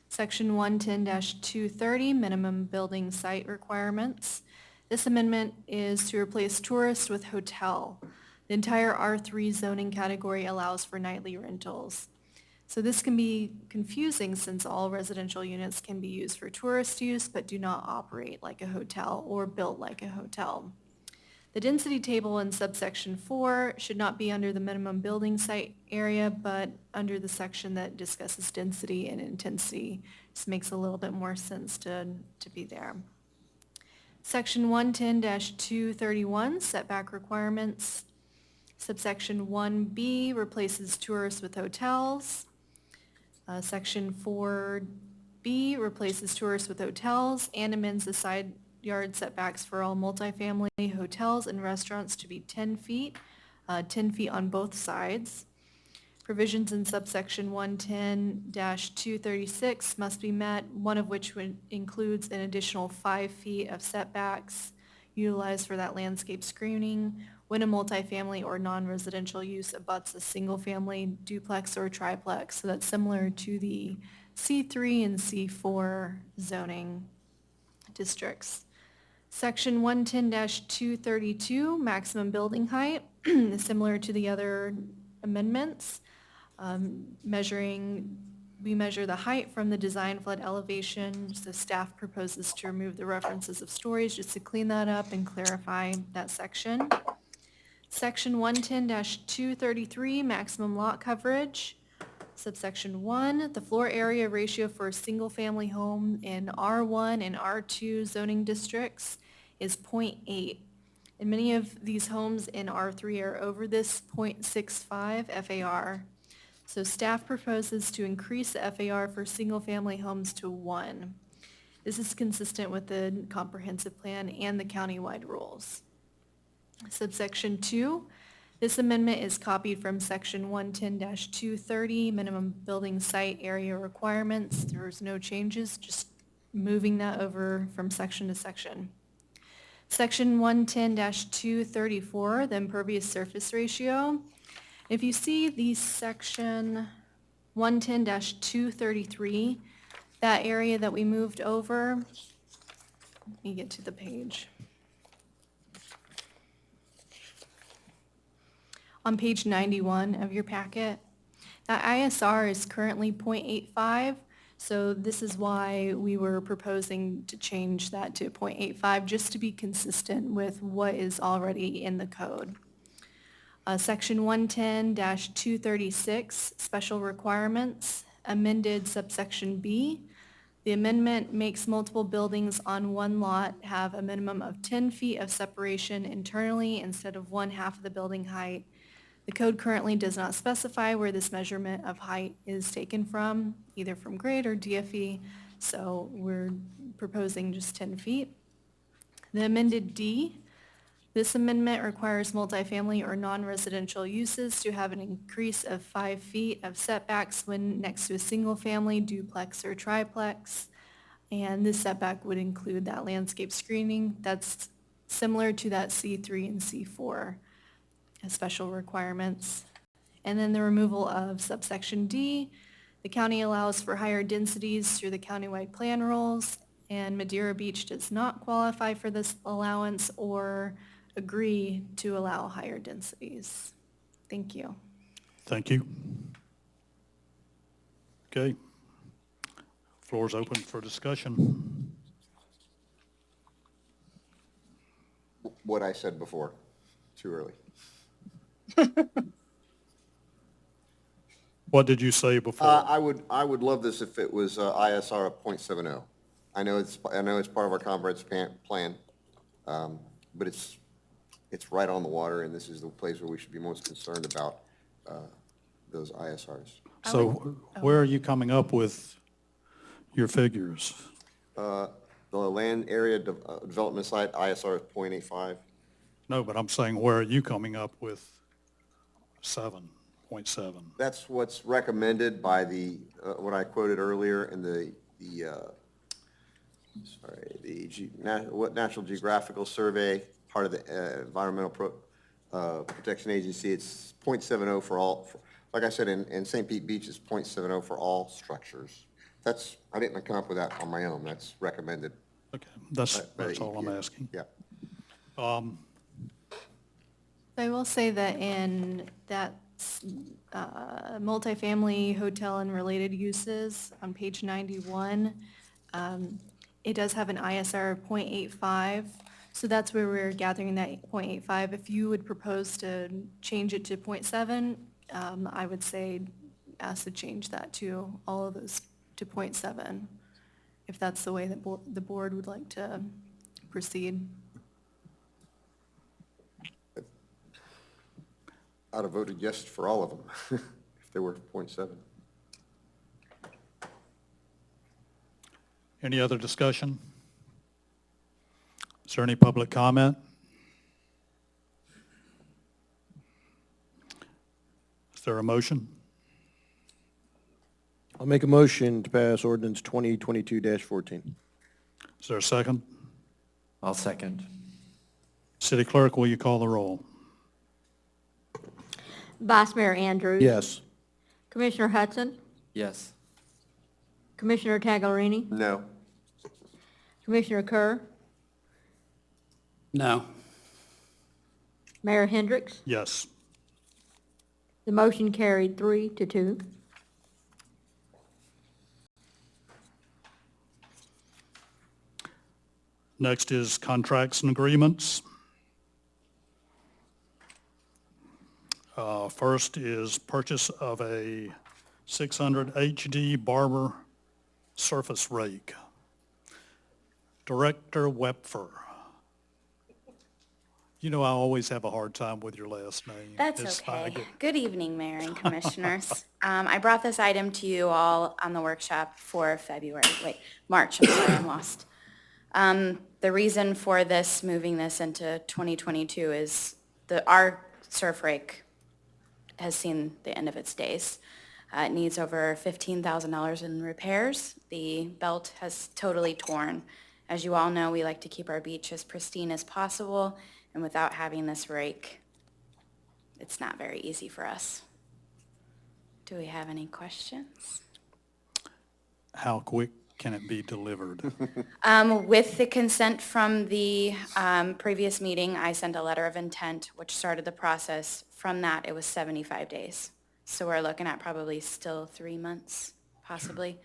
Section 110-230, minimum building site requirements. This amendment is to replace tourist with hotel. The entire R3 zoning category allows for nightly rentals. So this can be confusing since all residential units can be used for tourist use but do not operate like a hotel or built like a hotel. The density table in subsection 4 should not be under the minimum building site area but under the section that discusses density and intensity. This makes a little bit more sense to be there. Section 110-231, setback requirements. Subsection 1B replaces tourists with hotels. Section 4B replaces tourists with hotels and amends the side yard setbacks for all multifamily hotels and restaurants to be 10 feet, 10 feet on both sides. Provisions in subsection 110-236 must be met, one of which includes an additional 5 feet of setbacks utilized for that landscape screening when a multifamily or non-residential use abuts a single-family duplex or triplex. So that's similar to the C3 and C4 zoning districts. Section 110-232, maximum building height, is similar to the other amendments. We measure the height from the design flood elevation, so staff proposes to remove the references of stories just to clean that up and clarify that section. Section 110-233, maximum lot coverage. Subsection 1, the floor area ratio for a single-family home in R1 and R2 zoning districts is 0.8. And many of these homes in R3 are over this 0.65 FAR. So staff proposes to increase the FAR for single-family homes to 1. This is consistent with the comprehensive plan and the countywide rules. Subsection 2, this amendment is copied from section 110-230, minimum building site area requirements. There's no changes, just moving that over from section to section. Section 110-234, the impervious surface ratio. If you see the section 110-233, that area that we moved over, let me get to the page. On page 91 of your packet, that ISR is currently 0.85, so this is why we were proposing to change that to 0.85, just to be consistent with what is already in the code. Section 110-236, special requirements, amended subsection B. The amendment makes multiple buildings on one lot have a minimum of 10 feet of separation internally instead of 1/2 of the building height. The code currently does not specify where this measurement of height is taken from, either from grade or DFE, so we're proposing just 10 feet. The amended D, this amendment requires multifamily or non-residential uses to have an increase of 5 feet of setbacks when next to a single-family duplex or triplex, and this setback would include that landscape screening. That's similar to that C3 and C4 special requirements. And then the removal of subsection D. The county allows for higher densities through the countywide plan rules, and Madeira Beach does not qualify for this allowance or agree to allow higher densities. Thank you. Thank you. Okay. Floor is open for discussion. What I said before, too early. What did you say before? I would love this if it was ISR of .70. I know it's part of our comprehensive plan, but it's right on the water, and this is the place where we should be most concerned about those ISRs. So where are you coming up with your figures? The land area development site, ISR is .85. No, but I'm saying where are you coming up with 7.7? That's what's recommended by the, what I quoted earlier in the National Geographical Survey, part of the Environmental Protection Agency. It's .70 for all, like I said, in St. Pete Beach, it's .70 for all structures. I didn't come up with that on my own. That's recommended. Okay, that's by the all I'm EPA. asking. Yeah. I will say that in that multifamily hotel and related uses on page 91, it does have an ISR of .85, so that's where we're gathering that .85. If you would propose to change it to .7, I would say ask to change that to all of those to .7, if that's the way that the board would like to proceed. I'd have voted yes for all of them if they were .7. Any other discussion? Is there any public comment? Is there a motion? I'll make a motion to pass ordinance 2022-14. Is there a second? I'll second. City Clerk, will you call the roll? Vice Mayor Andrews? Yes. Commissioner Hudson? Yes. Commissioner Taglerini? No. Commissioner Kerr? No. Mayor Hendricks? Yes. The motion carried 3-2. Next is contracts and agreements. First is purchase of a 600 HD Barber surface rake. Director Wepfer. You know I always have a hard time with your last name. That's It's fine. okay. Good evening, Mayor and Commissioners. I brought this item to you all on the workshop for March, I'm sorry, I'm lost. The reason for this, moving this into 2022 is our surf rake has seen the end of its days. It needs over $15,000 in repairs. The belt has totally torn. As you all know, we like to keep our beach as pristine as possible, and without having this rake, it's not very easy for us. Do we have any questions? How quick can it be delivered? With the consent from the previous meeting, I sent a letter of intent, which started the process. From that, it was 75 days. So we're looking at probably still 3 months, possibly.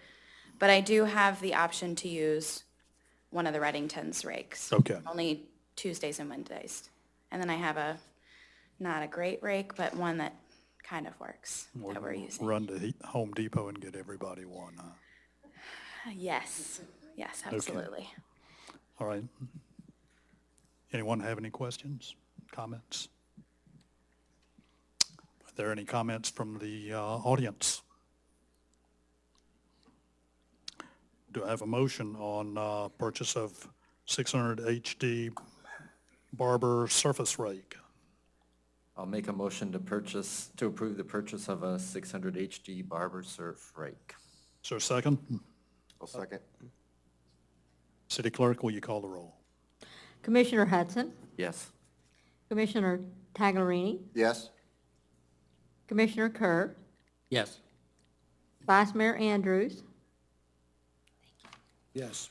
But I do have the option to use one of the Reddington's rakes. Okay. Only Tuesdays and Wednesdays. And then I have not a great rake, but one that kind of works that we're using. Run to Home Depot and get everybody one, huh? Yes, absolutely. All right. Anyone have any questions, comments? Are there any comments from the audience? Do I have a motion on purchase of 600 HD Barber surface rake? I'll make a motion to approve the purchase of a 600 HD Barber surf rake. Is there a second? I'll second. City Clerk, will you call the roll? Commissioner Hudson? Yes. Commissioner Taglerini? Yes. Commissioner Kerr? Yes. Vice Mayor Andrews? Yes.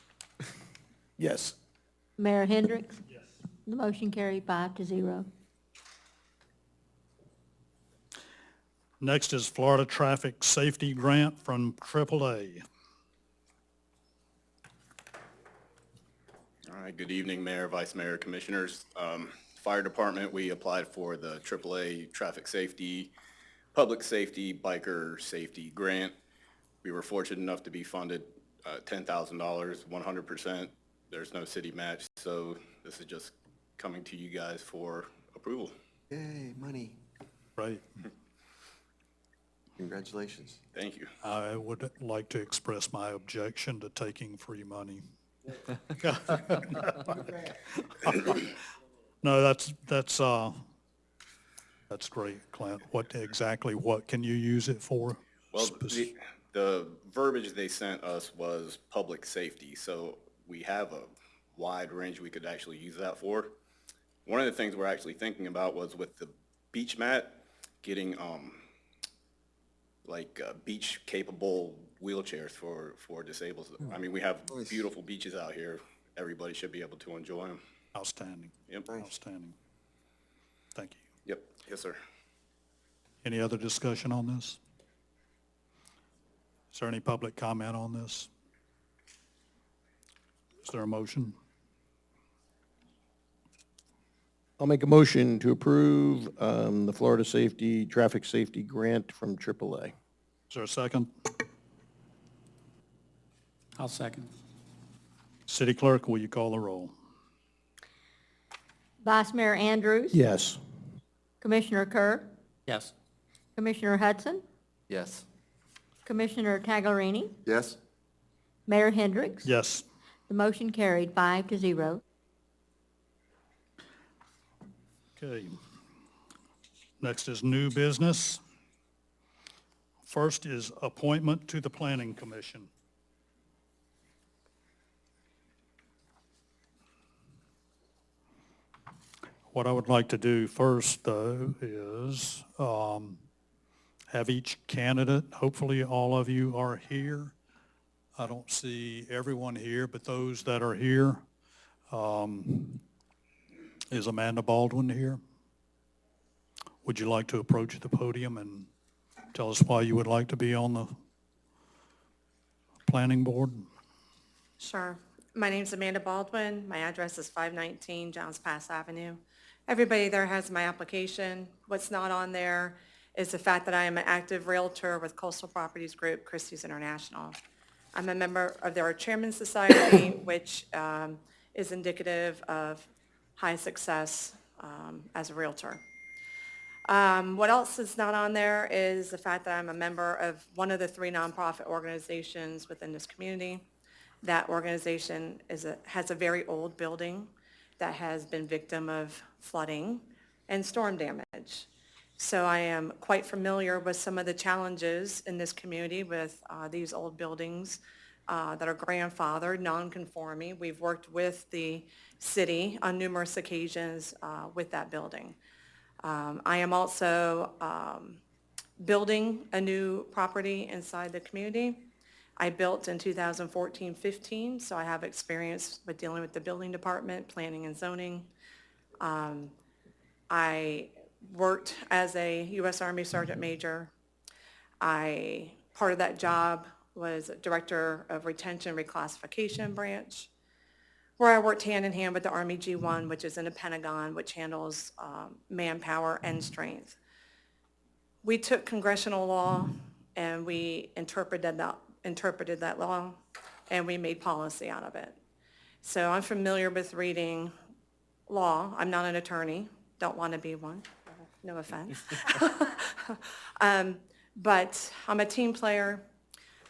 Yes. Mayor Hendricks? Yes. The motion carried 5-0. Next is Florida Traffic Safety Grant from AAA. All right, good evening, Mayor, Vice Mayor, Commissioners. Fire Department, we applied for the AAA Traffic Safety, Public Safety, Biker Safety Grant. We were fortunate enough to be funded $10,000, 100%. There's no city match, so this is just coming to you guys for approval. Yay, money. Right. Congratulations. Thank you. I would like to express my objection to taking free money. No, that's great, Clint. What can you use it for? Well, the verbiage they sent us was public safety, so we have a wide range we could actually use that for. One of the things we're actually thinking about was with the beach mat, getting beach-capable wheelchairs for disabled. I mean, we have beautiful beaches out here. Everybody should be able to enjoy them. Outstanding. Yep. Outstanding. Thank you. Yep. Yes, sir. Any other discussion on this? Is there any public comment on this? Is there a motion? I'll make a motion to approve the Florida Traffic Safety Grant from AAA. Is there a second? I'll second. City Clerk, will you call the roll? Vice Mayor Andrews? Yes. Commissioner Kerr? Yes. Commissioner Hudson? Yes. Commissioner Taglerini? Yes? Mayor Hendricks? Yes. The motion carried 5-0. Okay. Next is new business. First is appointment to the Planning Commission. What I would like to do first, though, is have each candidate, hopefully all of you are here. I don't see everyone here, but those that are here, is Amanda Baldwin here? Would you like to approach the podium and tell us why you would like to be on the planning board? Sure. My name's Amanda Baldwin. My address is 519 Johns Pass Avenue. Everybody there has my application. What's not on there is the fact that I am an active realtor with Coastal Properties Group, Christie's International. I'm a member of their Chairman's Society, which is indicative of high success as a realtor. What else is not on there is the fact that I'm a member of one of the 3 nonprofit organizations within this community. That organization has a very old building that has been victim of flooding and storm damage. So I am quite familiar with some of the challenges in this community with these old buildings that are grandfathered, non-conforming. We've worked with the city on numerous occasions with that building. I am also building a new property inside the community. I built in 2014-15, so I have experience with dealing with the building department, planning and zoning. I worked as a U.S. Army Sergeant Major. Part of that job was Director of Retention Reclassification Branch, where I worked hand in hand with the Army G1, which is in the Pentagon, which handles manpower and strength. We took congressional law and we interpreted that law, and we made policy out of it. So I'm familiar with reading law. I'm not an attorney, don't want to be one, no offense. But I'm a team player.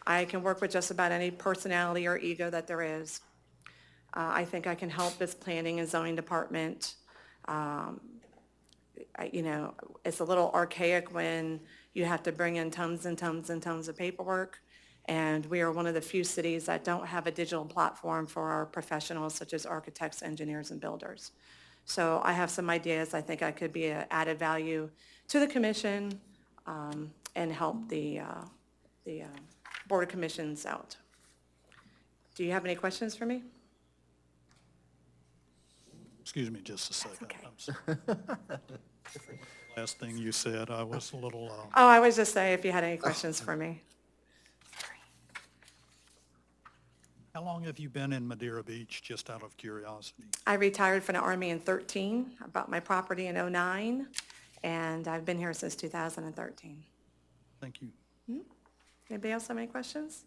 I can work with just about any personality or ego that there is. I think I can help this planning and zoning department. It's a little archaic when you have to bring in tons and tons and tons of paperwork. And we are one of the few cities that don't have a digital platform for our professionals such as architects, engineers, and builders. So I have some ideas. I think I could be an added value to the commission and help the Board of Commissions out. Do you have any questions for me? Excuse me just a second. okay. I'm sorry. Last thing you said, I was a little, Oh, I was just saying if you had any questions for me. how long have you been in Madeira Beach, just out of curiosity? I retired from the Army in 13. I bought my property in 09, and I've been here since 2013. Thank you. Anybody else have any questions?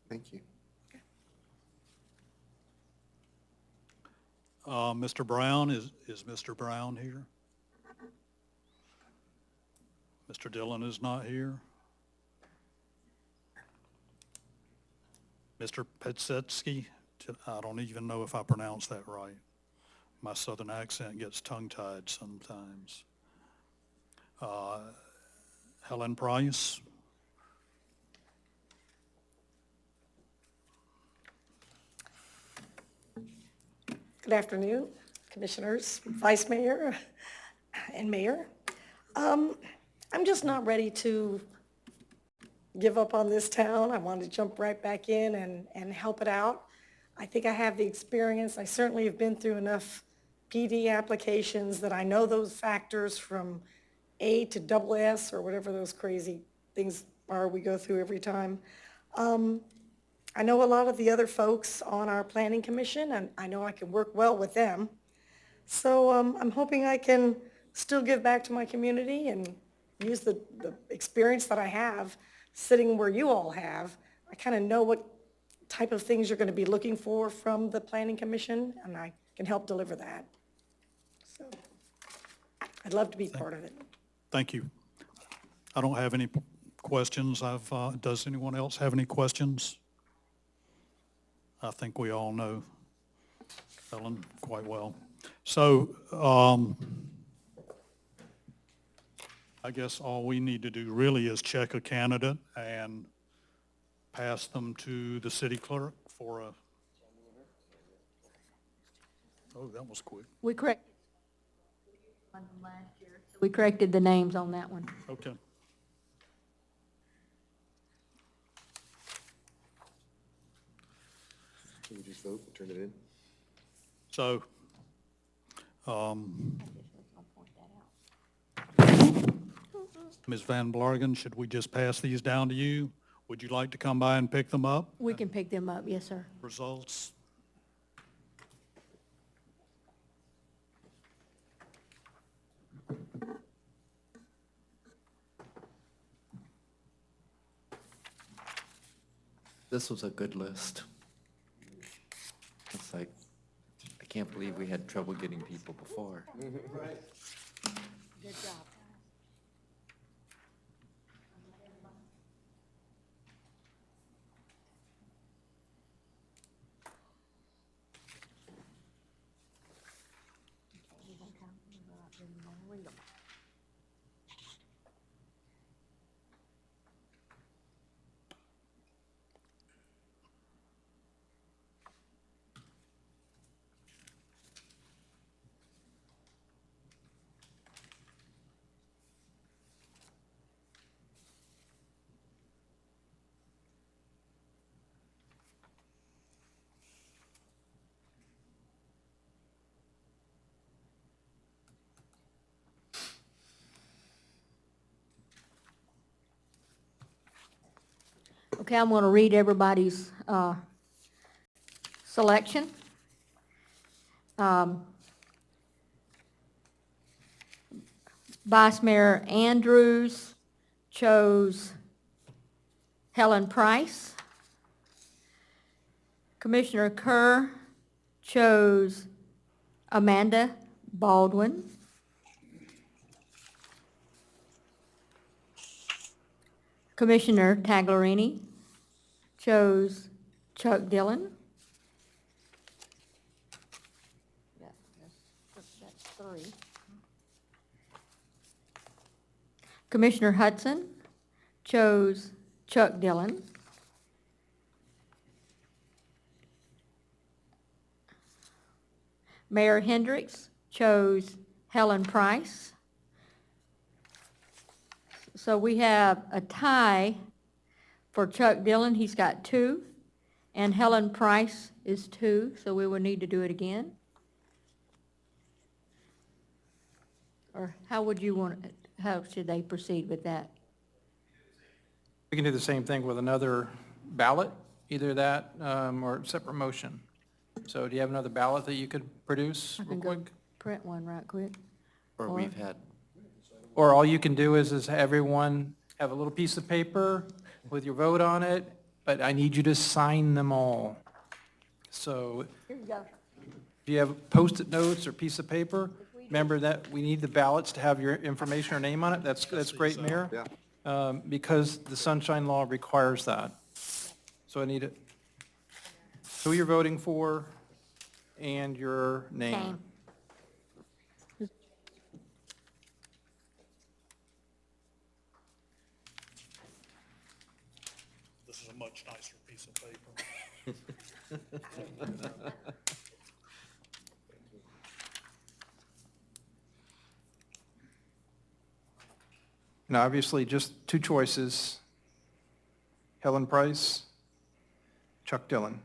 Thank you. Mr. Brown, is Mr. Brown here? Mr. Dillon is not here. Mr. Petsetsky, I don't even know if I pronounced that right. My southern accent gets tongue-tied sometimes. Helen Price? Good afternoon, Commissioners, Vice Mayor, and Mayor. I'm just not ready to give up on this town. I want to jump right back in and help it out. I think I have the experience. I certainly have been through enough PD applications that I know those factors from A to double S or whatever those crazy things are we go through every time. I know a lot of the other folks on our planning commission, and I know I can work well with them. So I'm hoping I can still give back to my community and use the experience that I have sitting where you all have. I kind of know what type of things you're going to be looking for from the planning commission, and I can help deliver that. So I'd love to be part of it. Thank you. I don't have any questions. Does anyone else have any questions? I think we all know Ellen quite well. So I guess all we need to do really is check a candidate and pass them to the city clerk for a, oh, that was quick. We corrected one from last year. We corrected the names on that one. Okay. Can we just vote and turn it in? So, Ms. Van Blargen, should we just pass these down to you? Would you like to come by and pick them up? We can pick them up, yes, sir. Results? This was a good list. It's like, I can't believe we had trouble getting people before. Good job. Okay, I'm going to read everybody's selection. Vice Mayor Andrews chose Helen Price. Commissioner Kerr chose Amanda Baldwin. Commissioner Taglerini chose Chuck Dillon. That's three. Commissioner Hudson chose Chuck Dillon. Mayor Hendricks chose Helen Price. So we have a tie for Chuck Dillon, he's got 2, and Helen Price is 2, so we will need to do it again. Or how would you want, how should they proceed with that? We can do the same thing with another ballot, either that or separate motion. So do you have another ballot that you could produce I real can go quick? print one right quick. Or we've had, Or all you can do is have everyone have a little piece of paper with your vote on it, but I need you to sign them all. So Here you go. if you have Post-it notes or piece of paper, remember that we need the ballots to have your information or name on it. That's great, Mayor. Yeah. Because the Sunshine Law requires that. So I need it, who you're voting for and your name. Name. This is a much nicer piece of paper. Now, obviously, just two choices, Helen Price, Chuck Dillon.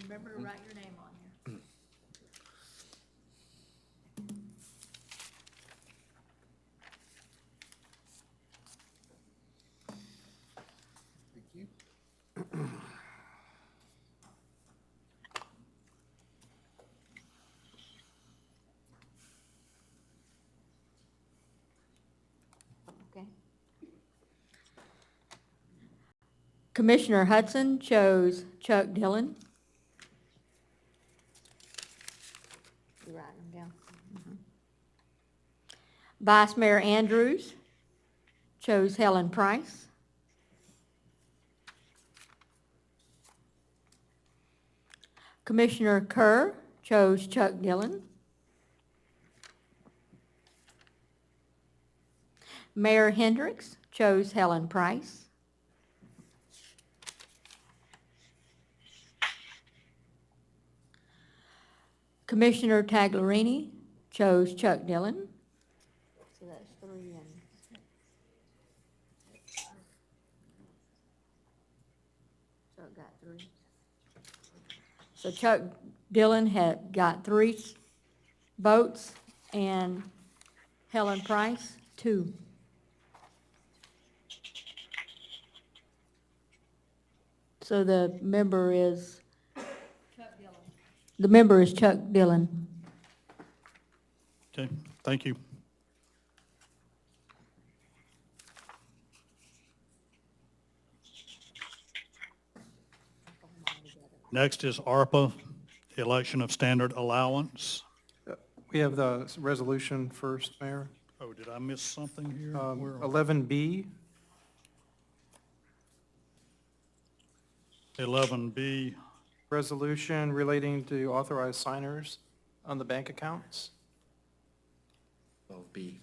Remember to write your name on here. Okay. Commissioner Hudson chose Chuck Dillon. You writing them down? Mhm. Vice Mayor Andrews chose Helen Price. Commissioner Kerr chose Chuck Dillon. Mayor Hendricks chose Helen Price. Commissioner Taglerini chose Chuck Dillon. So that's 3 and... So it got 3. So Chuck Dillon had got 3 votes and Helen Price 2. So the member is Chuck Dillon. Okay, thank you. Next is ARPA, election of standard allowance. We have the resolution first, Mayor. Oh, did I miss something here? Where are- 11B, 11B, resolution relating to authorized signers on the bank accounts. well, B.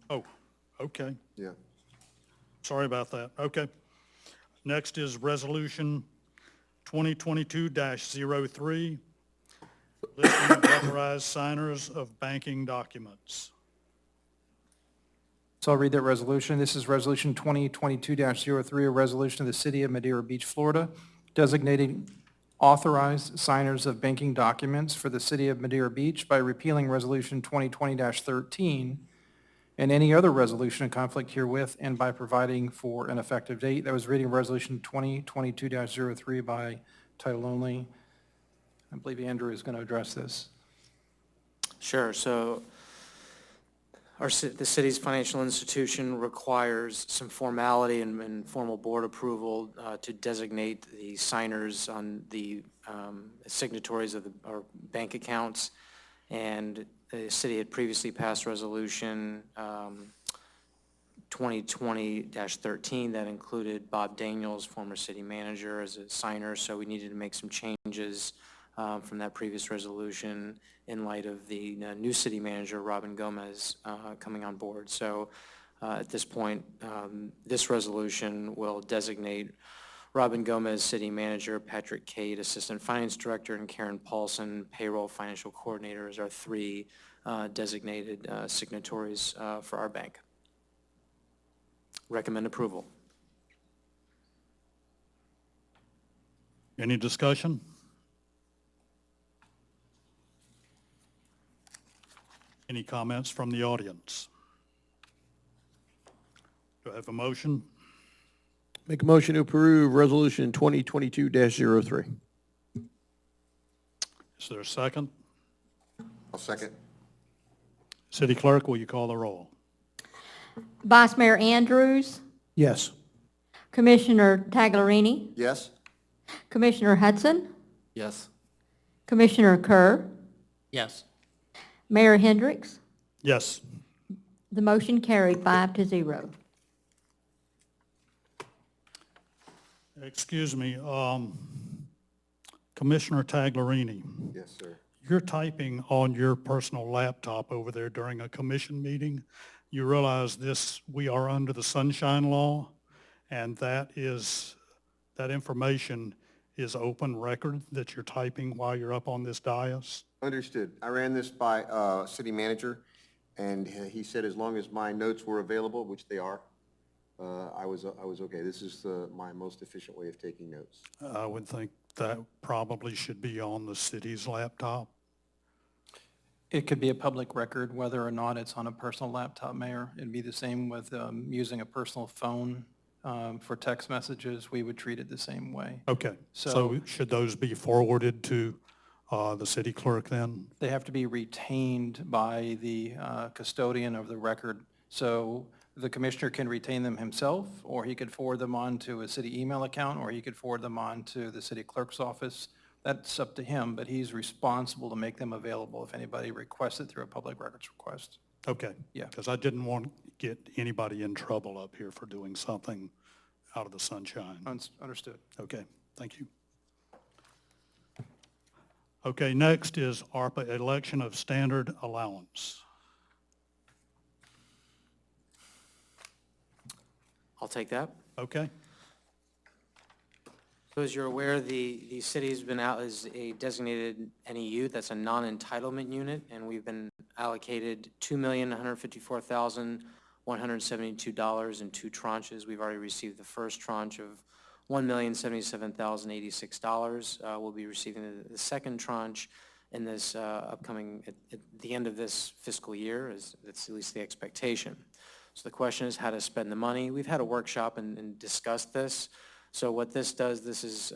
oh, okay. Yeah. Sorry about that. Okay. Next is Resolution 2022-03, listing of authorized signers of banking documents. So I'll read that resolution. This is Resolution 2022-03, a resolution of the City of Madeira Beach, Florida, designating authorized signers of banking documents for the City of Madeira Beach by repealing Resolution 2020-13 and any other resolution in conflict herewith, and by providing for an effective date. That was reading Resolution 2022-03 by title only. I believe Andrew is going to address this. Sure, so the city's financial institution requires some formality and formal board approval to designate the signers on the signatories of our bank accounts. And the city had previously passed resolution 2020-13 that included Bob Daniels, former city manager, as a signer. So we needed to make some changes from that previous resolution in light of the new city manager, Robin Gomez, coming on board. So at this point, this resolution will designate Robin Gomez, city manager, Patrick Cade, assistant finance director, and Karen Paulson, payroll financial coordinator, as our 3 designated signatories for our bank. Recommend approval. Any discussion? Any comments from the audience? Do I have a motion? Make a motion to approve Resolution 2022-03. Is there a second? I'll second. City Clerk, will you call the roll? Vice Mayor Andrews, Yes. Commissioner Taglerini, Yes? Commissioner Hudson, Yes. Commissioner Kerr, Yes. Mayor Hendricks. Yes. The motion carried 5-0. Excuse me, Commissioner Taglerini, Yes, sir. you're typing on your personal laptop over there during a commission meeting. You realize this, we are under the Sunshine Law, and that information is open record that you're typing while you're up on this dais? Understood. I ran this by city manager, and he said as long as my notes were available, which they are, I was okay. This is my most efficient way of taking notes. I would think that probably should be on the city's laptop. It could be a public record, whether or not it's on a personal laptop, Mayor. It'd be the same with using a personal phone for text messages. We would treat it the same way. Okay, So- so should those be forwarded to the city clerk then? They have to be retained by the custodian of the record. So the commissioner can retain them himself, or he could forward them on to a city email account, or he could forward them on to the city clerk's office. That's up to him, but he's responsible to make them available if anybody requests it through a public records request. Okay. Yeah. Because I didn't want to get anybody in trouble up here for doing something out of the sunshine. Understood. Okay, thank you. Okay, next is ARPA election of standard allowance. I'll take that. Okay, So as you're aware, the city's been out as a designated NEU, that's a non-entitlement unit, and we've been allocated $2,154,172 in 2 tranches. We've already received the first tranche of $1,077,086. We'll be receiving the second tranche in this upcoming, at the end of this fiscal year, that's at least the expectation. So the question is how to spend the money. We've had a workshop and discussed this. So what this does, this is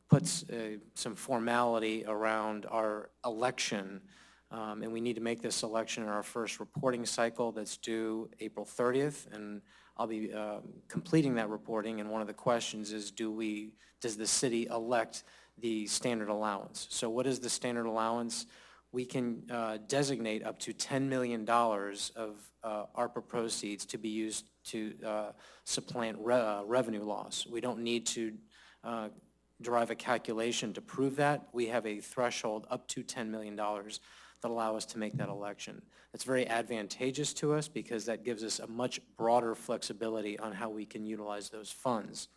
puts some formality around our election, and we need to make this election in our first reporting cycle that's due April 30th, and I'll be completing that reporting, and one of the questions is does the city elect the standard allowance? So what is the standard allowance? We can designate up to $10 million of ARPA proceeds to be used to supplant revenue loss. We don't need to derive a calculation to prove that. We have a threshold up to $10 million that allow us to make that election. It's very advantageous to us because that gives us a much broader flexibility on how we can utilize those funds.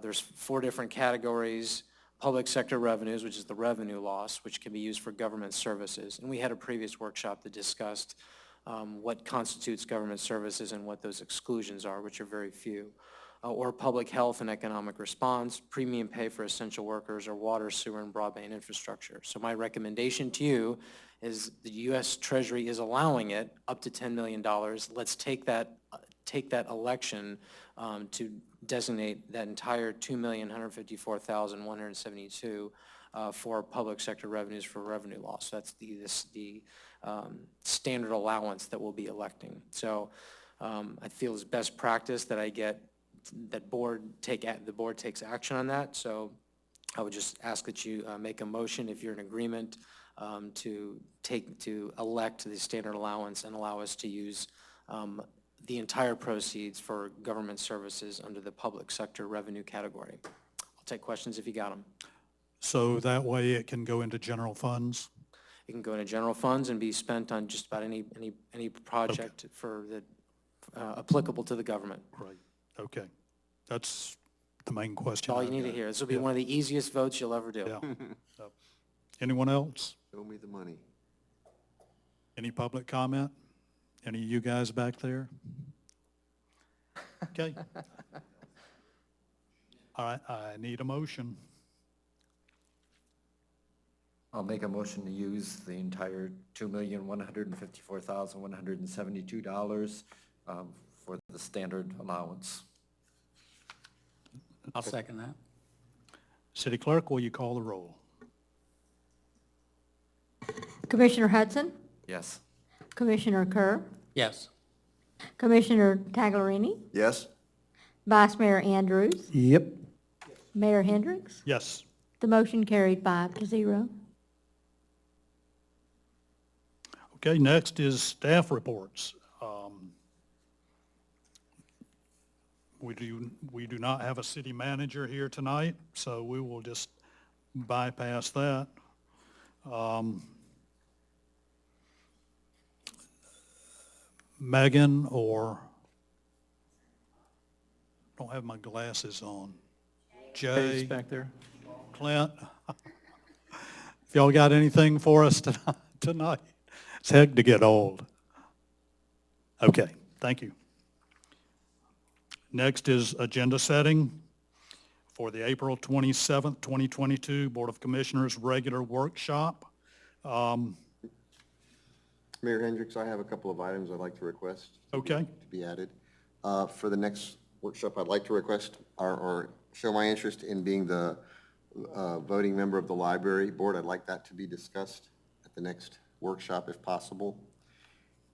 There's 4 different categories. Public sector revenues, which is the revenue loss, which can be used for government services. And we had a previous workshop that discussed what constitutes government services and what those exclusions are, which are very few. Or public health and economic response, premium pay for essential workers, or water, sewer, and broadband infrastructure. So my recommendation to you is the U.S. Treasury is allowing it up to $10 million. Let's take that election to designate that entire $2,154,172 for public sector revenues for revenue loss. That's the standard allowance that we'll be electing. So I feel it's best practice that the board takes action on that. So I would just ask that you make a motion if you're in agreement to elect the standard allowance and allow us to use the entire proceeds for government services under the public sector revenue category. I'll take questions if you got them. so that way it can go into general funds? It can go into general funds and be spent on just about any project for the applicable to the government. Right, okay. That's the main question. That's all you I've need to got. hear. This will be Yeah. one of the easiest votes you'll ever do. Yeah. Yep. Anyone else? Show me the money. Any public comment? Any of you guys back there? Okay. All right, I need a motion. I'll make a motion to use the entire $2,154,172 for the standard allowance. I'll second that. City Clerk, will you call the roll? Commissioner Hudson, Yes. Commissioner Kerr, Yes. Commissioner Taglerini, Yes? Vice Mayor Andrews, Yep. Mayor Hendricks. Yes. The motion carried 5-0. Okay, next is staff reports. We do not have a city manager here tonight, so we will just bypass that. Megan don't have my glasses on. Face Jay, back there. Clint, if y'all got anything for us tonight? It's heck to get old. Okay, thank you. Next is agenda setting for the April 27th, 2022 Board of Commissioners regular workshop. Mayor Hendricks, I have a couple of items I'd like to request. Okay. To be added. For the next workshop, I'd like to request or show my interest in being the voting member of the library board. I'd like that to be discussed at the next workshop if possible.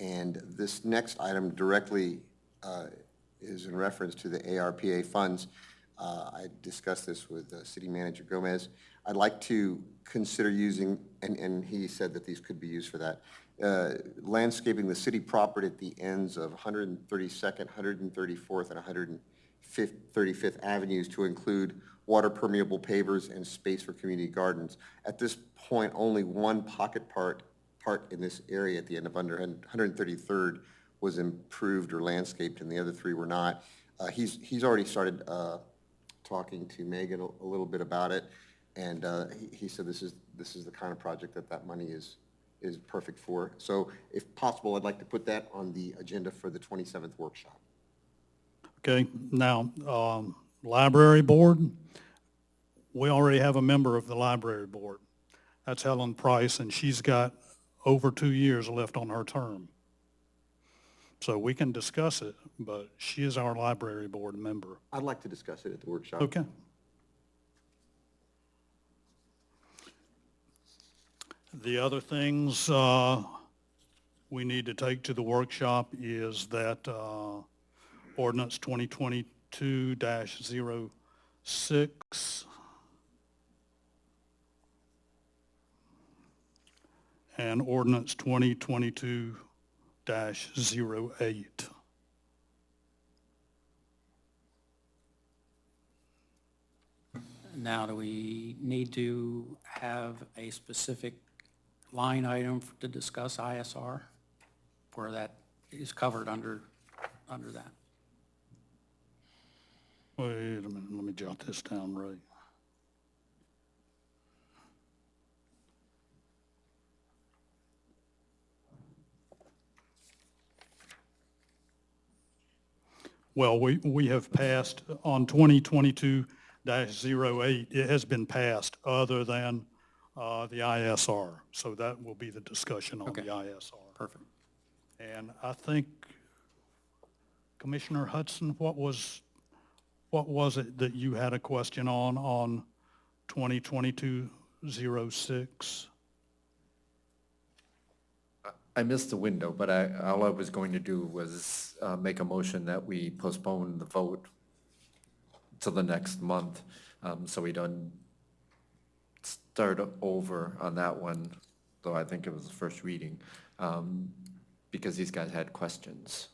And this next item directly is in reference to the ARPA funds. I discussed this with City Manager Gomez. I'd like to consider using, and he said that these could be used for that, landscaping the city property at the ends of 132nd, 134th, and 135th Avenues to include water permeable pavers and space for community gardens. At this point, only one pocket part in this area at the end of 133rd was improved or landscaped, and the other three were not. He's already started talking to Megan a little bit about it, and he said this is the kind of project that money is perfect for. So if possible, I'd like to put that on the agenda for the 27th workshop. Okay, now, library board, we already have a member of the library board. That's Helen Price, and she's got over 2 years left on her term. So we can discuss it, but she is our library board member. I'd like to discuss it at the workshop. Okay. The other things we need to take to the workshop is that Ordinance 2022-06 and Ordinance 2022-08. Now, do we need to have a specific line item to discuss ISR, where that is covered under that? Wait a minute, let me jot this down right. Well, we have passed on 2022-08, it has been passed other than the ISR. So that will be the discussion on the ISR. Perfect. And I think, Commissioner Hudson, what was it that you had a question on 2022-06? I missed the window, but all I was going to do was make a motion that we postpone the vote to the next month, so we don't start over on that one, though I think it was the first reading, because these guys had questions.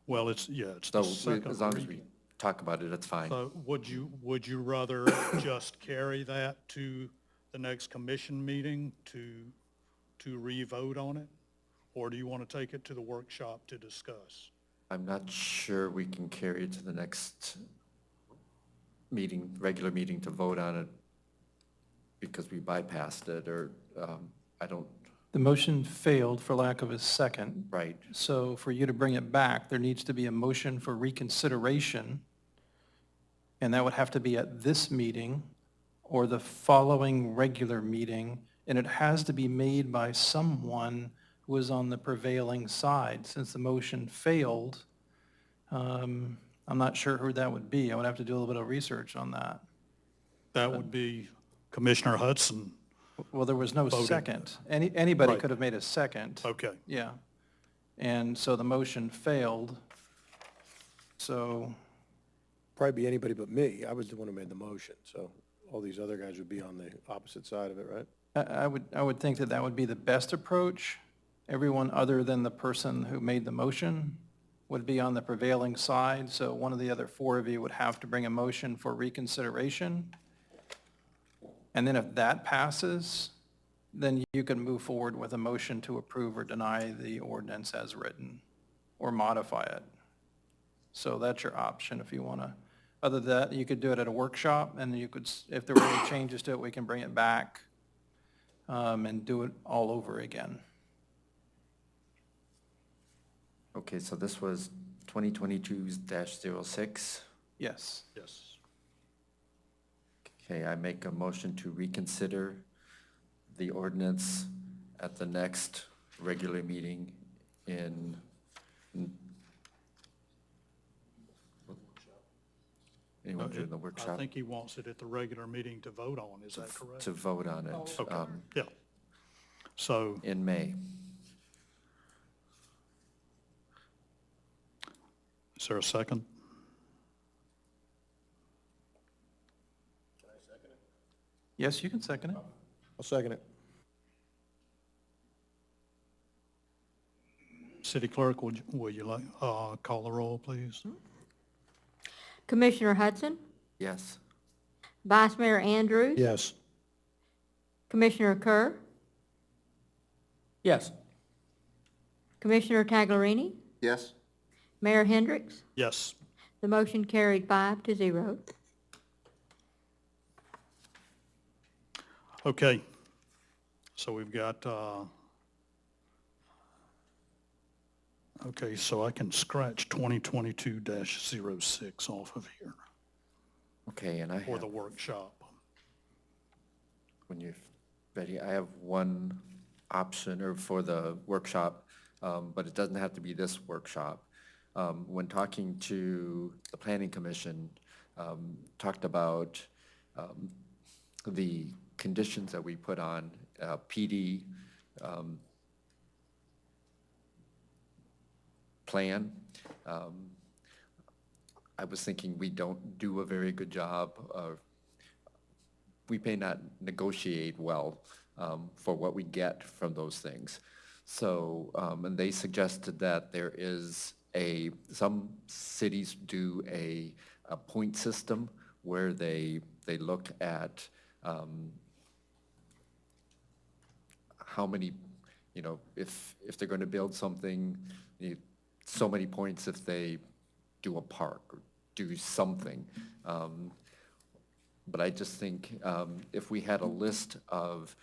Well, it's the So second as long as we reading. talk about it, it's fine. So would you rather just carry that to the next commission meeting to re-vote on it? Or do you want to take it to the workshop to discuss? I'm not sure we can carry it to the next meeting, regular meeting, to vote on it because we bypassed it, or I don't. The motion failed for lack of a second. Right. So for you to bring it back, there needs to be a motion for reconsideration, and that would have to be at this meeting or the following regular meeting and it has to be made by someone who is on the prevailing side. Since the motion failed, I'm not sure who that would be. I would have to do a little bit of research on that. That would be Commissioner Hudson. Well, there was no Voted. second. Anybody Right. could have made a second. Okay. Yeah. And so the motion failed. So, Probably be anybody but me. I was the one who made the motion, so all these other guys would be on the opposite side of it, right? I would think that that would be the best approach. Everyone other than the person who made the motion would be on the prevailing side, so one of the other four of you would have to bring a motion for reconsideration. And then if that passes, then you can move forward with a motion to approve or deny the ordinance as written, or modify it. So that's your option if you want to. Other than that, you could do it at a workshop, and you could, if there were any changes to it, we can bring it back and do it all over again. Okay, so this was 2022-06. Yes. Yes. Okay, I make a motion to reconsider the ordinance at the next regular meeting in anyone during the I workshop? think he wants it at the regular meeting to vote on, is that correct? To vote on it. Okay, yeah. So, In May. is there a second? Yes, you can second it. I'll second it. City Clerk, would you like, call the roll, please? Commissioner Hudson, Yes. Vice Mayor Andrews. Yes. Commissioner Kerr, Yes. Commissioner Taglerini, Yes? Mayor Hendricks. Yes. The motion carried 5-0. Okay. So we've got, okay, so I can scratch 2022-06 off of here Okay, and I for the have, workshop. when you're ready, I have one option or for the workshop, but it doesn't have to be this workshop. When talking to the Planning Commission, talked about the conditions that we put on PD plan. I was thinking we don't do a very good job of, we may not negotiate well for what we get from those things. So, and they suggested that there is some cities do a point system where they look at how many, if they're going to build something, so many points if they do a park or do something. But I just think if we had a list of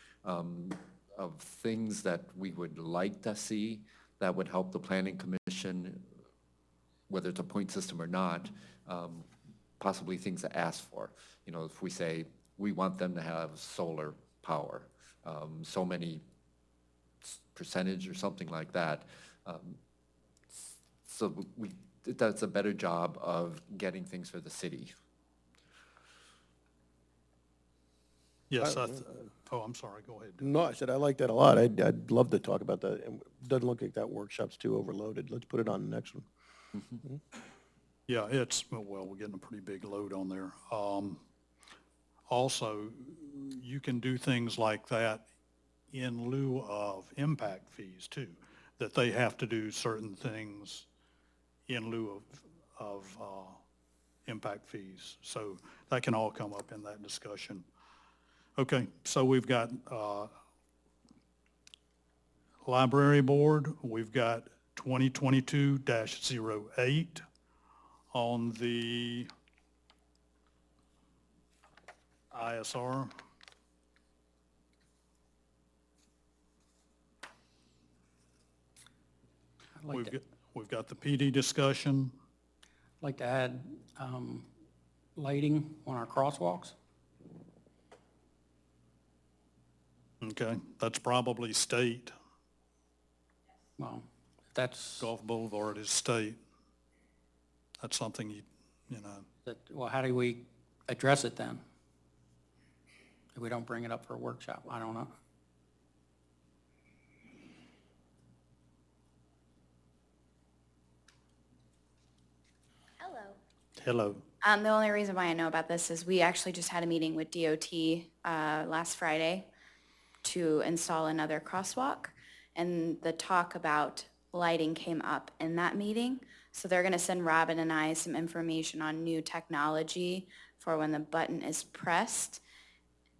things that we would like to see that would help the Planning Commission, whether it's a point system or not, possibly things to ask for. If we say we want them to have solar power, so many percentage or something like that. So it does a better job of getting things for the city. Yes, I'm sorry, go ahead. No, I said I like that a lot. I'd love to talk about that. It doesn't look like that workshop's too overloaded. Let's put it on the next one. Yeah, well, we're getting a pretty big load on there. Also, you can do things like that in lieu of impact fees too, that they have to do certain things in lieu of impact fees. So that can all come up in that discussion. Okay, so we've got Library Board, we've got 2022-08 on the ISR. We've got the PD discussion. I'd like to add lighting on our crosswalks. Okay, that's probably state. Well, that's, Gulf Boulevard is state. That's something you know. well, how do we address it then? If we don't bring it up for a workshop, I don't know. Hello. Hello. The only reason why I know about this is we actually just had a meeting with DOT last Friday to install another crosswalk, and the talk about lighting came up in that meeting. So they're going to send Robin and I some information on new technology for when the button is pressed,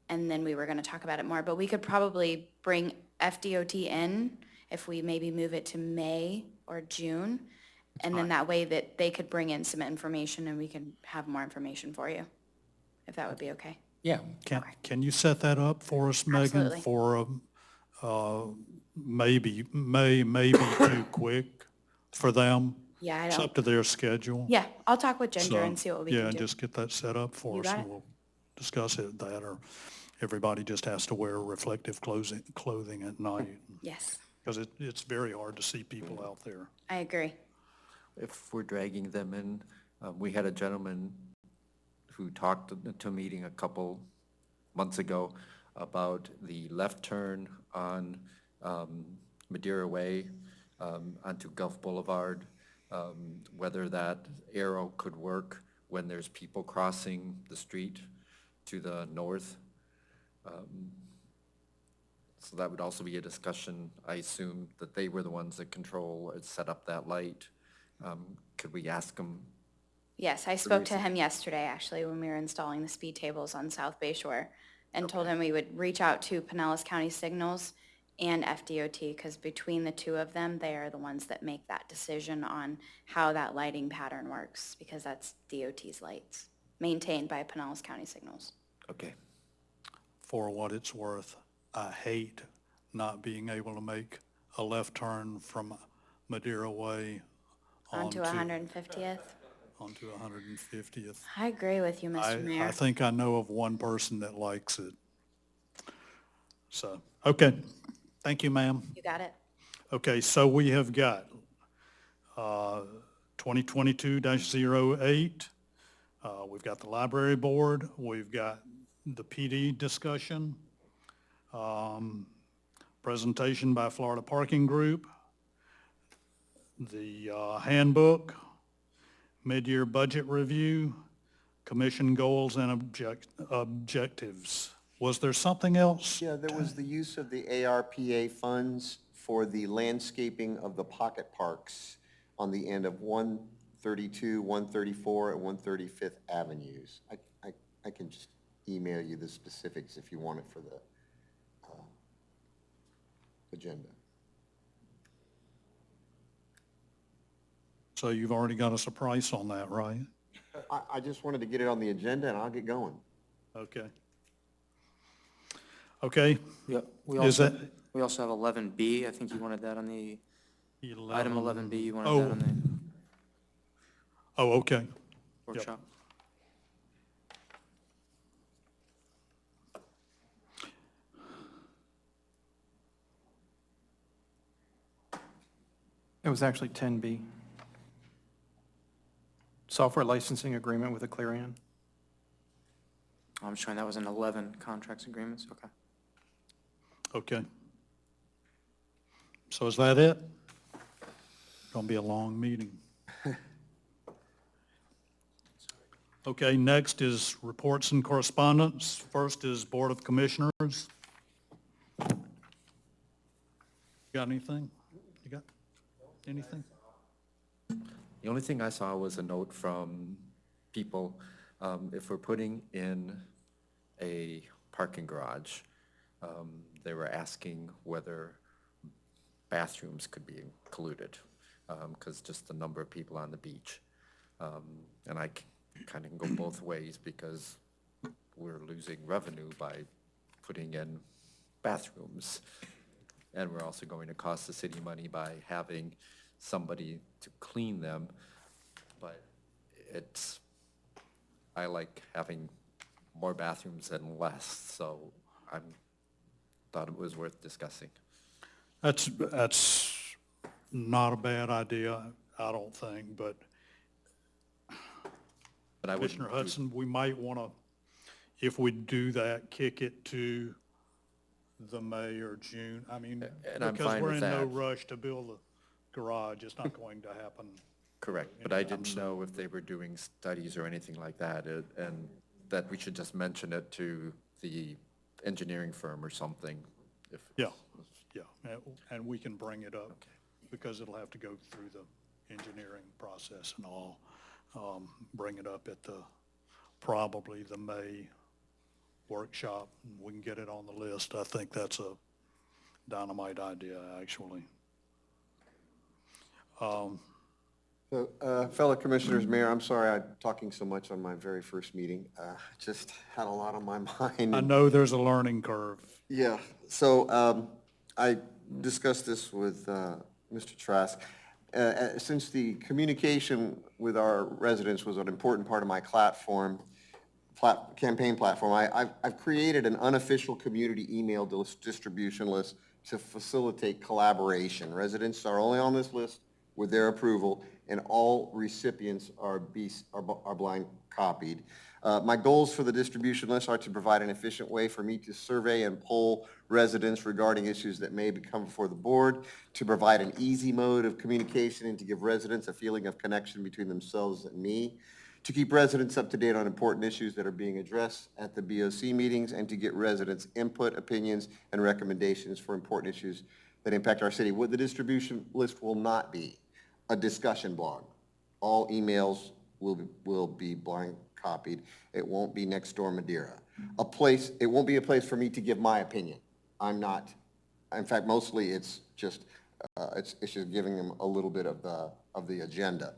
and then we were going to talk about it more. But we could probably bring FDOT in if we maybe move it to May or June, and then that way that they could bring in some information and we can have more information for you, if that would be okay. Yeah. Can you set that up for us, Megan? Absolutely. For maybe too quick for them? Yeah, I It's don't, up to their schedule. yeah, I'll talk with Ginger So, and see what we yeah, can do. just get that set up for You us got and it. we'll discuss it, that, or everybody just has to wear reflective clothing at night. Yes, Because it's very hard to see people out there. I agree. If we're dragging them in, we had a gentleman who talked to a meeting a couple months ago about the left turn on Madeira Way onto Gulf Boulevard, whether that arrow could work when there's people crossing the street to the north. So that would also be a discussion. I assume that they were the ones that control and set up that light. Could we ask them? Yes, I spoke to him yesterday, actually, when we were installing the speed tables on South Bay Shore, and told him we would reach out to Pinellas County Signals and FDOT, because between the two of them, they are the ones that make that decision on how that lighting pattern works, because that's DOT's lights, maintained by Pinellas County Signals. Okay. For what it's worth, I hate not being able to make a left turn from Madeira Way Onto 150th. onto 150th. I agree with you, Mr. Mayor. I think I know of one person that likes it. So, okay. Thank you, ma'am. You got it. Okay, so we have got 2022-08. We've got the library board. We've got the PD discussion. Presentation by Florida Parking Group. The handbook. Mid-year budget review. Commission goals and objectives. Was there something else? Yeah, there was the use of the ARPA funds for the landscaping of the pocket parks on the end of 132, 134, and 135th Avenues. I can just email you the specifics if you want it for the agenda. So you've already got us a price on that, right? I just wanted to get it on the agenda and I'll get going. Okay. Okay. Yeah, we Is also, that we also have 11B. I think you wanted that on the, item 11B, you wanted Oh. that on the Oh, okay. workshop. It was actually 10B. Software licensing agreement with Aclarion. I'm showing that was an 11 contracts agreements, okay. Okay. So is that it? Gonna be a long meeting. Okay, next is reports and correspondence. First is Board of Commissioners. Got anything? You got anything? The only thing I saw was a note from people, if we're putting in a parking garage, they were asking whether bathrooms could be included, because just the number of people on the beach. And I kind of can go both ways, because we're losing revenue by putting in bathrooms. And we're also going to cost the city money by having somebody to clean them. But I like having more bathrooms than less, so I'm thought it was worth discussing. That's not a bad idea, I don't think, but But I wouldn't Commissioner do- Hudson, we might want to, if we do that, kick it to the May or June. I mean, And I'm because fine we're with in no that. rush to build a garage. It's not going to happen. Correct, but I anytime didn't soon. know if they were doing studies or anything like that, and that we should just mention it to the engineering firm or something. If Yeah, yeah, and we can bring it up because it'll have to go through the engineering process and all. Bring it up at probably the May workshop. We can get it on the list. I think that's a dynamite idea, actually. So, fellow commissioners, Mayor, I'm sorry I'm talking so much on my very first meeting. Just had a lot on my mind. I know there's a learning curve. Yeah, so I discussed this with Mr. Trask. Since the communication with our residents was an important part of my campaign platform, I've created an unofficial community email distribution list to facilitate collaboration. Residents are only on this list with their approval, and all recipients are blind copied. My goals for the distribution list are to provide an efficient way for me to survey and poll residents regarding issues that may come before the board, to provide an easy mode of communication and to give residents a feeling of connection between themselves and me, to keep residents up to date on important issues that are being addressed at the BOC meetings, and to get residents' input, opinions, and recommendations for important issues that impact our city. What the distribution list will not be a discussion blog. All emails will be blind copied. It won't be next door Madeira. It won't be a place for me to give my opinion. I'm not, in fact, mostly it's just giving them a little bit of the agenda.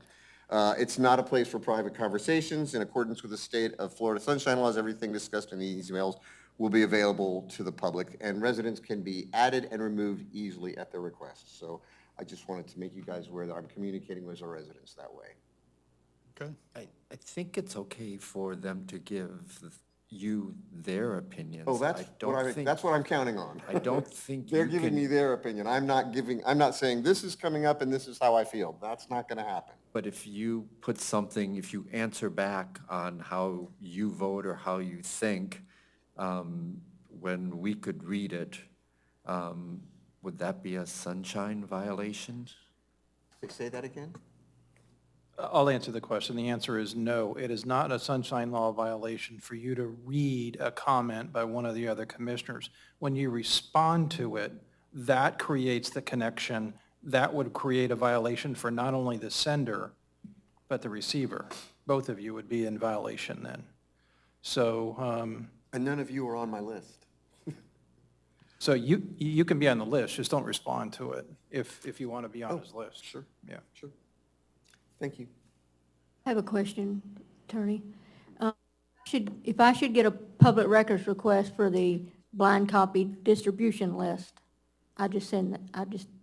It's not a place for private conversations. In accordance with the state of Florida sunshine laws, everything discussed in these emails will be available to the public, and residents can be added and removed easily at their request. So I just wanted to make you guys aware that I'm communicating with our residents that way. Okay. I think it's okay for them to give you their opinions. Oh, I don't think- that's what I'm counting on. I don't think They're you giving can- me their opinion. I'm not saying this is coming up and this is how I feel. That's not gonna happen. But if you put something, if you answer back on how you vote or how you think, when we could read it, would that be a sunshine violation? Say that again? I'll answer the question. The answer is no. It is not a sunshine law violation for you to read a comment by one of the other commissioners. When you respond to it, that creates the connection. That would create a violation for not only the sender, but the receiver. Both of you would be in violation then. So, And none of you are on my list. so you can be on the list, just don't respond to it if you want to be on his list. Sure. Yeah. Sure. Thank you. I have a question, Attorney. If I should get a public records request for the blind copy distribution list, I just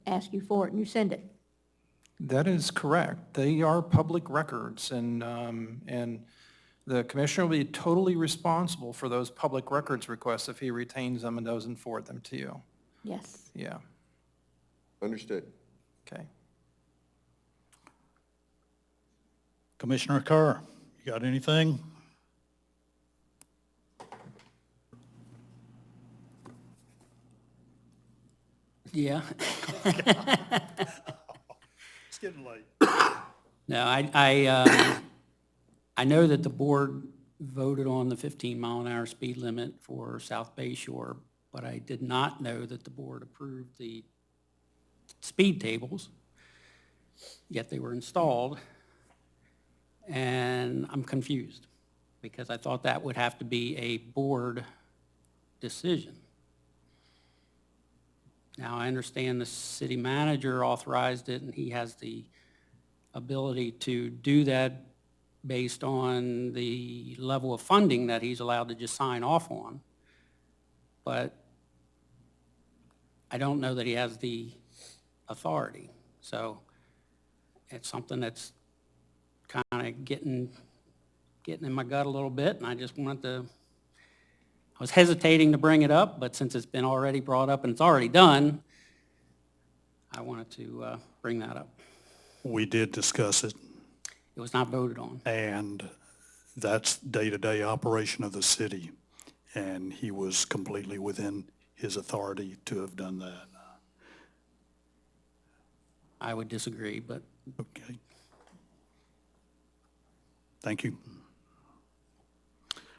ask you for it and you send it. That is correct. They are public records, and the commissioner will be totally responsible for those public records requests if he retains them and doesn't forward them to you. Yes. Yeah, Understood. okay. Commissioner Kerr, you got anything? Yeah. It's getting late. No, I know that the board voted on the 15-mile-an-hour speed limit for South Bay Shore, but I did not know that the board approved the speed tables, yet they were installed, and I'm confused, because I thought that would have to be a board decision. Now, I understand the city manager authorized it, and he has the ability to do that based on the level of funding that he's allowed to just sign off on. But I don't know that he has the authority. So it's something that's kind of getting in my gut a little bit, and I just wanted to I was hesitating to bring it up, but since it's been already brought up and it's already done, I wanted to bring that up. We did discuss it, It was not voted on. and that's day-to-day operation of the city, and he was completely within his authority to have done that. I would disagree, but Okay. Thank you.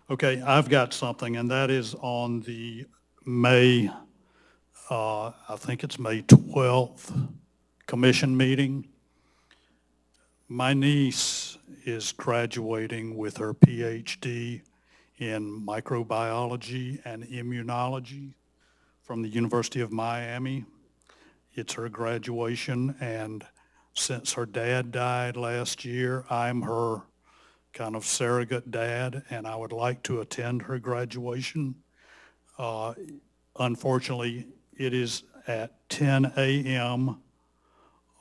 Okay, I've got something, and that is on the May, I think it's May 12th commission meeting. My niece is graduating with her PhD in microbiology and immunology from the University of Miami. It's her graduation, and since her dad died last year, I'm her kind of surrogate dad, and I would like to attend her graduation. Unfortunately, it is at 10 a.m.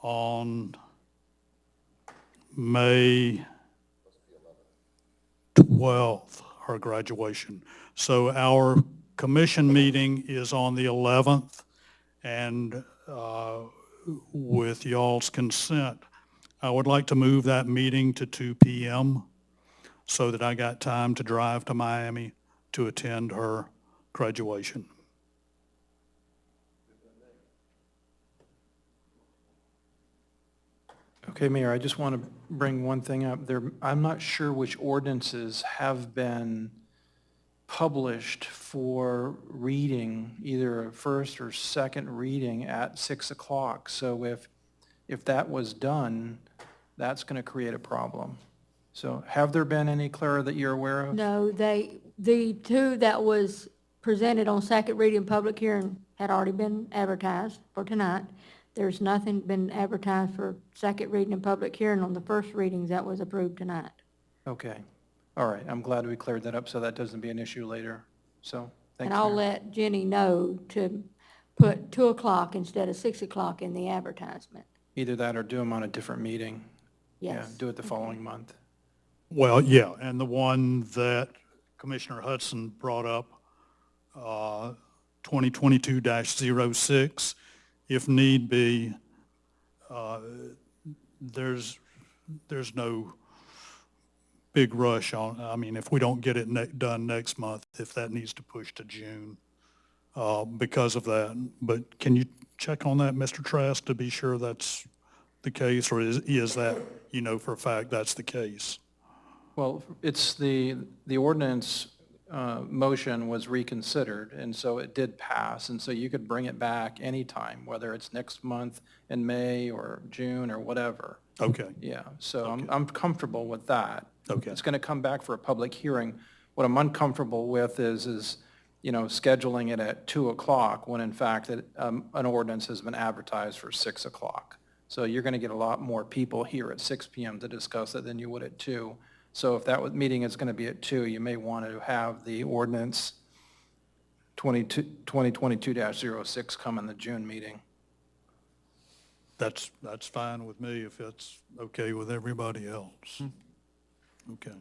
on May 12th, her graduation. So our commission meeting is on the 11th, and with y'all's consent, I would like to move that meeting to 2 p.m. so that I got time to drive to Miami to attend her graduation. Okay, Mayor, I just want to bring one thing up. I'm not sure which ordinances have been published for reading, either a first or second reading at 6 o'clock. So if that was done, that's going to create a problem. So have there been any, Clara, that you're aware of? No, the two that was presented on second reading and public hearing had already been advertised for tonight. There's nothing been advertised for second reading and public hearing on the first readings that was approved tonight. Okay. All right. I'm glad we cleared that up so that doesn't be an issue later. So, thanks, And I'll Mayor. let Jenny know to put 2 o'clock instead of 6 o'clock in the advertisement. Either that or do them on a different meeting. Yeah, Yes. do it the following month. Well, yeah, and the one that Commissioner Hudson brought up, 2022-06, if need be, there's no big rush on, I mean, if we don't get it done next month, if that needs to push to June because of that. But can you check on that, Mr. Trask, to be sure that's the case, or is that, you know, for a fact that's the case? Well, it's the ordinance motion was reconsidered, and so it did pass, and so you could bring it back anytime, whether it's next month in May or June or whatever. Okay. Yeah, so Okay. I'm comfortable with that. Okay. It's going to come back for a public hearing. What I'm uncomfortable with is, you know, scheduling it at 2 o'clock when in fact that an ordinance has been advertised for 6 o'clock. So you're going to get a lot more people here at 6 p.m. to discuss it than you would at 2. So if that meeting is going to be at 2, you may want to have the ordinance 2022-06 come in the June meeting. That's fine with me if it's okay with everybody else. Okay.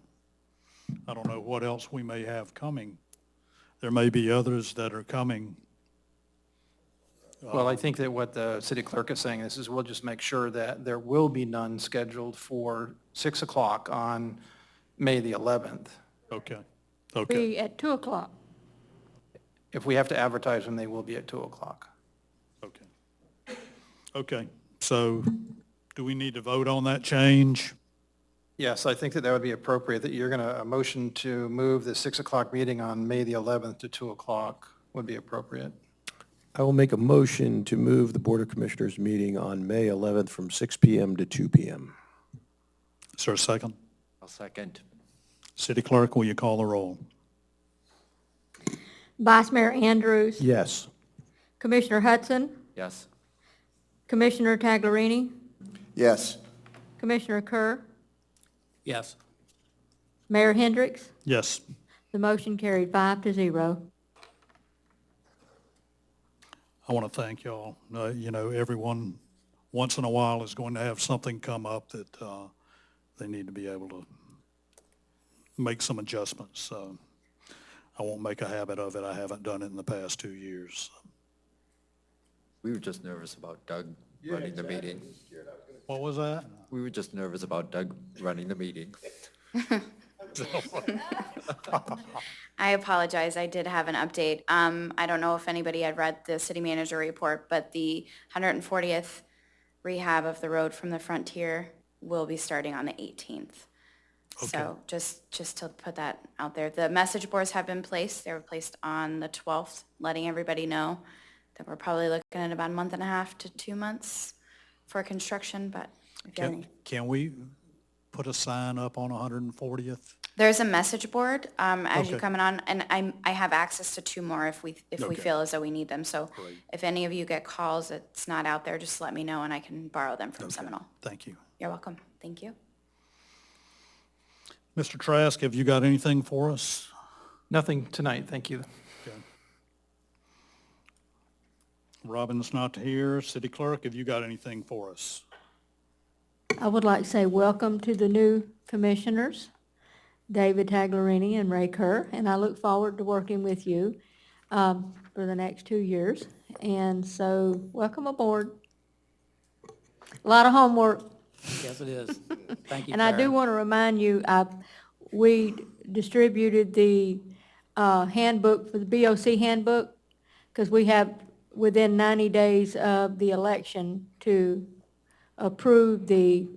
I don't know what else we may have coming. There may be others that are coming. Well, I think that what the city clerk is saying is we'll just make sure that there will be none scheduled for 6 o'clock on May the 11th. Okay. Okay. Be at 2 o'clock. If we have to advertise them, they will be at 2 o'clock. Okay. Okay. So do we need to vote on that change? Yes, I think that would be appropriate, that you're going to, a motion to move the 6 o'clock meeting on May the 11th to 2 o'clock would be appropriate. I will make a motion to move the Board of Commissioners meeting on May 11th from 6 p.m. to 2 p.m. Is there a second? I'll second. City Clerk, will you call the roll? Vice Mayor Andrews. Yes. Commissioner Hudson. Yes. Commissioner Taglerini. Yes. Commissioner Kerr. yes. Mayor Hendricks. Yes. The motion carried 5-0. I want to thank y'all. You know, everyone once in a while is going to have something come up that they need to be able to make some adjustments. So I won't make a habit of it. I haven't done it in the past 2 years. We were just nervous about Doug running the meeting. What was that? We were just nervous about Doug running the meeting. I apologize, I did have an update. I don't know if anybody had read the city manager report, but the 140th rehab of the road from the Frontier will be starting on the 18th. So just to put that out there. The message boards have been placed. They were placed on the 12th, letting everybody know that we're probably looking at about a month and a half to 2 months for construction, but if you have any. Can we put a sign up on 140th? There's a message board as you Okay. coming on, and I have access to 2 more if we Okay. feel as though we need them. So Great. if any of you get calls, it's not out there, just let me know and I can borrow them from Seminole. Thank you. You're welcome. Thank you. Mr. Trask, have you got anything for us? Nothing tonight, thank you. Okay. Robin's not here. City Clerk, have you got anything for us? I would like to say welcome to the new commissioners, David Taglerini and Ray Kerr, and I look forward to working with you for the next 2 years. And so, welcome aboard. A lot of homework. Yes, it is. Thank you, And I do Clara. want to remind you, we distributed the handbook for the BOC handbook, because we have within 90 days of the election to approve the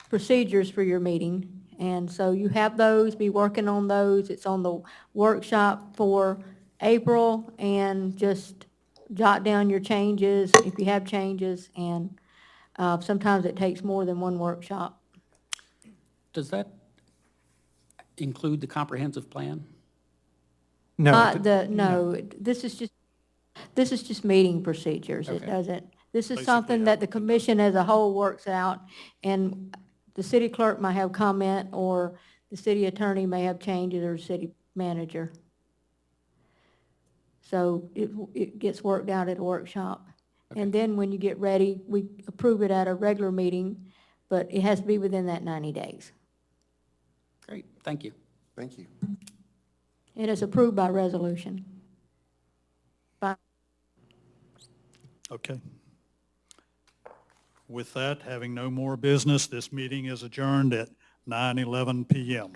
procedures for your meeting. And so you have those, be working on those. It's on the workshop for April, and just jot down your changes if you have changes, and sometimes it takes more than one workshop. Does that include the comprehensive plan? No, No, this is just meeting procedures. It Okay. doesn't, this is Basically, something that the how- commission as a whole works out, and the city clerk might have comment, or the city attorney may have changes, or city manager. So it gets worked out at a workshop. And then when you get ready, we approve it at a regular meeting, but it has to be within that 90 days. Great, thank you. Thank you. And it's approved by resolution. Okay. With that, having no more business, this meeting is adjourned at 9:11 PM.